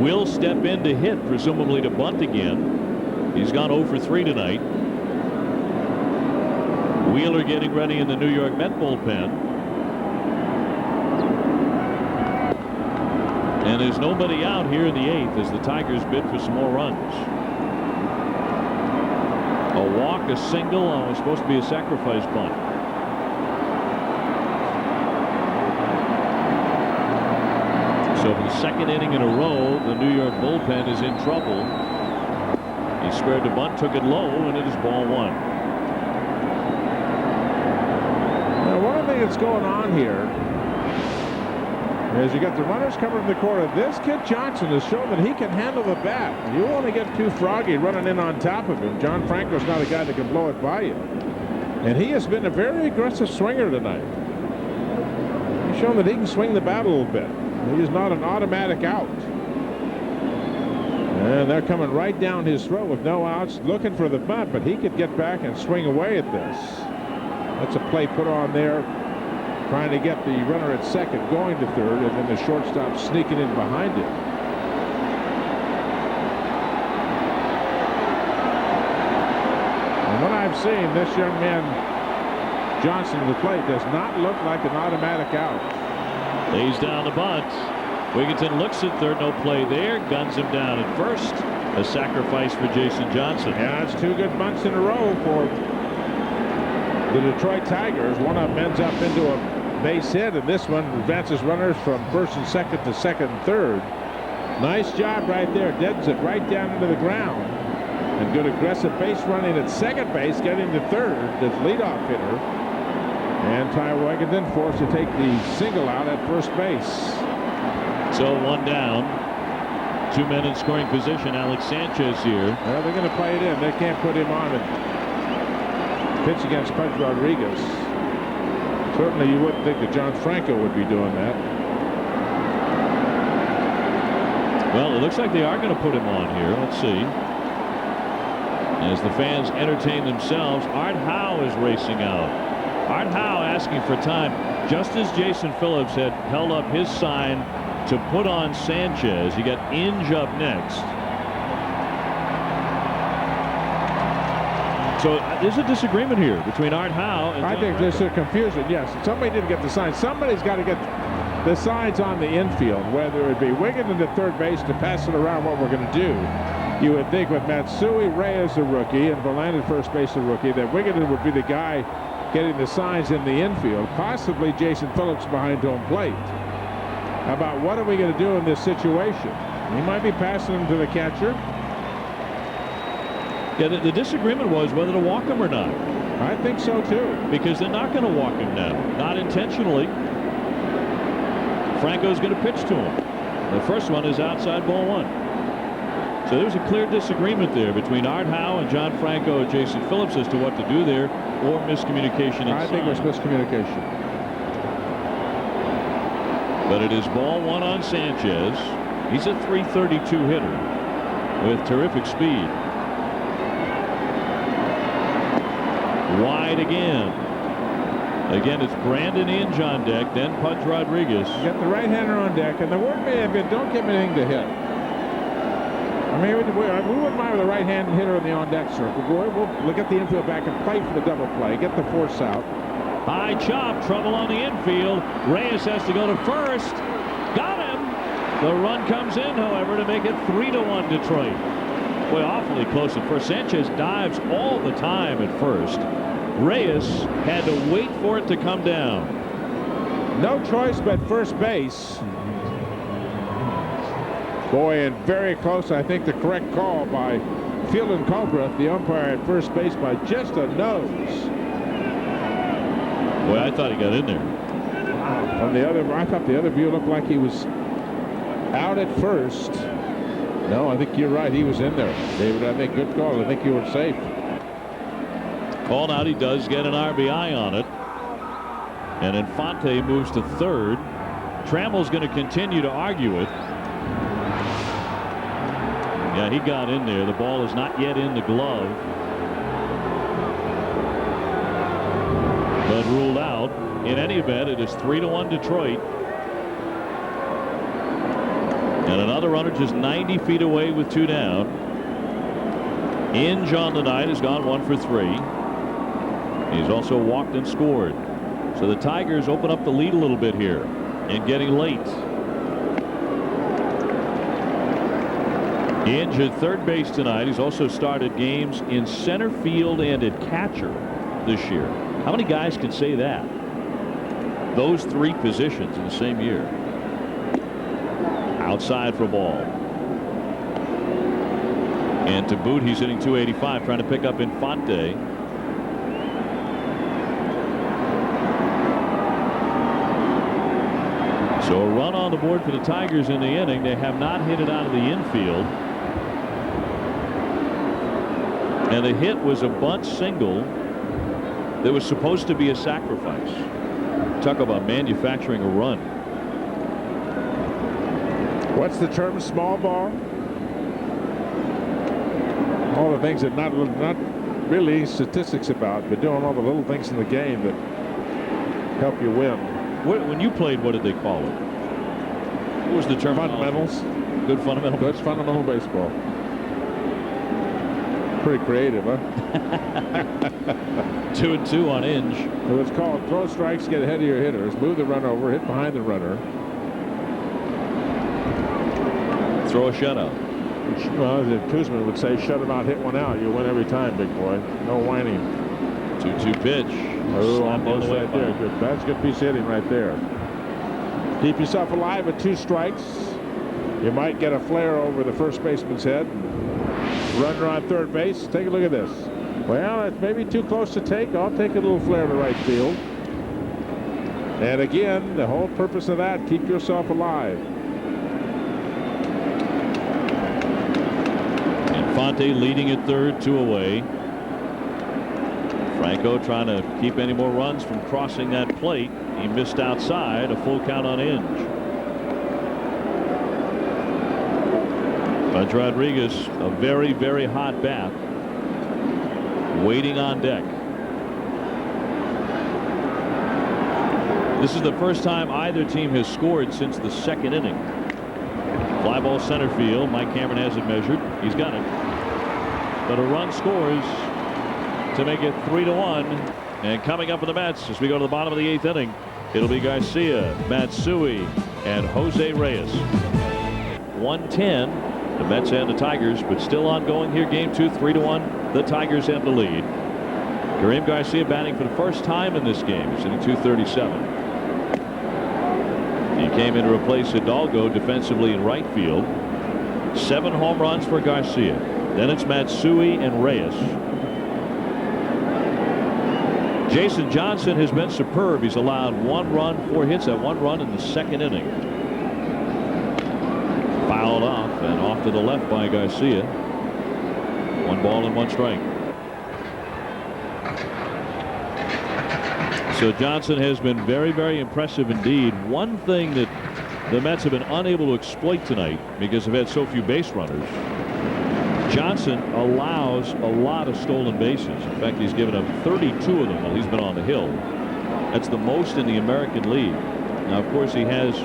will step in to hit, presumably to bunt again. He's gone 0 for 3 tonight. Wheeler getting ready in the New York Met bullpen. And there's nobody out here in the 8th as the Tigers bid for some more runs. A walk, a single, was supposed to be a sacrifice bunt. So for the second inning in a row, the New York bullpen is in trouble. He squared the bunt, took it low, and it is ball 1. Now, one thing that's going on here is you got the runners covering the corner. This kid Johnson has shown that he can handle the bat. You want to get too froggy running in on top of him. John Franco's not a guy that can blow it by you. And he has been a very aggressive swinger tonight. He's shown that he can swing the bat a little bit. He is not an automatic out. And they're coming right down his throat with no outs, looking for the bunt, but he could get back and swing away at this. That's a play put on there, trying to get the runner at second going to third, and then the shortstop sneaking in behind him. And what I've seen, this young man Johnson at the plate does not look like an automatic out. Lays down the bunt. Wigginton looks at third, no play there. Guns him down at first. A sacrifice for Jason Johnson. Yeah, it's 2 good bunts in a row for the Detroit Tigers. One of them ends up into a base hit, and this one advances runners from first and second to second and third. Nice job right there. Deadens it right down into the ground. And good aggressive base running at second base, getting to third, the leadoff hitter. And Ty Wigginton forced to take the single out at first base. So 1 down. 2 men in scoring position. Alex Sanchez here. Well, they're going to play it in. They can't put him on and pitch against Pudge Rodriguez. Certainly you wouldn't think that John Franco would be doing that. Well, it looks like they are going to put him on here. Let's see. As the fans entertain themselves, Art Howe is racing out. Art Howe asking for time, just as Jason Phillips had held up his sign to put on Sanchez. He got Inge up next. So there's a disagreement here between Art Howe and I think there's a confusion. Yes, somebody didn't get the sign. Somebody's got to get the signs on the infield, whether it be Wigginton to third base to pass it around what we're going to do. You would think with Matsui Reyes, a rookie, and Verlander first base, a rookie, that Wigginton would be the guy getting the signs in the infield, possibly Jason Phillips behind home plate. About what are we going to do in this situation? He might be passing him to the catcher. Yeah, the disagreement was whether to walk him or not. I think so too. Because they're not going to walk him now, not intentionally. Franco's going to pitch to him. The first one is outside, ball 1. So there's a clear disagreement there between Art Howe and John Franco and Jason Phillips as to what to do there, or miscommunication inside. I think it was miscommunication. But it is ball 1 on Sanchez. He's a .332 hitter with terrific speed. Wide again. Again, it's Brandon Inge on deck, then Pudge Rodriguez. You got the right-hander on deck, and the word may have been, don't give him anything to hit. I mean, we wouldn't mind with a right-handed hitter in the on-deck circle. We'll get the infield back and play for the double play. Get the force out. High chop, trouble on the infield. Reyes has to go to first. Got him. The run comes in, however, to make it 3-1 Detroit. Boy, awfully close at first. Sanchez dives all the time at first. Reyes had to wait for it to come down. No choice but first base. Boy, and very close. I think the correct call by Phelan Culbreth, the umpire at first base, by just a nose. Boy, I thought he got in there. Wow. From the other, I thought the other view looked like he was out at first. No, I think you're right. He was in there. David, I think good call. I think you were safe. Called out. He does get an RBI on it. And Infante moves to third. Trammels going to continue to argue it. Yeah, he got in there. The ball is not yet in the glove. But ruled out. In any event, it is 3-1 Detroit. And another runner just 90 feet away with 2 down. Inge on the night has gone 1 for 3. He's also walked and scored. So the Tigers open up the lead a little bit here and getting late. Inge at third base tonight. He's also started games in center field and at catcher this year. How many guys can say that? Those 3 positions in the same year. Outside for a ball. And to boot, he's hitting .285, trying to pick up Infante. So a run on the board for the Tigers in the inning. They have not hit it out of the infield. And the hit was a bunt single that was supposed to be a sacrifice. Talk about manufacturing a run. What's the term? Small ball? All the things that not really statistics about, but doing all the little things in the game that help you win. When you played, what did they call it? What was the term? Fundamentals. Good fundamental. Good fundamental baseball. Pretty creative, huh? 2-2 on Inge. So it's called throw strikes, get ahead of your hitters, move the run over, hit behind the runner. Throw a shutout. Well, as Kuzman would say, shut him out, hit one out. You win every time, big boy. No whining. 2-2 pitch. Oh, almost right there. Good. That's a good piece of hitting right there. Keep yourself alive at 2 strikes. You might get a flare over the first baseman's head. Runner on third base. Take a look at this. Well, it's maybe too close to take. I'll take a little flare to right field. And again, the whole purpose of that, keep yourself alive. Infante leading at third, 2 away. Franco trying to keep any more runs from crossing that plate. He missed outside. A full count on Inge. Pudge Rodriguez, a very, very hot bat, waiting on deck. This is the first time either team has scored since the 2nd inning. Fly ball center field. Mike Cameron has it measured. He's got it. But a run scores to make it 3-1. And coming up in the Mets as we go to the bottom of the 8th inning, it'll be Garcia, Matsui, and Jose Reyes. 110. The Mets and the Tigers, but still ongoing here. Game 2, 3-1. The Tigers have the lead. Kareem Garcia batting for the first time in this game. He's hitting .237. He came in to replace Hidalgo defensively in right field. 7 home runs for Garcia. Then it's Matsui and Reyes. Jason Johnson has been superb. He's allowed 1 run, 4 hits, at 1 run in the 2nd inning. Fouled off and off to the left by Garcia. 1 ball and 1 strike. So Johnson has been very, very impressive indeed. One thing that the Mets have been unable to exploit tonight, because they've had so few base runners, Johnson allows a lot of stolen bases. In fact, he's given up 32 of them while he's been on the hill. That's the most in the American League. Now, of course, he has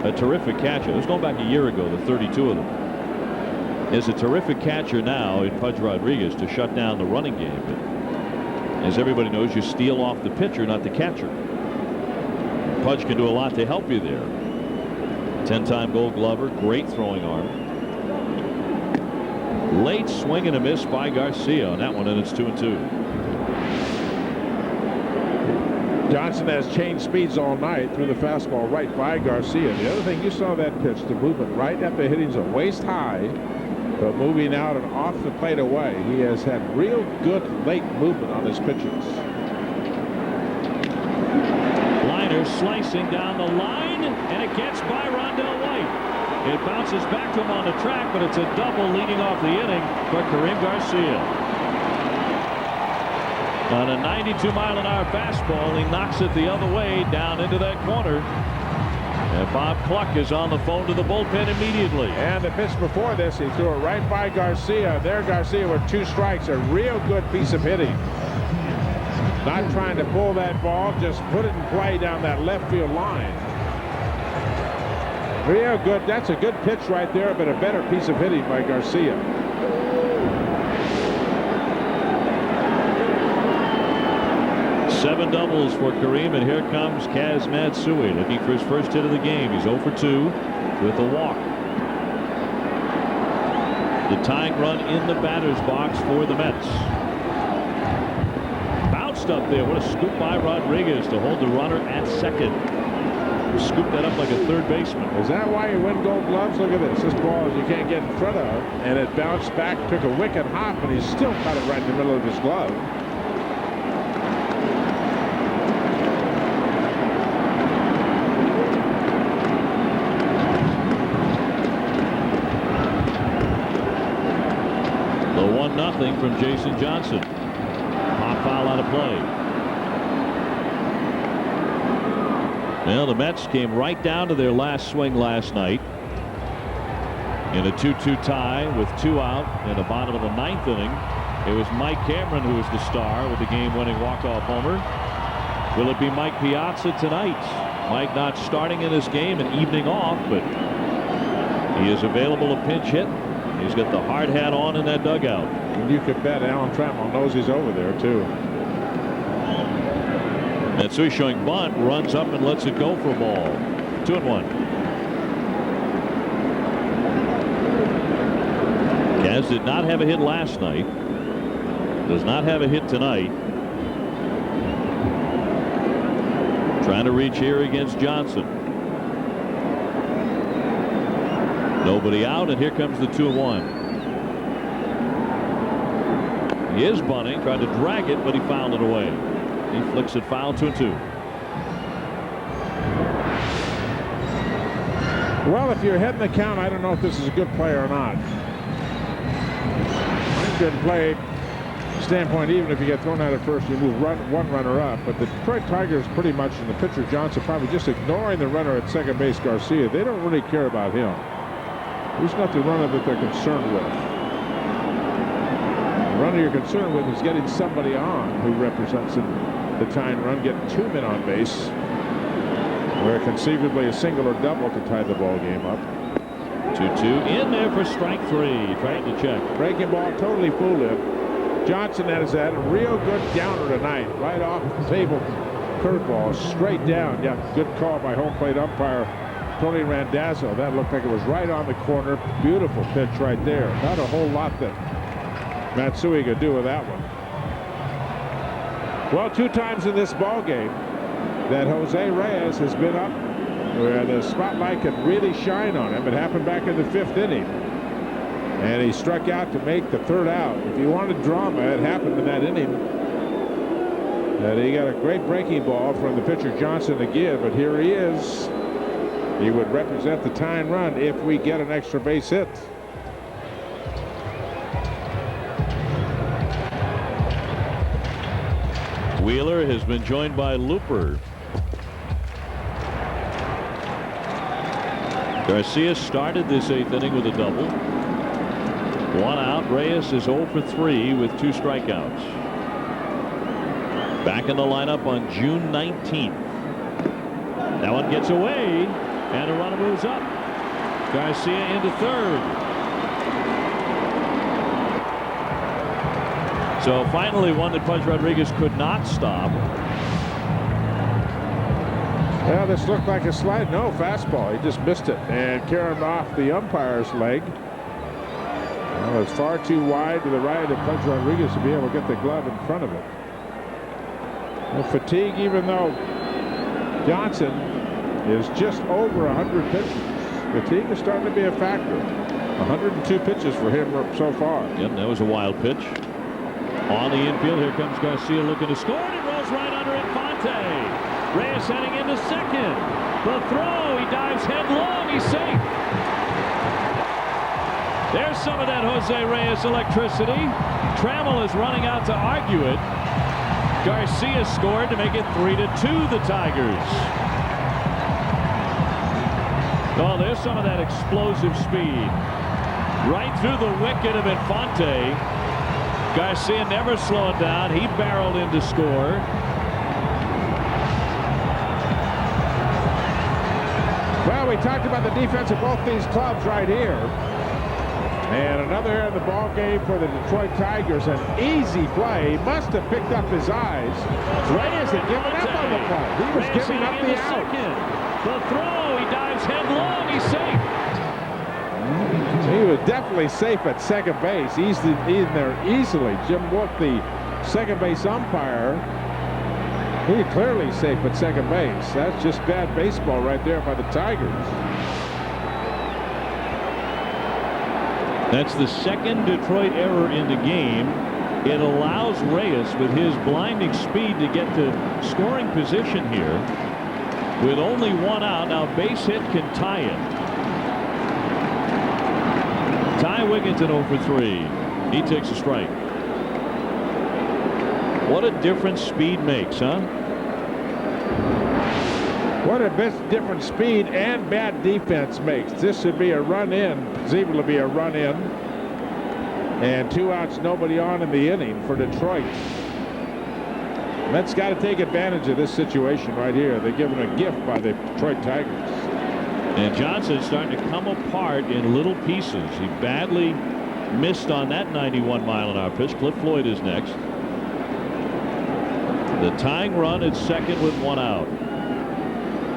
a terrific catcher. It was going back a year ago, the 32 of them. There's a terrific catcher now in Pudge Rodriguez to shut down the running game. But as everybody knows, you steal off the pitcher, not the catcher. Pudge can do a lot to help you there. 10-time Gold Glover, great throwing arm. Late swing and a miss by Garcia on that one, and it's 2-2. Johnson has changed speeds all night, threw the fastball right by Garcia. The other thing, you saw that pitch, the movement right at the hitting's a waist high, but moving out and off the plate away. He has had real good late movement on his pitches. Leiter slicing down the line, and it gets by Rondell White. It bounces back to him on the track, but it's a double leading off the inning for Karim Garcia. On a 92-mile-an-hour fastball, he knocks it the other way down into that corner. And Bob Cluck is on the phone to the bullpen immediately. And the pitch before this, he threw it right by Garcia. There Garcia with 2 strikes, a real good piece of hitting. Not trying to pull that ball, just put it in play down that left field line. Real good. That's a good pitch right there, but a better piece of hitting by Garcia. Seven doubles for Karim, and here comes Kaz Matsui looking for his first hit of the game. He's 0 for 2 with a walk. The tying run in the batter's box for the Mets. Bounced up there. What a scoop by Rodriguez to hold the runner at second. Scoop that up like a third baseman. Is that why you win Gold Gloves? Look at this. This ball you can't get in front of, and it bounced back, took a wicked hop, and he still caught it right in the middle of his glove. The 1-0 from Jason Johnson. Pop foul out of play. Well, the Mets came right down to their last swing last night in a 2-2 tie with 2 out in the bottom of the 9th inning. It was Mike Cameron who was the star with the game-winning walk-off homer. Will it be Mike Piazza tonight? Mike not starting in this game, an evening off, but he is available to pinch hit. He's got the hard hat on in that dugout. And you could bet Alan Trammell knows he's over there, too. Matsui showing bunt, runs up and lets it go for a ball. 2-1. Kaz did not have a hit last night. Does not have a hit tonight. Trying to reach here against Johnson. Nobody out, and here comes the 2-1. He is bunting, tried to drag it, but he fouled it away. He flicks it foul, 2-2. Well, if you're ahead in the count, I don't know if this is a good play or not. Good play standpoint, even if you get thrown out at first, you move one runner up. But the Detroit Tigers pretty much, and the pitcher Johnson probably just ignoring the runner at second base, Garcia. They don't really care about him. He's not the runner that they're concerned with. The runner you're concerned with is getting somebody on who represents the tying run, getting 2 men on base, where conceivably a single or double to tie the ball game up. 2-2 in there for strike 3. Trying to check. Breaking ball totally fooled him. Johnson has had a real good downer tonight. Right off the table curveball straight down. Yeah, good call by home plate umpire Tony Randazzo. That looked like it was right on the corner. Beautiful pitch right there. Not a whole lot that Matsui could do with that one. Well, 2 times in this ball game that Jose Reyes has been up where the spotlight could really shine on him. It happened back in the 5th inning. And he struck out to make the 3rd out. If you wanted drama, it happened in that inning. And he got a great breaking ball from the pitcher Johnson again, but here he is. He would represent the tying run if we get an extra base hit. Wheeler has been joined by Looper. Garcia started this 8th inning with a double. 1 out. Reyes is 0 for 3 with 2 strikeouts. Back in the lineup on June 19th. That one gets away, and a runner moves up. Garcia into third. So finally one that Pudge Rodriguez could not stop. Well, this looked like a slide. No, fastball. He just missed it and carried off the umpire's leg. Well, it's far too wide to the right of Pudge Rodriguez to be able to get the glove in front of it. Well, fatigue, even though Johnson is just over 100 pitches. Fatigue is starting to be a factor. 102 pitches for him so far. Yep, that was a wild pitch. On the infield, here comes Garcia looking to score, and he rolls right under Infante. Reyes heading into second. The throw, he dives headlong, he's safe. There's some of that Jose Reyes electricity. Trammel is running out to argue it. Garcia scored to make it 3-2, the Tigers. Oh, there's some of that explosive speed. Right through the wicket of Infante. Garcia never slowed down. He barreled in to score. Well, we talked about the defense of both these clubs right here. And another error in the ball game for the Detroit Tigers. An easy play. He must have picked up his eyes. Reyes had given up on the play. He was giving up the out. The throw, he dives headlong, he's safe. He was definitely safe at second base. He's in there easily. Jim Wolf, the second base umpire, he's clearly safe at second base. That's just bad baseball right there by the Tigers. That's the second Detroit error in the game. It allows Reyes, with his blinding speed, to get to scoring position here. With only 1 out, now base hit can tie it. Ty Wigginton 0 for 3. He takes a strike. What a difference speed makes, huh? What a different speed and bad defense makes. This should be a run in. It's able to be a run in. And 2 outs, nobody on in the inning for Detroit. Mets got to take advantage of this situation right here. They're given a gift by the Detroit Tigers. And Johnson's starting to come apart in little pieces. He badly missed on that 91-mile-an-hour pitch. Cliff Floyd is next. The tying run at second with 1 out.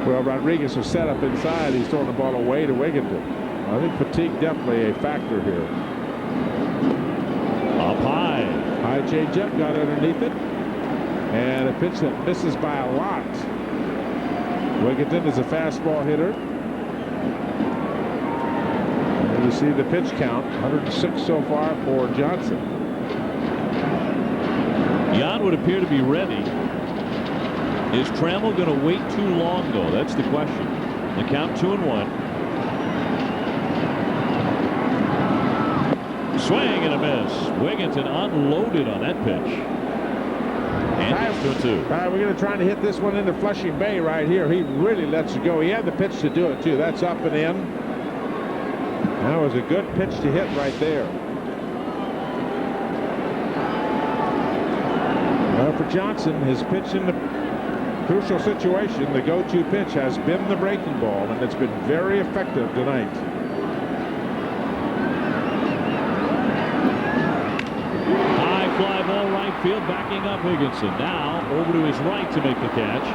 Well, Rodriguez was set up inside. He's throwing the ball away to Wigginton. I think fatigue definitely a factor here. Up high. High changeup, got underneath it. And a pitch that misses by a lot. Wigginton is a fastball hitter. And you see the pitch count, 106 so far for Johnson. Yan would appear to be ready. Is Trammel going to wait too long, though? That's the question. The count 2-1. Swing and a miss. Wigginton unloaded on that pitch. And it's 2-2. All right, we're going to try to hit this one into Flushing Bay right here. He really lets it go. He had the pitch to do it, too. That's up and in. That was a good pitch to hit right there. Well, for Johnson, his pitch in the crucial situation, the go-to pitch has been the breaking ball, and it's been very effective tonight. High fly ball right field, backing up Higginson. Now over to his right to make the catch.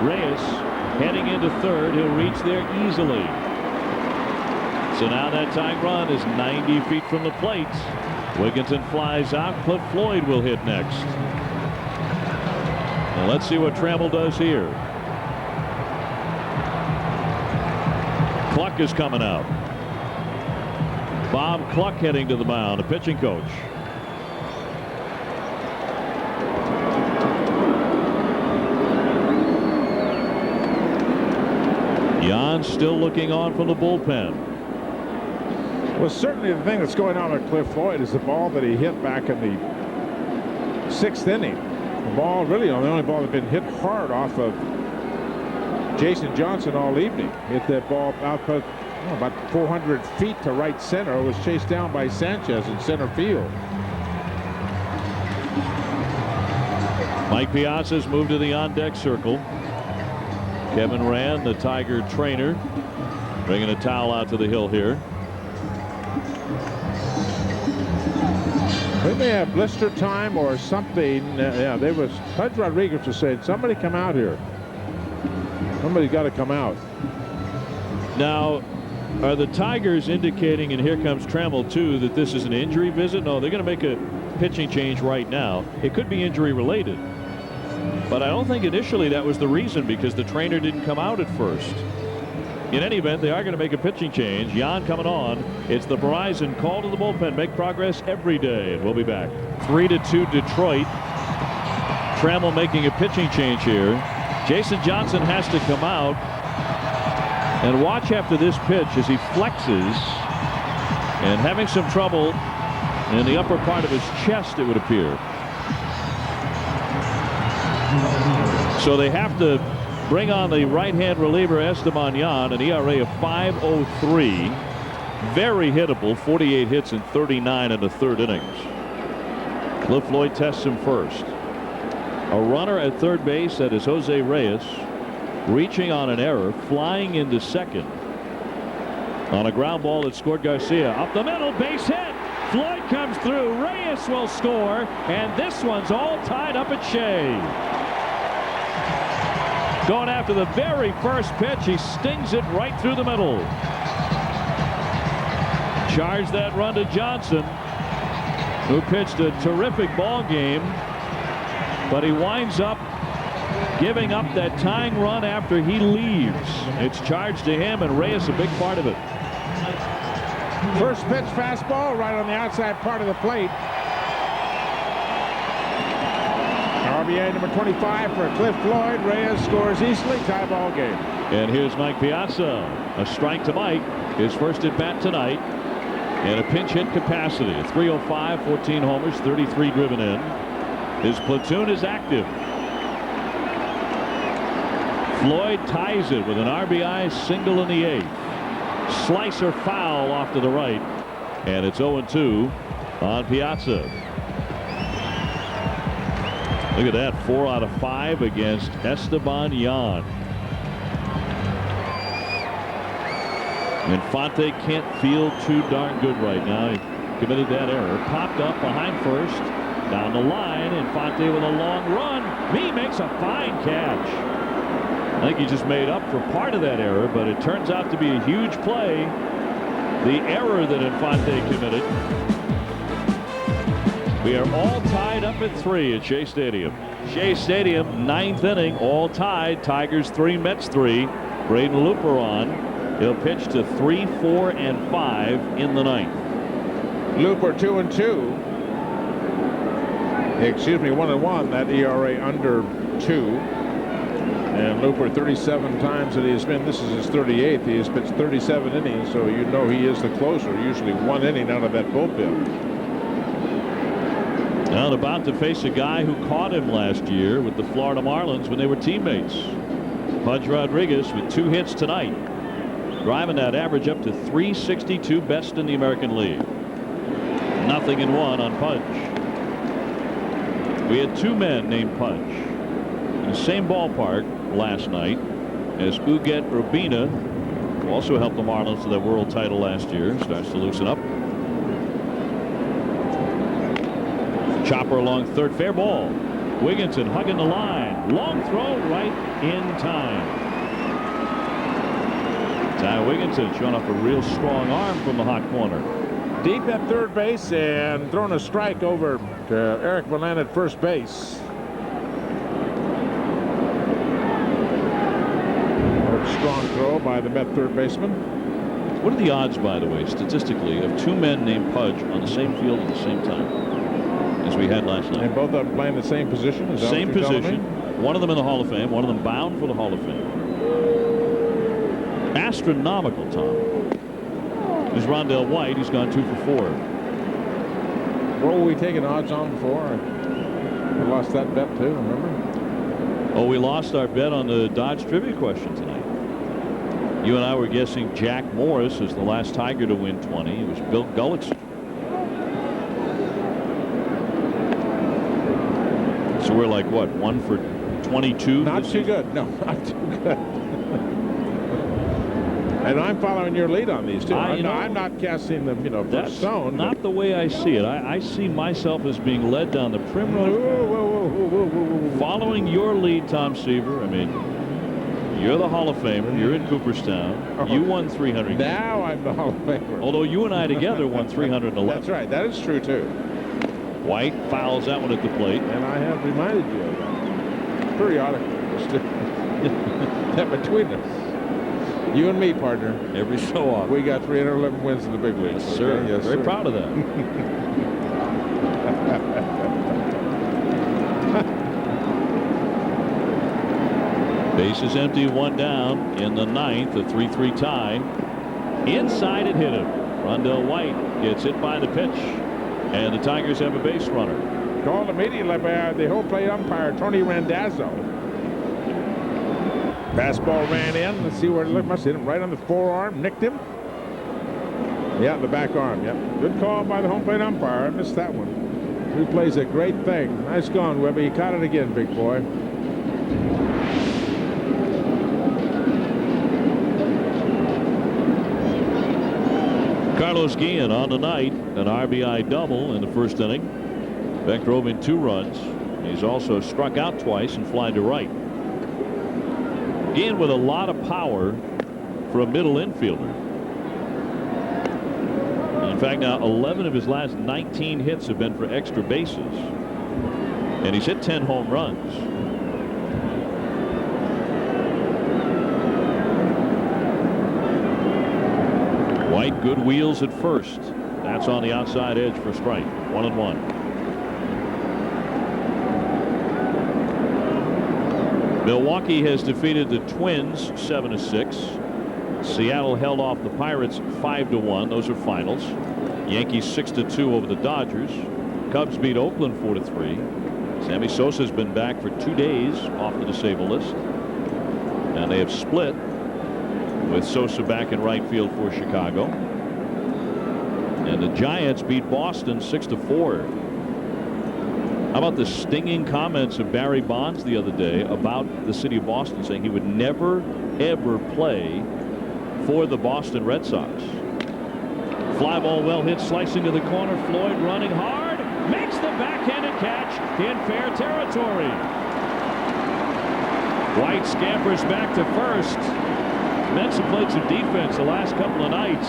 Reyes heading into third. He'll reach there easily. So now that tying run is 90 feet from the plate. Wigginton flies out. Cliff Floyd will hit next. Now let's see what Trammel does here. Cluck is coming out. Bob Cluck heading to the mound, the pitching coach. Yan still looking on from the bullpen. Well, certainly the thing that's going on with Cliff Floyd is the ball that he hit back in the 6th inning. The ball, really the only ball that's been hit hard off of Jason Johnson all evening. Hit that ball out about 400 feet to right center. It was chased down by Sanchez in center field. Mike Piazza's moved to the on-deck circle. Kevin Rand, the Tiger trainer, bringing a towel out to the hill here. They may have blister time or something. Yeah, Pudge Rodriguez was saying, somebody come out here. Somebody's got to come out. Now, are the Tigers indicating, and here comes Trammell too, that this is an injury visit? No, they're going to make a pitching change right now. It could be injury related. But I don't think initially that was the reason, because the trainer didn't come out at first. In any event, they are going to make a pitching change. Yan coming on. It's the Verizon call to the bullpen. Make progress every day. And we'll be back. 3-2 Detroit. Trammell making a pitching change here. Jason Johnson has to come out. And watch after this pitch as he flexes and having some trouble in the upper part of his chest, it would appear. So they have to bring on the right-hand reliever Esteban Yan, an ERA of 5.03. Very hittable, 48 hits in 39 in the 3rd innings. Cliff Floyd tests him first. A runner at third base, that is Jose Reyes, reaching on an error, flying into second. On a ground ball that scored Garcia. Up the middle, base hit. Floyd comes through. Reyes will score, and this one's all tied up at Shea. Going after the very first pitch, he stings it right through the middle. Charged that run to Johnson, who pitched a terrific ball game, but he winds up giving up that tying run after he leaves. It's charged to him, and Reyes a big part of it. First pitch fastball right on the outside part of the plate. RBI number 25 for Cliff Floyd. Reyes scores easily. Tie ball game. And here's Mike Piazza. A strike to Mike. His first at bat tonight. And a pinch hit capacity. 305, 14 homers, 33 driven in. His platoon is active. Floyd ties it with an RBI single in the 8th. Slicer foul off to the right. And it's 0-2 on Piazza. Look at that, 4 out of 5 against Esteban Yan. Infante can't feel too darn good right now. He committed that error. Popped up behind first. Down the line, Infante with a long run. He makes a fine catch. I think he just made up for part of that error, but it turns out to be a huge play. The error that Infante committed. We are all tied up at 3 at Shea Stadium. Shea Stadium, 9th inning, all tied. Tigers 3, Mets 3. Braden Looper on. He'll pitch to 3, 4, and 5 in the 9th. Looper 2-2. Excuse me, 1-1. That ERA under 2. And Looper 37 times that he has been. This is his 38th. He has pitched 37 innings, so you know he is the closer. Usually 1 inning out of that bullpen. Now about to face a guy who caught him last year with the Florida Marlins when they were teammates. Pudge Rodriguez with 2 hits tonight, driving that average up to 362, best in the American League. 0-1 on Pudge. We had 2 men named Pudge in the same ballpark last night as Uget Urbina, who also helped the Marlins to that world title last year. Starts to loosen up. Chopper along third, fair ball. Wigginton hugging the line. Long throw right in time. Ty Wigginton showing off a real strong arm from the hot corner. Deep at third base and throwing a strike over to Eric Belen at first base. Strong throw by the Met third baseman. What are the odds, by the way, statistically, of 2 men named Pudge on the same field at the same time as we had last night? And both of them playing the same position? Is that same what you're position. One of them in the Hall of Fame, one of them bound for the Hall of Fame. Astronomical, Tom. There's Rondell White. He's gone 2 for 4. What were we taking odds on before? We lost that bet too, remember? Oh, we lost our bet on the Dodge trivia question tonight. You and I were guessing Jack Morris is the last Tiger to win 20. It was Bill Gullickson. So we're like, what, 1 for 22? Not too good. No, not too good. And I'm following your lead on these, too. I'm not casting them, for stone. Not the way I see it. I see myself as being led down the primrose. Whoa. Following your lead, Tom Seaver. I mean, you're the Hall of Famer. You're in Cooperstown. You won 300. Now I'm the Hall of Famer. Although you and I together won 311. That's right. That is true, too. White fouls that one at the plate. And I have reminded you of that periodically. That between us. You and me, partner. Every so often. We got 311 wins in the big leagues. Yes, sir. Okay? Yes, Very sir. proud of that. Bases empty, 1 down in the 9th, a 3-3 tie. Inside it hit him. Rondell White gets hit by the pitch. And the Tigers have a base runner. Called immediately by the home plate umpire, Tony Randazzo. Fastball ran in. Let's see where it looked. Must hit him right on the forearm. Nicked him. Yeah, the back arm. Yep. Good call by the home plate umpire. I missed that one. He plays a great thing. Nice gone, Webby. You caught it again, big boy. Carlos Guillen on the night, an RBI double in the first inning. Beck drove in 2 runs. He's also struck out twice and fly to right. Guillen with a lot of power for a middle infielder. In fact, now 11 of his last 19 hits have been for extra bases. And he's hit 10 home runs. White, good wheels at first. That's on the outside edge for strike. 1-1. Milwaukee has defeated the Twins 7-6. Seattle held off the Pirates 5-1. Those are finals. Yankees 6-2 over the Dodgers. Cubs beat Oakland 4-3. Sammy Sosa's been back for 2 days off the disabled list. And they have split with Sosa back in right field for Chicago. And the Giants beat Boston 6-4. How about the stinging comments of Barry Bonds the other day about the city of Boston, saying he would never, ever play for the Boston Red Sox. Fly ball well hit, slicing to the corner. Floyd running hard, makes the backhanded catch in fair territory. White scampers back to first. Mets have played some defense the last couple of nights.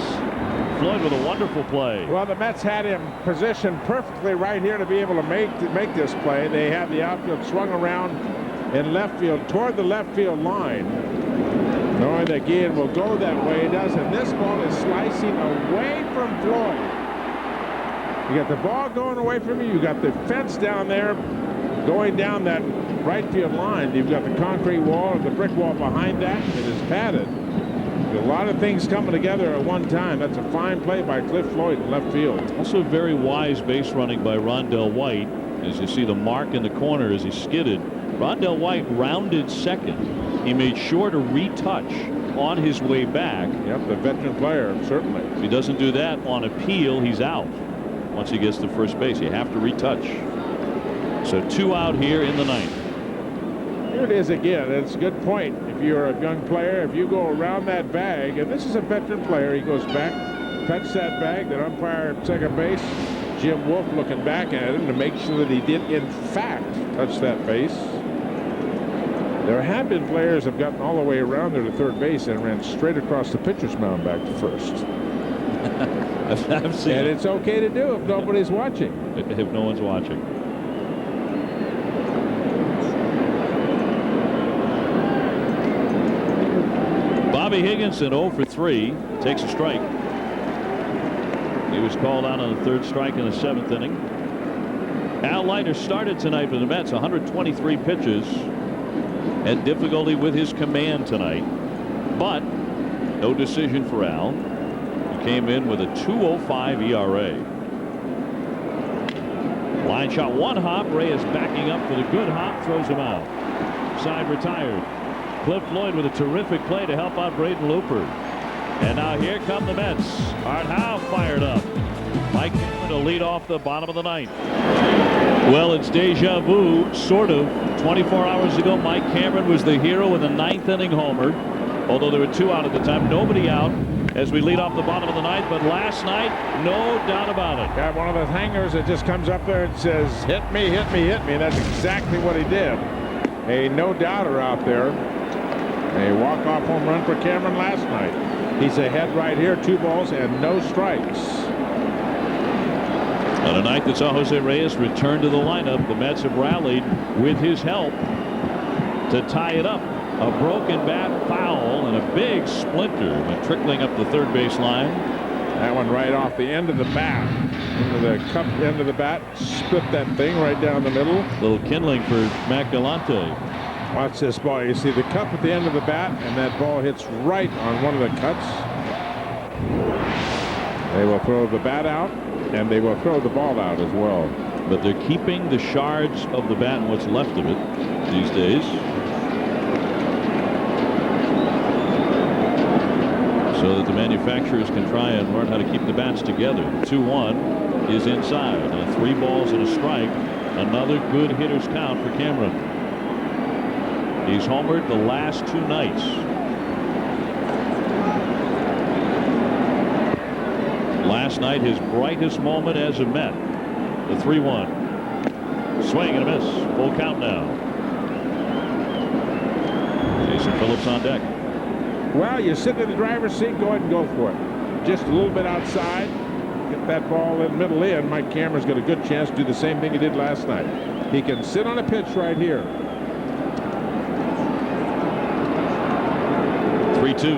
Floyd with a wonderful play. Well, the Mets had him positioned perfectly right here to be able to make this play. They had the outfield swung around in left field toward the left field line, knowing that Guillen will go that way. He does, and this ball is slicing away from Floyd. You got the ball going away from you. You got the fence down there going down that right field line. You've got the concrete wall and the brick wall behind that. It is padded. A lot of things coming together at one time. That's a fine play by Cliff Floyd in left field. Also very wise base running by Rondell White. As you see the mark in the corner as he skidded. Rondell White rounded second. He made sure to retouch on his way back. Yep, the veteran player, certainly. If he doesn't do that on appeal, he's out. Once he gets to first base, you have to retouch. So 2 out here in the 9th. Here it is again. It's a good point. If you're a young player, if you go around that bag, and this is a veteran player, he goes back, touch that bag, that umpire at second base, Jim Wolf looking back at him to make sure that he did in fact touch that base. There have been players who have gotten all the way around there to third base and ran straight across the pitcher's mound back to first. I've seen and it. it's okay to do if nobody's watching. If no one's watching. Bobby Higginson 0 for 3 takes a strike. He was called out on the 3rd strike in the 7th inning. Al Leiter started tonight for the Mets. 123 pitches. Had difficulty with his command tonight, but No decision for Al. He came in with a 2.05 ERA. Line shot, one hop. Reyes backing up for the good hop, throws him out. Side retired. Cliff Floyd with a terrific play to help out Braden Looper. And now here come the Mets. Art Howe fired up. Mike Piazza to lead off the bottom of the ninth. Well, it's deja vu, sort of. 24 hours ago, Mike Cameron was the hero in the ninth inning homer. Although there were 2 out at the time, nobody out as we lead off the bottom of the ninth. But last night, no doubt about it. Got one of those hangers that just comes up there and says, hit me, hit me, hit me. And that's exactly what he did. A no-doubter out there. A walk-off home run for Cameron last night. He's ahead right here, 2 balls and no strikes. On a night that saw Jose Reyes return to the lineup, the Mets have rallied with his help to tie it up. A broken bat, foul, and a big splinter went trickling up the third base line. That one right off the end of the bat, into the cup end of the bat, split that thing right down the middle. Little kindling for Matt Galante. Watch this ball. You see the cup at the end of the bat, and that ball hits right on one of the cuts. They will throw the bat out, and they will throw the ball out as well. But they're keeping the shards of the bat and what's left of it these days. So that the manufacturers can try and learn how to keep the bats together. 2-1 is inside. And 3 balls and a strike. Another good hitter's count for Cameron. He's homered the last 2 nights. Last night, his brightest moment as a Met. The 3-1. Swing and a miss. Full count now. Jason Phillips on deck. Well, you sit in the driver's seat, go ahead and go for it. Just a little bit outside. Get that ball in middle in. Mike Cameron's got a good chance to do the same thing he did last night. He can sit on a pitch right here. 3-2.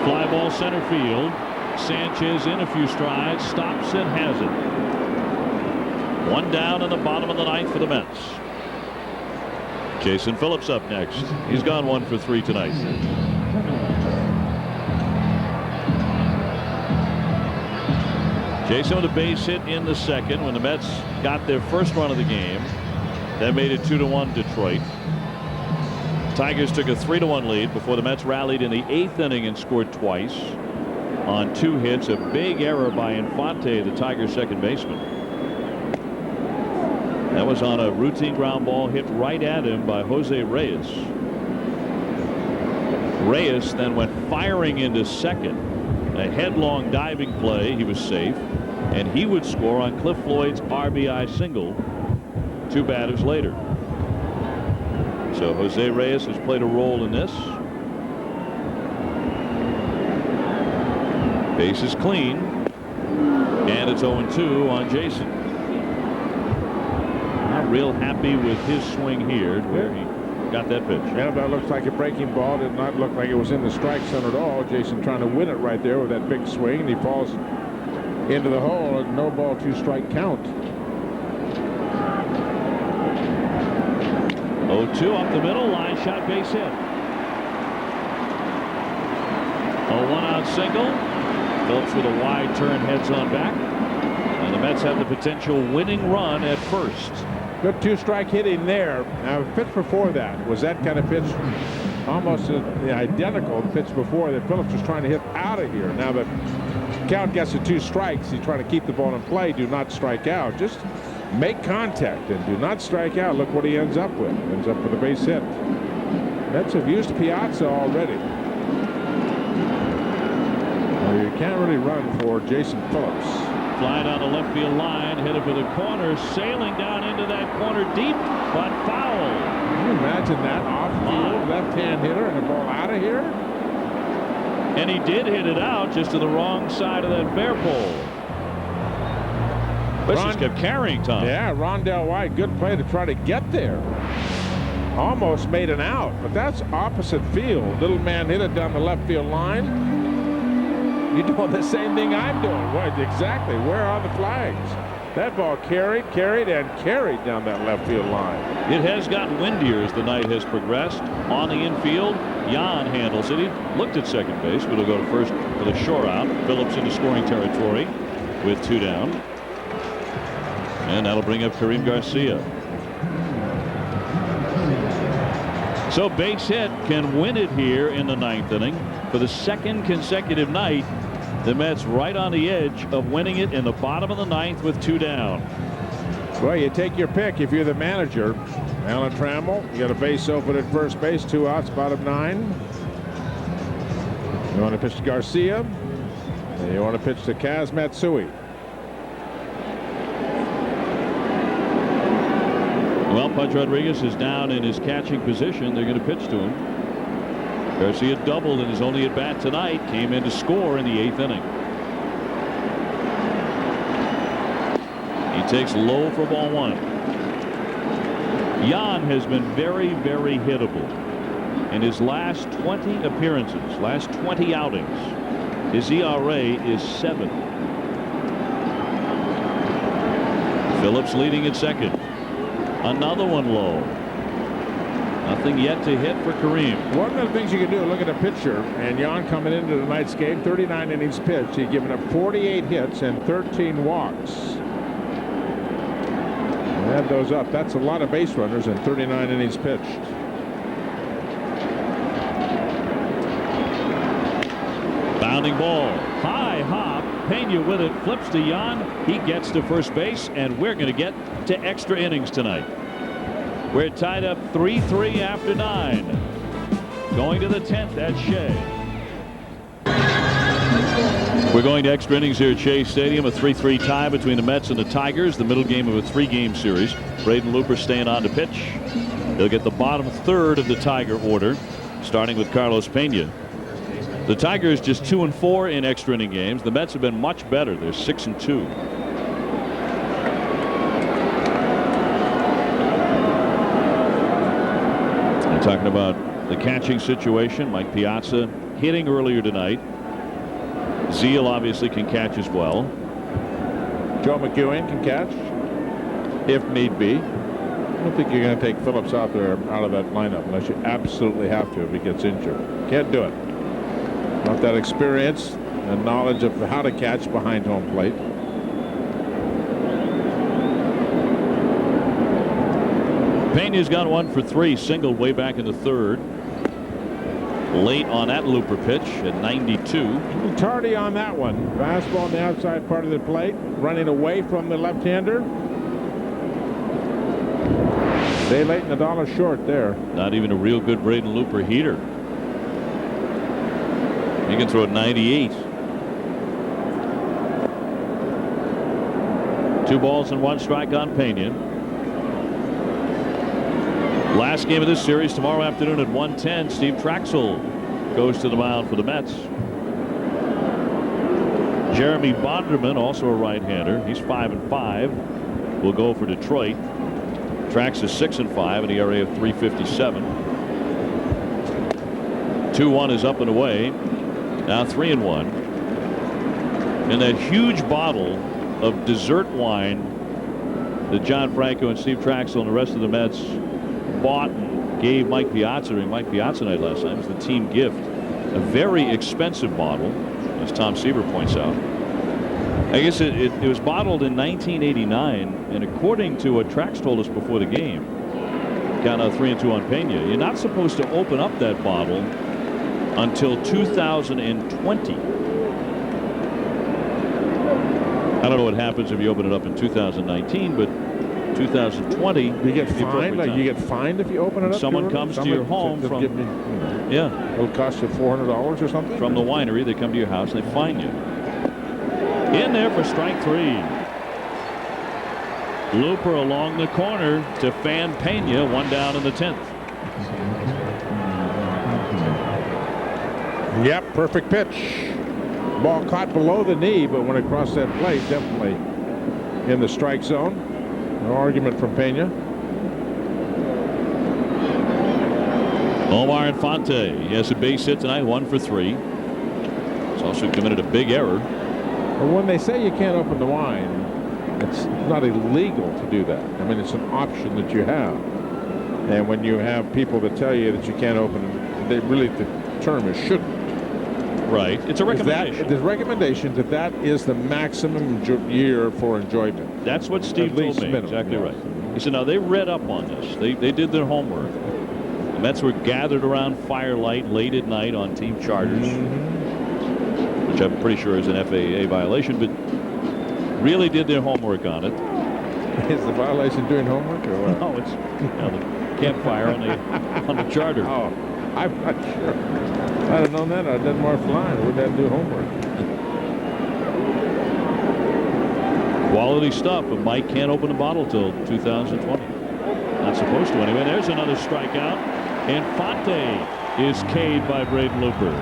Fly ball center field. Sanchez in a few strides, stops and has it. 1 down in the bottom of the ninth for the Mets. Jason Phillips up next. He's gone 1 for 3 tonight. Jason with a base hit in the second when the Mets got their first run of the game. That made it 2-1 Detroit. Tigers took a 3-1 lead before the Mets rallied in the 8th inning and scored twice on 2 hits. A big error by Infante, the Tigers second baseman. That was on a routine ground ball hit right at him by Jose Reyes. Reyes then went firing into second. A headlong diving play. He was safe, and he would score on Cliff Floyd's RBI single 2 batters later. So Jose Reyes has played a role in this. Base is clean, and it's 0-2 on Jason. Not real happy with his swing here where he got that pitch. Yeah, that looks like a breaking ball. Did not look like it was in the strike zone at all. Jason trying to win it right there with that big swing, and he falls into the hole. No ball, 2 strike count. 0-2 up the middle, line shot, base hit. A 1-out single. Phillips with a wide turn, heads on back, and the Mets have the potential winning run at first. Good 2-strike hitting there. Now, the pitch before that was that kind of pitch, almost the identical pitch before that Phillips was trying to hit out of here. Now the count gets to 2 strikes. He's trying to keep the ball in play. Do not strike out. Just make contact and do not strike out. Look what he ends up with. Ends up with a base hit. Mets have used Piazza already. Well, you can't really run for Jason Phillips. Fly down the left field line, headed for the corner, sailing down into that corner deep, but foul. Can you imagine that off-field left-hand hitter and the ball out of here? And he did hit it out just to the wrong side of that fair pole. This just kept carrying, Tom. Yeah, Rondell White, good play to try to get there. Almost made an out, but that's opposite field. Little man hit it down the left field line. You're doing the same thing I'm doing. What exactly? Where are the flags? That ball carried down that left field line. It has gotten windier as the night has progressed. On the infield, Yan handles it. He looked at second base, but he'll go to first with a shore out. Phillips into scoring territory with 2 down. And that'll bring up Karim Garcia. So base hit can win it here in the 9th inning. For the second consecutive night, the Mets right on the edge of winning it in the bottom of the 9th with 2 down. Well, you take your pick if you're the manager. Alan Trammell, you got a base open at first base, 2 outs, bottom 9. You want to pitch to Garcia, and you want to pitch to Kaz Matsui. Well, Pudge Rodriguez is down in his catching position. They're going to pitch to him. Garcia doubled in his only at bat tonight. Came in to score in the 8th inning. He takes low for ball 1. Yan has been very, very hittable in his last 20 appearances, last 20 outings. His ERA is 7. Phillips leading at second. Another one low. Nothing yet to hit for Kareem. One of the things you can do, look at a pitcher, and Yan coming into tonight's game, 39 innings pitched. He's given up 48 hits and 13 walks. Add those up. That's a lot of base runners and 39 innings pitched. Bounding ball. High hop. Phenia with it. Flips to Yan. He gets to first base, and we're going to get to extra innings tonight. We're tied up 3-3 after 9. Going to the 10th at Shea. We're going to extra innings here at Shea Stadium. A 3-3 tie between the Mets and the Tigers. The middle game of a 3-game series. Braden Looper staying on to pitch. They'll get the bottom third of the Tiger order, starting with Carlos Phenia. The Tigers just 2-4 in extra inning games. The Mets have been much better. They're 6-2. Talking about the catching situation. Mike Piazza hitting earlier tonight. Zeal obviously can catch as well. Joe McEwen can catch if need be. I don't think you're going to take Phillips out of that lineup unless you absolutely have to if he gets injured. Can't do it. Not that experience and knowledge of how to catch behind home plate. Phenia's got 1 for 3, singled way back in the 3rd. Late on that Looper pitch at 92. Tardy on that one. Fastball on the outside part of the plate, running away from the left-hander. Day late and $1 short there. Not even a real good Braden Looper heater. He can throw at 98. 2 balls and 1 strike on Phenia. Last game of this series tomorrow afternoon at 1:10. Steve Traxel goes to the mound for the Mets. Jeremy Bonderman, also a right-hander. He's 5-5. Will go for Detroit. Trax is 6-5, an ERA of 3.57. 2-1 is up and away. Now 3-1. And that huge bottle of dessert wine that John Franco and Steve Traxel and the rest of the Mets bought and gave Mike Piazza during Mike Piazza night last night. It was the team gift. A very expensive bottle, as Tom Seaver points out. I guess it was bottled in 1989, and according to what Trax told us before the game, got a 3-2 on Phenia. You're not supposed to open up that bottle until 2020. I don't know what happens if you open it up in 2019, but 2020. You get fined. Like you get fined if you open it up. Someone comes to your home from. Yeah. It'll cost you $400 or something. From the winery, they come to your house and they fine you. In there for strike 3. Looper along the corner to fan Phenia. 1 down in the 10th. Yep, perfect pitch. Ball caught below the knee, but when it crossed that plate, definitely in the strike zone. No argument from Phenia. Omar Infante. He has a base hit tonight, 1 for 3. He's also committed a big error. Well, when they say you can't open the wine, It's not illegal to do that. I mean, it's an option that you have. And when you have people that tell you that you can't open them, they really, the term is shouldn't. Right. It's a recommendation. The recommendation that is the maximum year for enjoyment. That's what Steve told me. Exactly right. He said, now they read up on this. They did their homework. The Mets were gathered around firelight late at night on team charters, which I'm pretty sure is an FAA violation, but really did their homework on it. Is the violation doing homework or what? No, it's the campfire on the charter. Oh, I'm not sure. If I'd have known that, I'd have done more flying. I wouldn't have to do homework. Quality stuff, but Mike can't open the bottle till 2020. Not supposed to anyway. There's another strikeout. Infante is K'd by Braden Looper.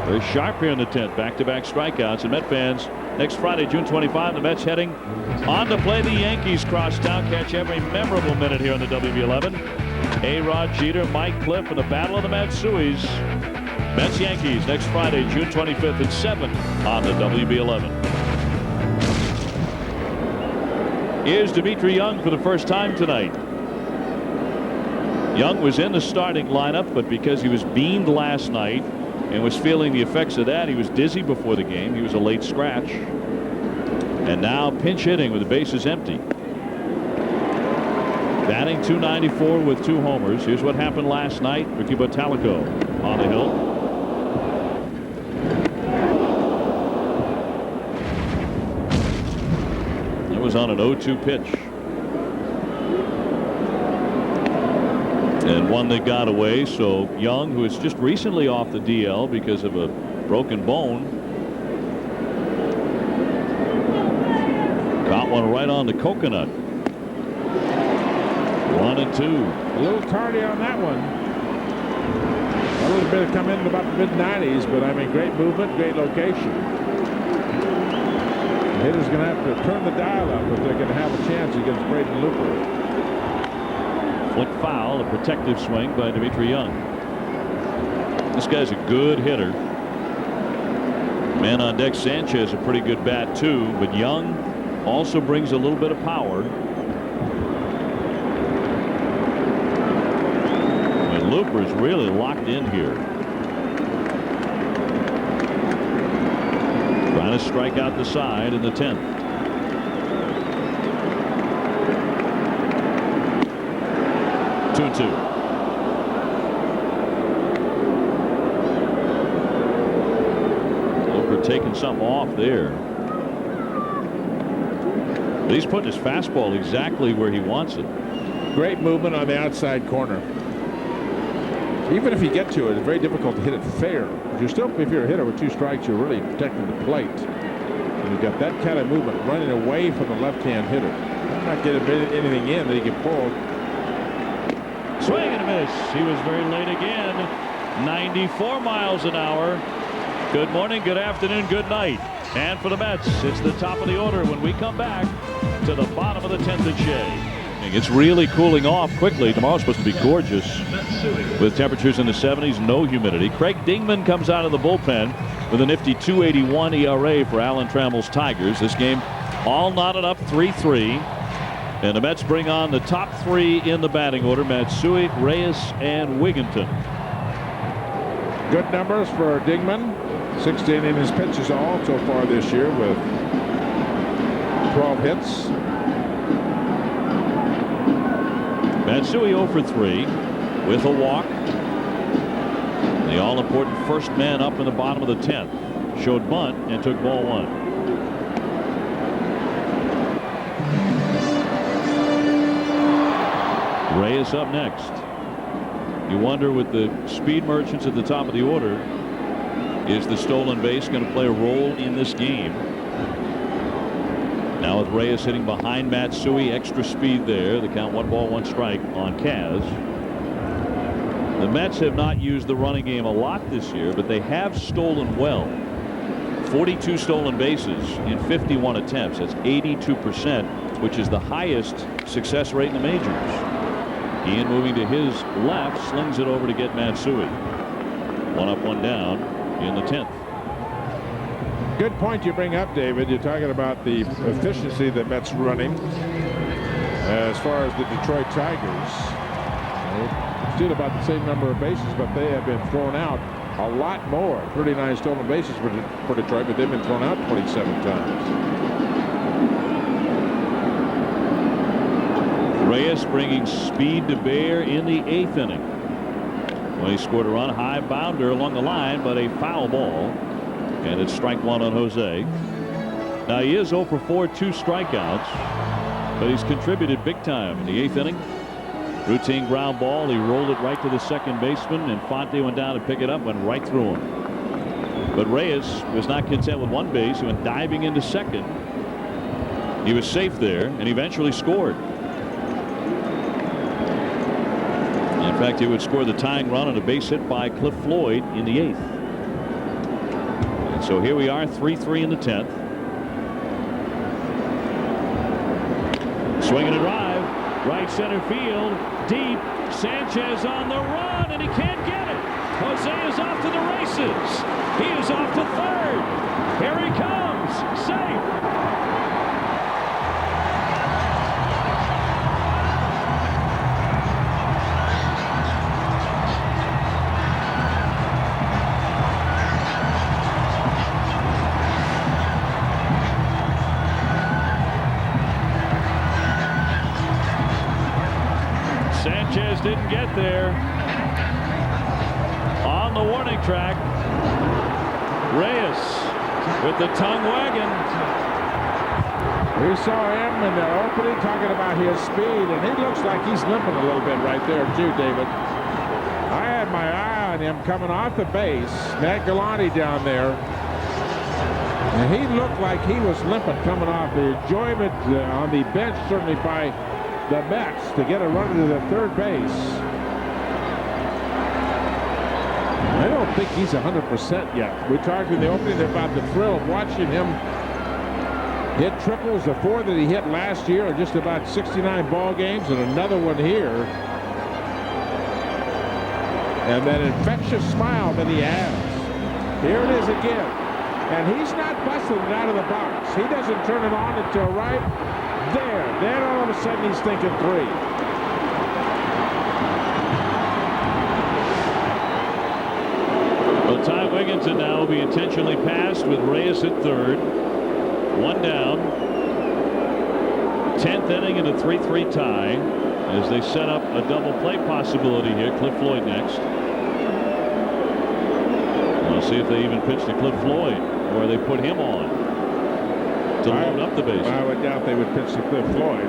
Very sharp here in the 10th. Back-to-back strikeouts. And Met fans, next Friday, June 25, the Mets heading on to play the Yankees crosstown. Catch every memorable minute here on the WB11. A-Rod, Jeter, Mike, Cliff, and the Battle of the Matsuis. Mets Yankees next Friday, June 25th at 7 on the WB11. Here's Dmitri Young for the first time tonight. Young was in the starting lineup, but because he was beamed last night and was feeling the effects of that, he was dizzy before the game. He was a late scratch. And now pinch hitting with the bases empty. Batting .294 with 2 homers. Here's what happened last night. Ricky Bottalico on the hill. It was on an 0-2 pitch. And one that got away. So Young, who is just recently off the DL because of a broken bone, got one right on the coconut. 1-2. A little tardy on that one. A little bit of come in about the mid-90s, but I mean, great movement, great location. The hitter's going to have to turn the dial up if they're going to have a chance against Braden Looper. Flick foul, a protective swing by Dmitri Young. This guy's a good hitter. Man on deck, Sanchez, a pretty good bat too, but Young also brings a little bit of power. And Looper's really locked in here. Trying to strike out the side in the 10th. Looper taking something off there. But he's putting his fastball exactly where he wants it. Great movement on the outside corner. Even if you get to it, it's very difficult to hit it fair. If you're a hitter with 2 strikes, you're really protecting the plate. And you've got that kind of movement running away from the left-hand hitter. I'm not getting anything in that he can pull. Swing and a miss. He was very late again. 94 miles an hour. Good morning, good afternoon, good night. And for the Mets, it's the top of the order when we come back to the bottom of the 10th at Shea. It's really cooling off quickly. Tomorrow's supposed to be gorgeous with temperatures in the 70s, no humidity. Craig Dingman comes out of the bullpen with a nifty 2.81 ERA for Alan Trammels' Tigers. This game all knotted up 3-3. And the Mets bring on the top 3 in the batting order: Matsui, Reyes, and Wigginton. Good numbers for Dingman. 16 in his pitches all so far this year with 12 hits. Matsui 0 for 3 with a walk. The all-important first man up in the bottom of the 10th. Showed bunt and took ball 1. Reyes up next. You wonder, with the speed merchants at the top of the order, is the stolen base going to play a role in this game? Now with Reyes hitting behind Matsui, extra speed there. The count 1 ball 1 strike on Kaz. The Mets have not used the running game a lot this year, but they have stolen well. 42 stolen bases in 51 attempts. That's 82%, which is the highest success rate in the majors. Ian moving to his left, slings it over to get Matsui. 1 up, 1 down in the 10th. Good point you bring up, David. You're talking about the efficiency that Mets running. As far as the Detroit Tigers, still about the same number of bases, but they have been thrown out a lot more. 39 stolen bases for Detroit, but they've been thrown out 27 times. Reyes bringing speed to bear in the 8th inning. Well, he scored a run, high bounder along the line, but a foul ball. And it's strike one on Jose. Now he is 0 for 4, 2 strikeouts, but he's contributed big time in the 8th inning. Routine ground ball. He rolled it right to the second baseman, and Fonte went down to pick it up, went right through him. But Reyes was not content with one base. He went diving into second. He was safe there and eventually scored. In fact, he would score the tying run on a base hit by Cliff Floyd in the 8th. And so here we are, 3-3 in the 10th. Swinging a drive, right center field, deep. Sanchez on the run, and he can't get it. Jose is off to the races. He is off to third. Here he comes, safe. Sanchez didn't get there. On the warning track, Reyes with the tongue wagging. We saw him in the opening talking about his speed, and he looks like he's limping a little bit right there too, David. I had my eye on him coming off the base. Matt Galante down there, and he looked like he was limping coming off. The enjoyment on the bench certainly by the Mets to get a runner to the third base. I don't think he's 100% yet. We talked in the opening about the thrill of watching him hit triples. The 4 that he hit last year are just about 69 ball games, and another one here. And that infectious smile that he has. Here it is again. And he's not busting it out of the box. He doesn't turn it on until right there. Then all of a sudden he's thinking 3. Well, Ty Wigginton now will be intentionally passed with Reyes at third. 1 down. 10th inning in a 3-3 tie as they set up a double play possibility here. Cliff Floyd next. We'll see if they even pitch to Cliff Floyd or they put him on to load up the base. I would doubt they would pitch to Cliff Floyd.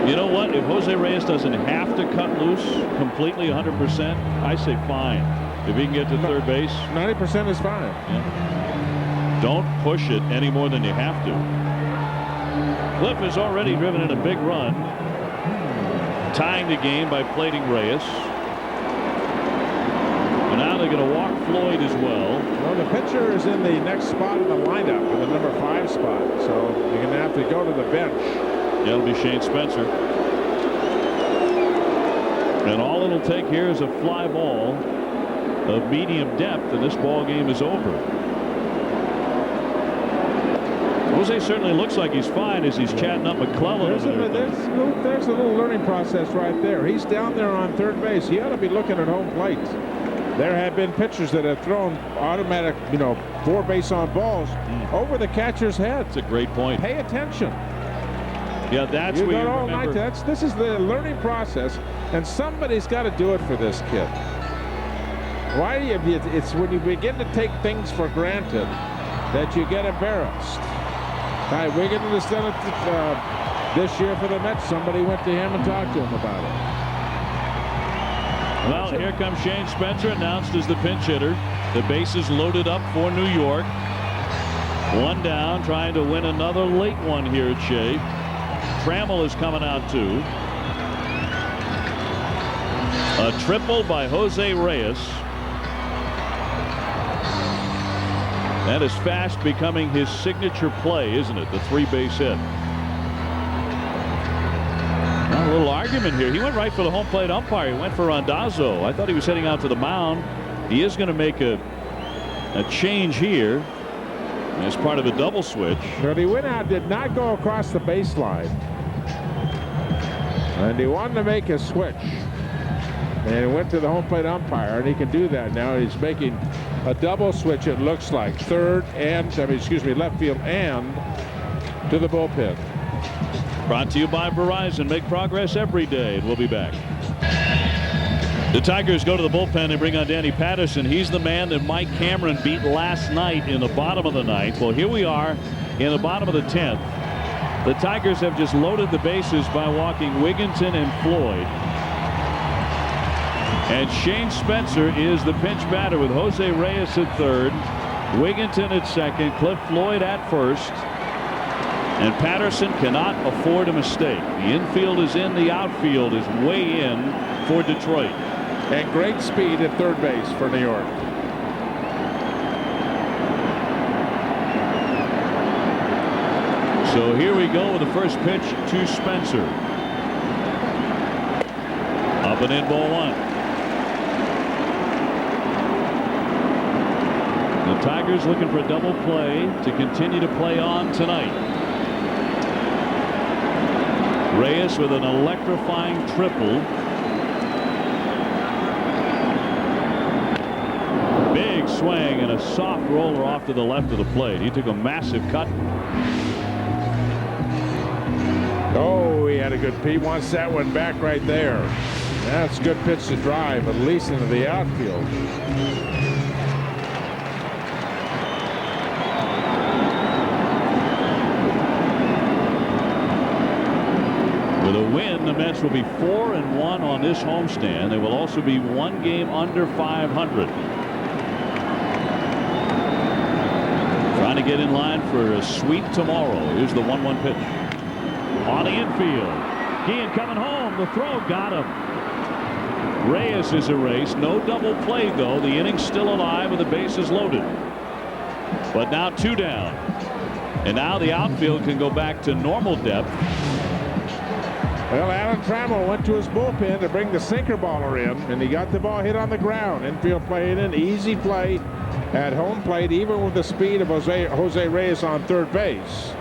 You know what? If Jose Reyes doesn't have to cut loose completely 100%, I say fine. If he can get to third base, 90% is fine. Yeah. Don't push it any more than you have to. Cliff has already driven in a big run, tying the game by plating Reyes. And now they're going to walk Floyd as well. Well, the pitcher is in the next spot in the lineup, in the number 5 spot. So you're going to have to go to the bench. Yeah, it'll be Shane Spencer. And all it'll take here is a fly ball of medium depth, and this ball game is over. Jose certainly looks like he's fine as he's chatting up McClellan. There's a little learning process right there. He's down there on third base. He ought to be looking at home plate. There have been pitchers that have thrown automatic, 4 base on balls over the catcher's head. That's a great point. Pay attention. Yeah, that's where you remember. This is the learning process, and somebody's got to do it for this kid. Why do you? It's when you begin to take things for granted that you get embarrassed. Ty Wigginton has done it this year for the Mets. Somebody went to him and talked to him about it. Well, here comes Shane Spencer, announced as the pinch hitter. The bases loaded up for New York. 1 down, trying to win another late one here at Shea. Trammels is coming out too. A triple by Jose Reyes. That is fast becoming his signature play, isn't it? The 3-base hit. Now, a little argument here. He went right for the home plate umpire. He went for Randazzo. I thought he was heading out to the mound. He is going to make a change here as part of a double switch. But he went out, did not go across the baseline. And he wanted to make a switch. And he went to the home plate umpire, and he can do that now. He's making a double switch, it looks like. Left field and to the bullpen. Brought to you by Verizon. Make progress every day. We'll be back. The Tigers go to the bullpen. They bring on Danny Patterson. He's the man that Mike Cameron beat last night in the bottom of the ninth. Well, here we are in the bottom of the 10th. The Tigers have just loaded the bases by walking Wigginton and Floyd. And Shane Spencer is the pinch batter with Jose Reyes at third, Wigginton at second, Cliff Floyd at first. And Patterson cannot afford a mistake. The infield is in, the outfield is way in for Detroit. And great speed at third base for New York. So here we go with the first pitch to Spencer. Up and in, ball one. The Tigers looking for a double play to continue to play on tonight. Reyes with an electrifying triple. Big swing and a soft roller off to the left of the plate. He took a massive cut. Oh, he had a good He wants that one back right there. That's a good pitch to drive, at least into the outfield. With a win, the Mets will be 4-1 on this homestand. They will also be one game under 500. Trying to get in line for a sweep tomorrow. Here's the 1-1 pitch. On the infield. Guillen coming home. The throw got him. Reyes is erased. No double play, though. The inning's still alive with the bases loaded. But now 2 down. And now the outfield can go back to normal depth. Well, Alan Trammell went to his bullpen to bring the sinker baller in, and he got the ball hit on the ground. Infield play in, easy play at home plate, even with the speed of Jose Reyes on third base.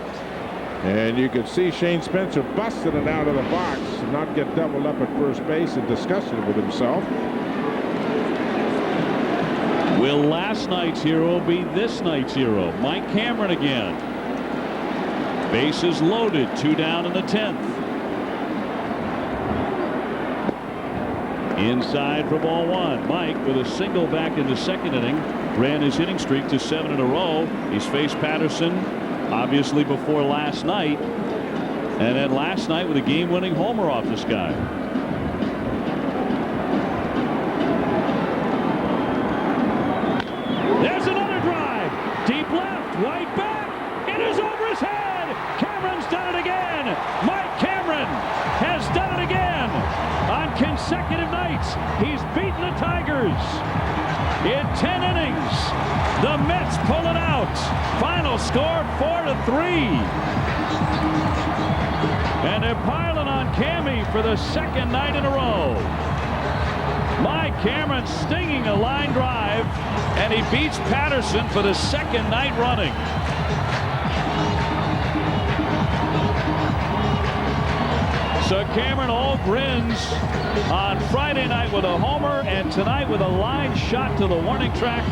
And you could see Shane Spencer busting it out of the box and not get doubled up at first base and disgusted with himself. Will last night's hero be this night's hero? Mike Cameron again. Bases loaded, 2 down in the 10th. Inside for ball one. Mike with a single back in the second inning. Ran his hitting streak to 7 in a row. He's faced Patterson, obviously, before last night. And then last night with a game-winning homer off this guy. There's another drive. Deep left, right back. It is over his head. Cameron's done it again. Mike Cameron has done it again. On consecutive nights, he's beaten the Tigers. In 10 innings, the Mets pull it out. Final score 4-3. And they're piling on Cammy for the second night in a row. Mike Cameron stinging a line drive, and he beats Patterson for the second night running. So Cameron all grins on Friday night with a homer, and tonight with a line shot to the warning track.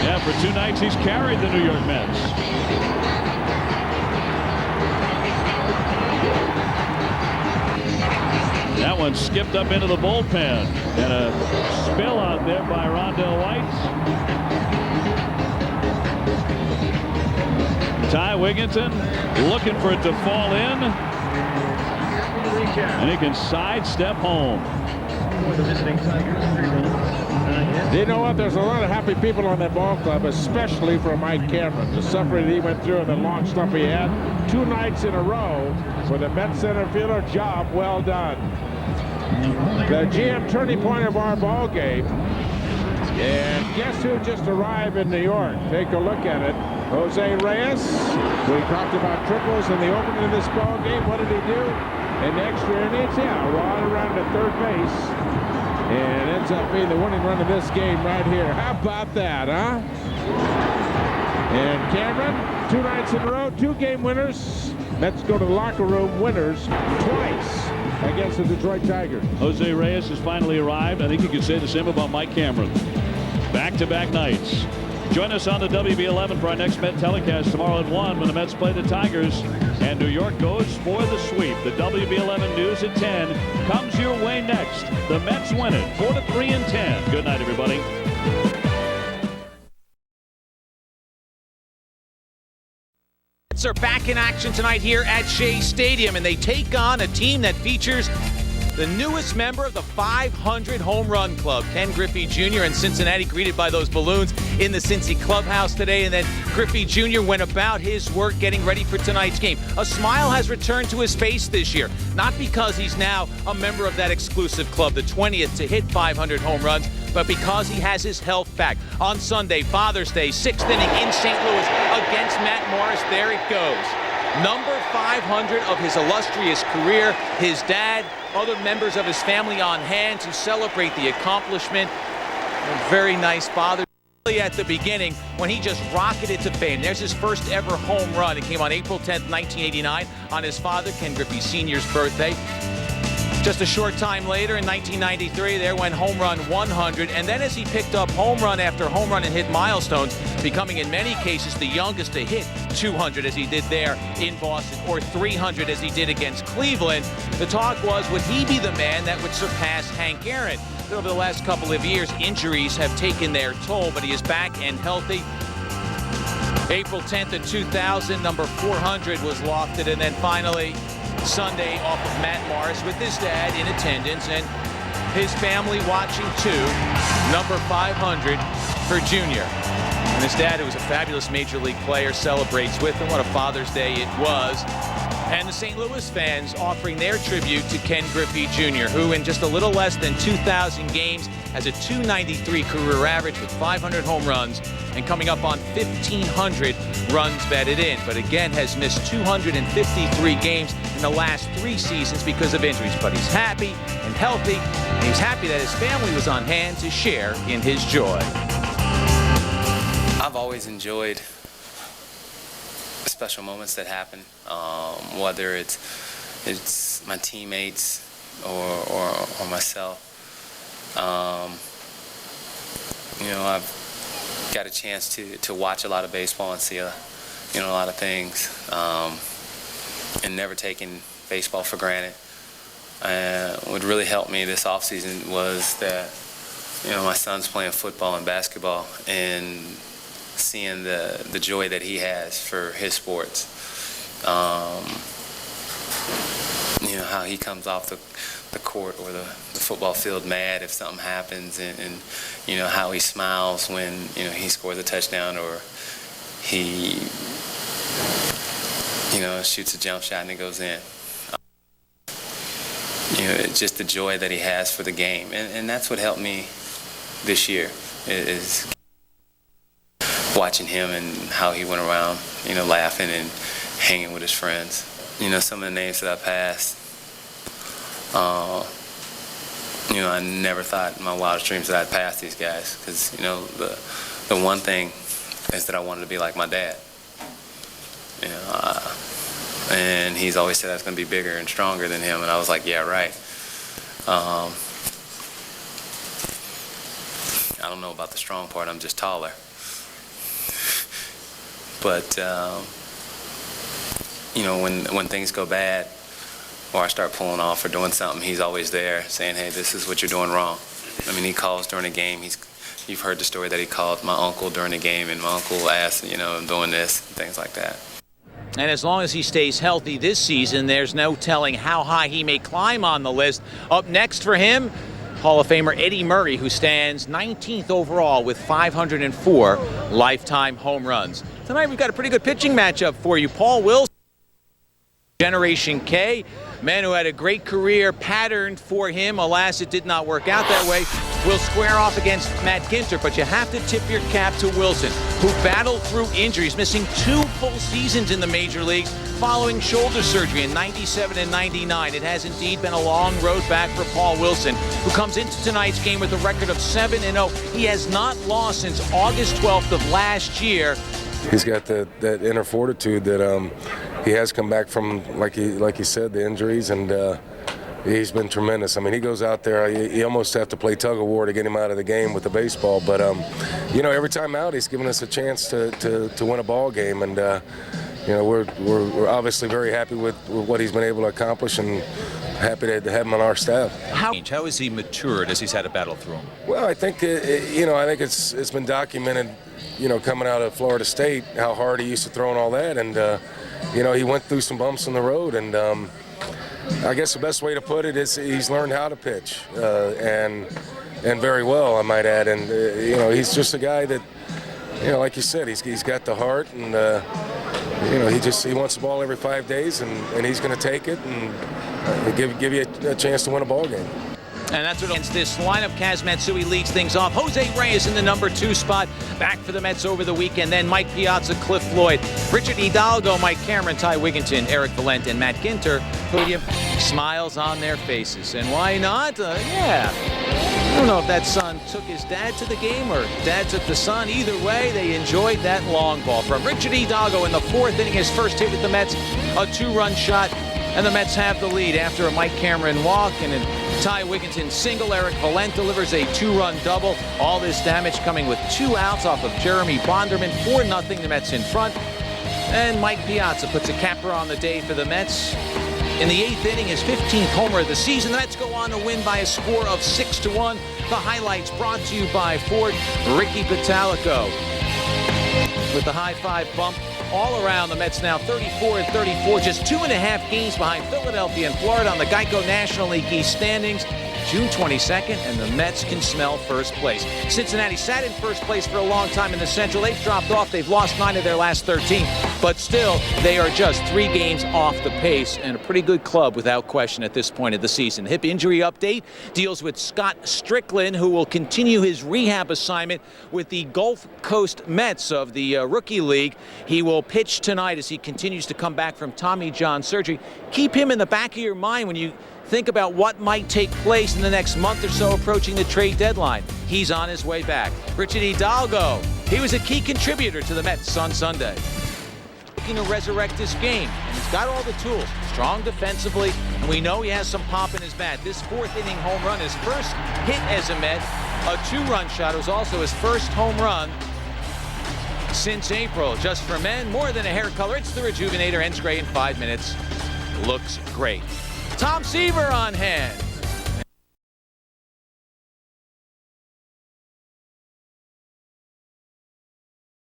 Yeah, for 2 nights he's carried the New York Mets. That one skipped up into the bullpen, and a spill out there by Rondell White. Ty Wigginton looking for it to fall in, and he can sidestep home. You know what? There's a lot of happy people on that ball club, especially for Mike Cameron. The suffering he went through and the long slump he had 2 nights in a row for the Mets center fielder. Job well done. The GM turning point of our ball game. And guess who just arrived in New York? Take a look at it. Jose Reyes. We talked about triples in the opening of this ball game. What did he do? And extra innings, right around the third base. And ends up being the winning run of this game right here. How about that, huh? And Cameron, 2 nights in a row, 2-game winners. Mets go to the locker room winners twice against the Detroit Tigers. Jose Reyes has finally arrived. I think you could say the same about Mike Cameron. Back-to-back nights. Join us on the WB11 for our next Met telecast tomorrow at 1 when the Mets play the Tigers. And New York goes for the sweep. The WB11 News at 10 comes your way next. The Mets win it 4-3 and 10. Good night, everybody. Mets are back in action tonight here at Shea Stadium, and they take on a team that features the newest member of the 500 Home Run Club, Ken Griffey Jr. in Cincinnati, greeted by those balloons in the Cincy clubhouse today. And then Griffey Jr. went about his work getting ready for tonight's game. A smile has returned to his face this year, not because he's now a member of that exclusive club, the 20th to hit 500 home runs, but because he has his health back. On Sunday, Father's Day, 6th inning in St. Louis against Matt Morris. There it goes. Number 500 of his illustrious career. His dad, other members of his family on hand to celebrate the accomplishment. A very nice father. At the beginning, when he just rocketed to fame. There's his first ever home run. It came on April 10th, 1989, on his father, Ken Griffey Sr.'s birthday. Just a short time later, in 1993, there went home run 100. And then as he picked up home run after home run and hit milestones, becoming in many cases the youngest to hit 200 as he did there in Boston, or 300 as he did against Cleveland, the talk was, would he be the man that would surpass Hank Aaron? Over the last couple of years, injuries have taken their toll, but he is back and healthy. April 10th of 2000, number 400 was lofted, and then finally Sunday off of Matt Morris with his dad in attendance and his family watching too. Number 500 for Junior. And his dad, who was a fabulous Major League player, celebrates with him. What a Father's Day it was. And the St. Louis fans offering their tribute to Ken Griffey Jr., who in just a little less than 2,000 games has a .293 career average with 500 home runs and coming up on 1,500 runs batted in, but again has missed 253 games in the last 3 seasons because of injuries. But he's happy and healthy, and he's happy that his family was on hand to share in his joy. I've always enjoyed special moments that happen, whether it's my teammates or myself. You know, I've got a chance to watch a lot of baseball and see a lot of things, and never taking baseball for granted. What really helped me this offseason was that, my son's playing football and basketball, and seeing the joy that he has for his sports. How he comes off the court or the football field mad if something happens, and how he smiles when he scores a touchdown or he shoots a jump shot and it goes in. It's just the joy that he has for the game, and that's what helped me this year, is watching him and how he went around, laughing and hanging with his friends. Some of the names that I passed, I never thought in my wildest dreams that I'd pass these guys, because, the one thing is that I wanted to be like my dad. And he's always said I was going to be bigger and stronger than him, and I was like, yeah, right. I don't know about the strong part, I'm just taller. But, when things go bad or I start pulling off or doing something, he's always there saying, hey, this is what you're doing wrong. I mean, he calls during a game. You've heard the story that he called my uncle during a game, and my uncle asked, I'm doing this, and things like that. And as long as he stays healthy this season, there's no telling how high he may climb on the list. Up next for him, Hall of Famer Eddie Murray, who stands 19th overall with 504 lifetime home runs. Tonight we've got a pretty good pitching matchup for you. Paul Wilson, Generation K, man who had a great career patterned for him. Alas, it did not work out that way. will square off against Matt Ginter, but you have to tip your cap to Wilson, who battled through injuries, missing 2 full seasons in the major leagues following shoulder surgery in 97 and 99. It has indeed been a long road back for Paul Wilson, who comes into tonight's game with a record of 7-0. He has not lost since August 12th of last year. He's got that inner fortitude that he has come back from, like he said, the injuries, and he's been tremendous. I mean, he goes out there, you almost have to play tug of war to get him out of the game with the baseball. But, you know, every time out, he's given us a chance to win a ball game. And, you know, we're obviously very happy with what he's been able to accomplish and happy to have him on our staff. How has he matured as he's had to battle through him? Well, I think, you know, I think it's been documented, you know, coming out of Florida State, how hard he used to throw and all that. And, you know, he went through some bumps in the road. And I guess the best way to put it is he's learned how to pitch, and very well, I might add. And, you know, he's just a guy that, you know, like you said, he's got the heart, and, you know, he wants the ball every 5 days, and he's going to take it and give you a chance to win a ball game. And that's what against this lineup. Kaz Matsui leads things off. Jose Reyes in the number 2 spot. Back for the Mets over the weekend. Then Mike Piazza, Cliff Floyd, Richard Hidalgo, Mike Cameron, Ty Wigginton, Eric Valent, and Matt Ginter. Podium, smiles on their faces. And why not? Yeah. I don't know if that son took his dad to the game or dad took the son. Either way, they enjoyed that long ball. From Richard Hidalgo in the 4th inning, his first hit with the Mets, a 2-run shot. And the Mets have the lead after a Mike Cameron walk and a Ty Wigginton single. Eric Valent delivers a 2-run double. All this damage coming with 2 outs off of Jeremy Bonderman. 4-0, the Mets in front. And Mike Piazza puts a capper on the day for the Mets. In the 8th inning, his 15th homer of the season. The Mets go on to win by a score of 6-1. The highlights brought to you by Ford. Ricky Patalico with the high 5 bump. All around, the Mets now 34-34, just 2.5 games behind Philadelphia and Florida on the Geico National League East standings. June 22nd, and the Mets can smell first place. Cincinnati sat in first place for a long time in the Central. They've dropped off. They've lost 9 of their last 13, but still, they are just 3 games off the pace, and a pretty good club without question at this point of the season. Hip injury update deals with Scott Strickland, who will continue his rehab assignment with the Gulf Coast Mets of the Rookie League. He will pitch tonight as he continues to come back from Tommy John surgery. Keep him in the back of your mind when you think about what might take place in the next month or so approaching the trade deadline. He's on his way back. Richard Hidalgo, he was a key contributor to the Mets on Sunday. Looking to resurrect this game, and he's got all the tools. Strong defensively, and we know he has some pop in his bat. This 4th inning home run, his first hit as a Met, a 2-run shot. It was also his first home run since April. Just for men, more than a hair color. It's the Rejuvenator, ends gray in 5 minutes. Looks great. Tom Seaver on hand.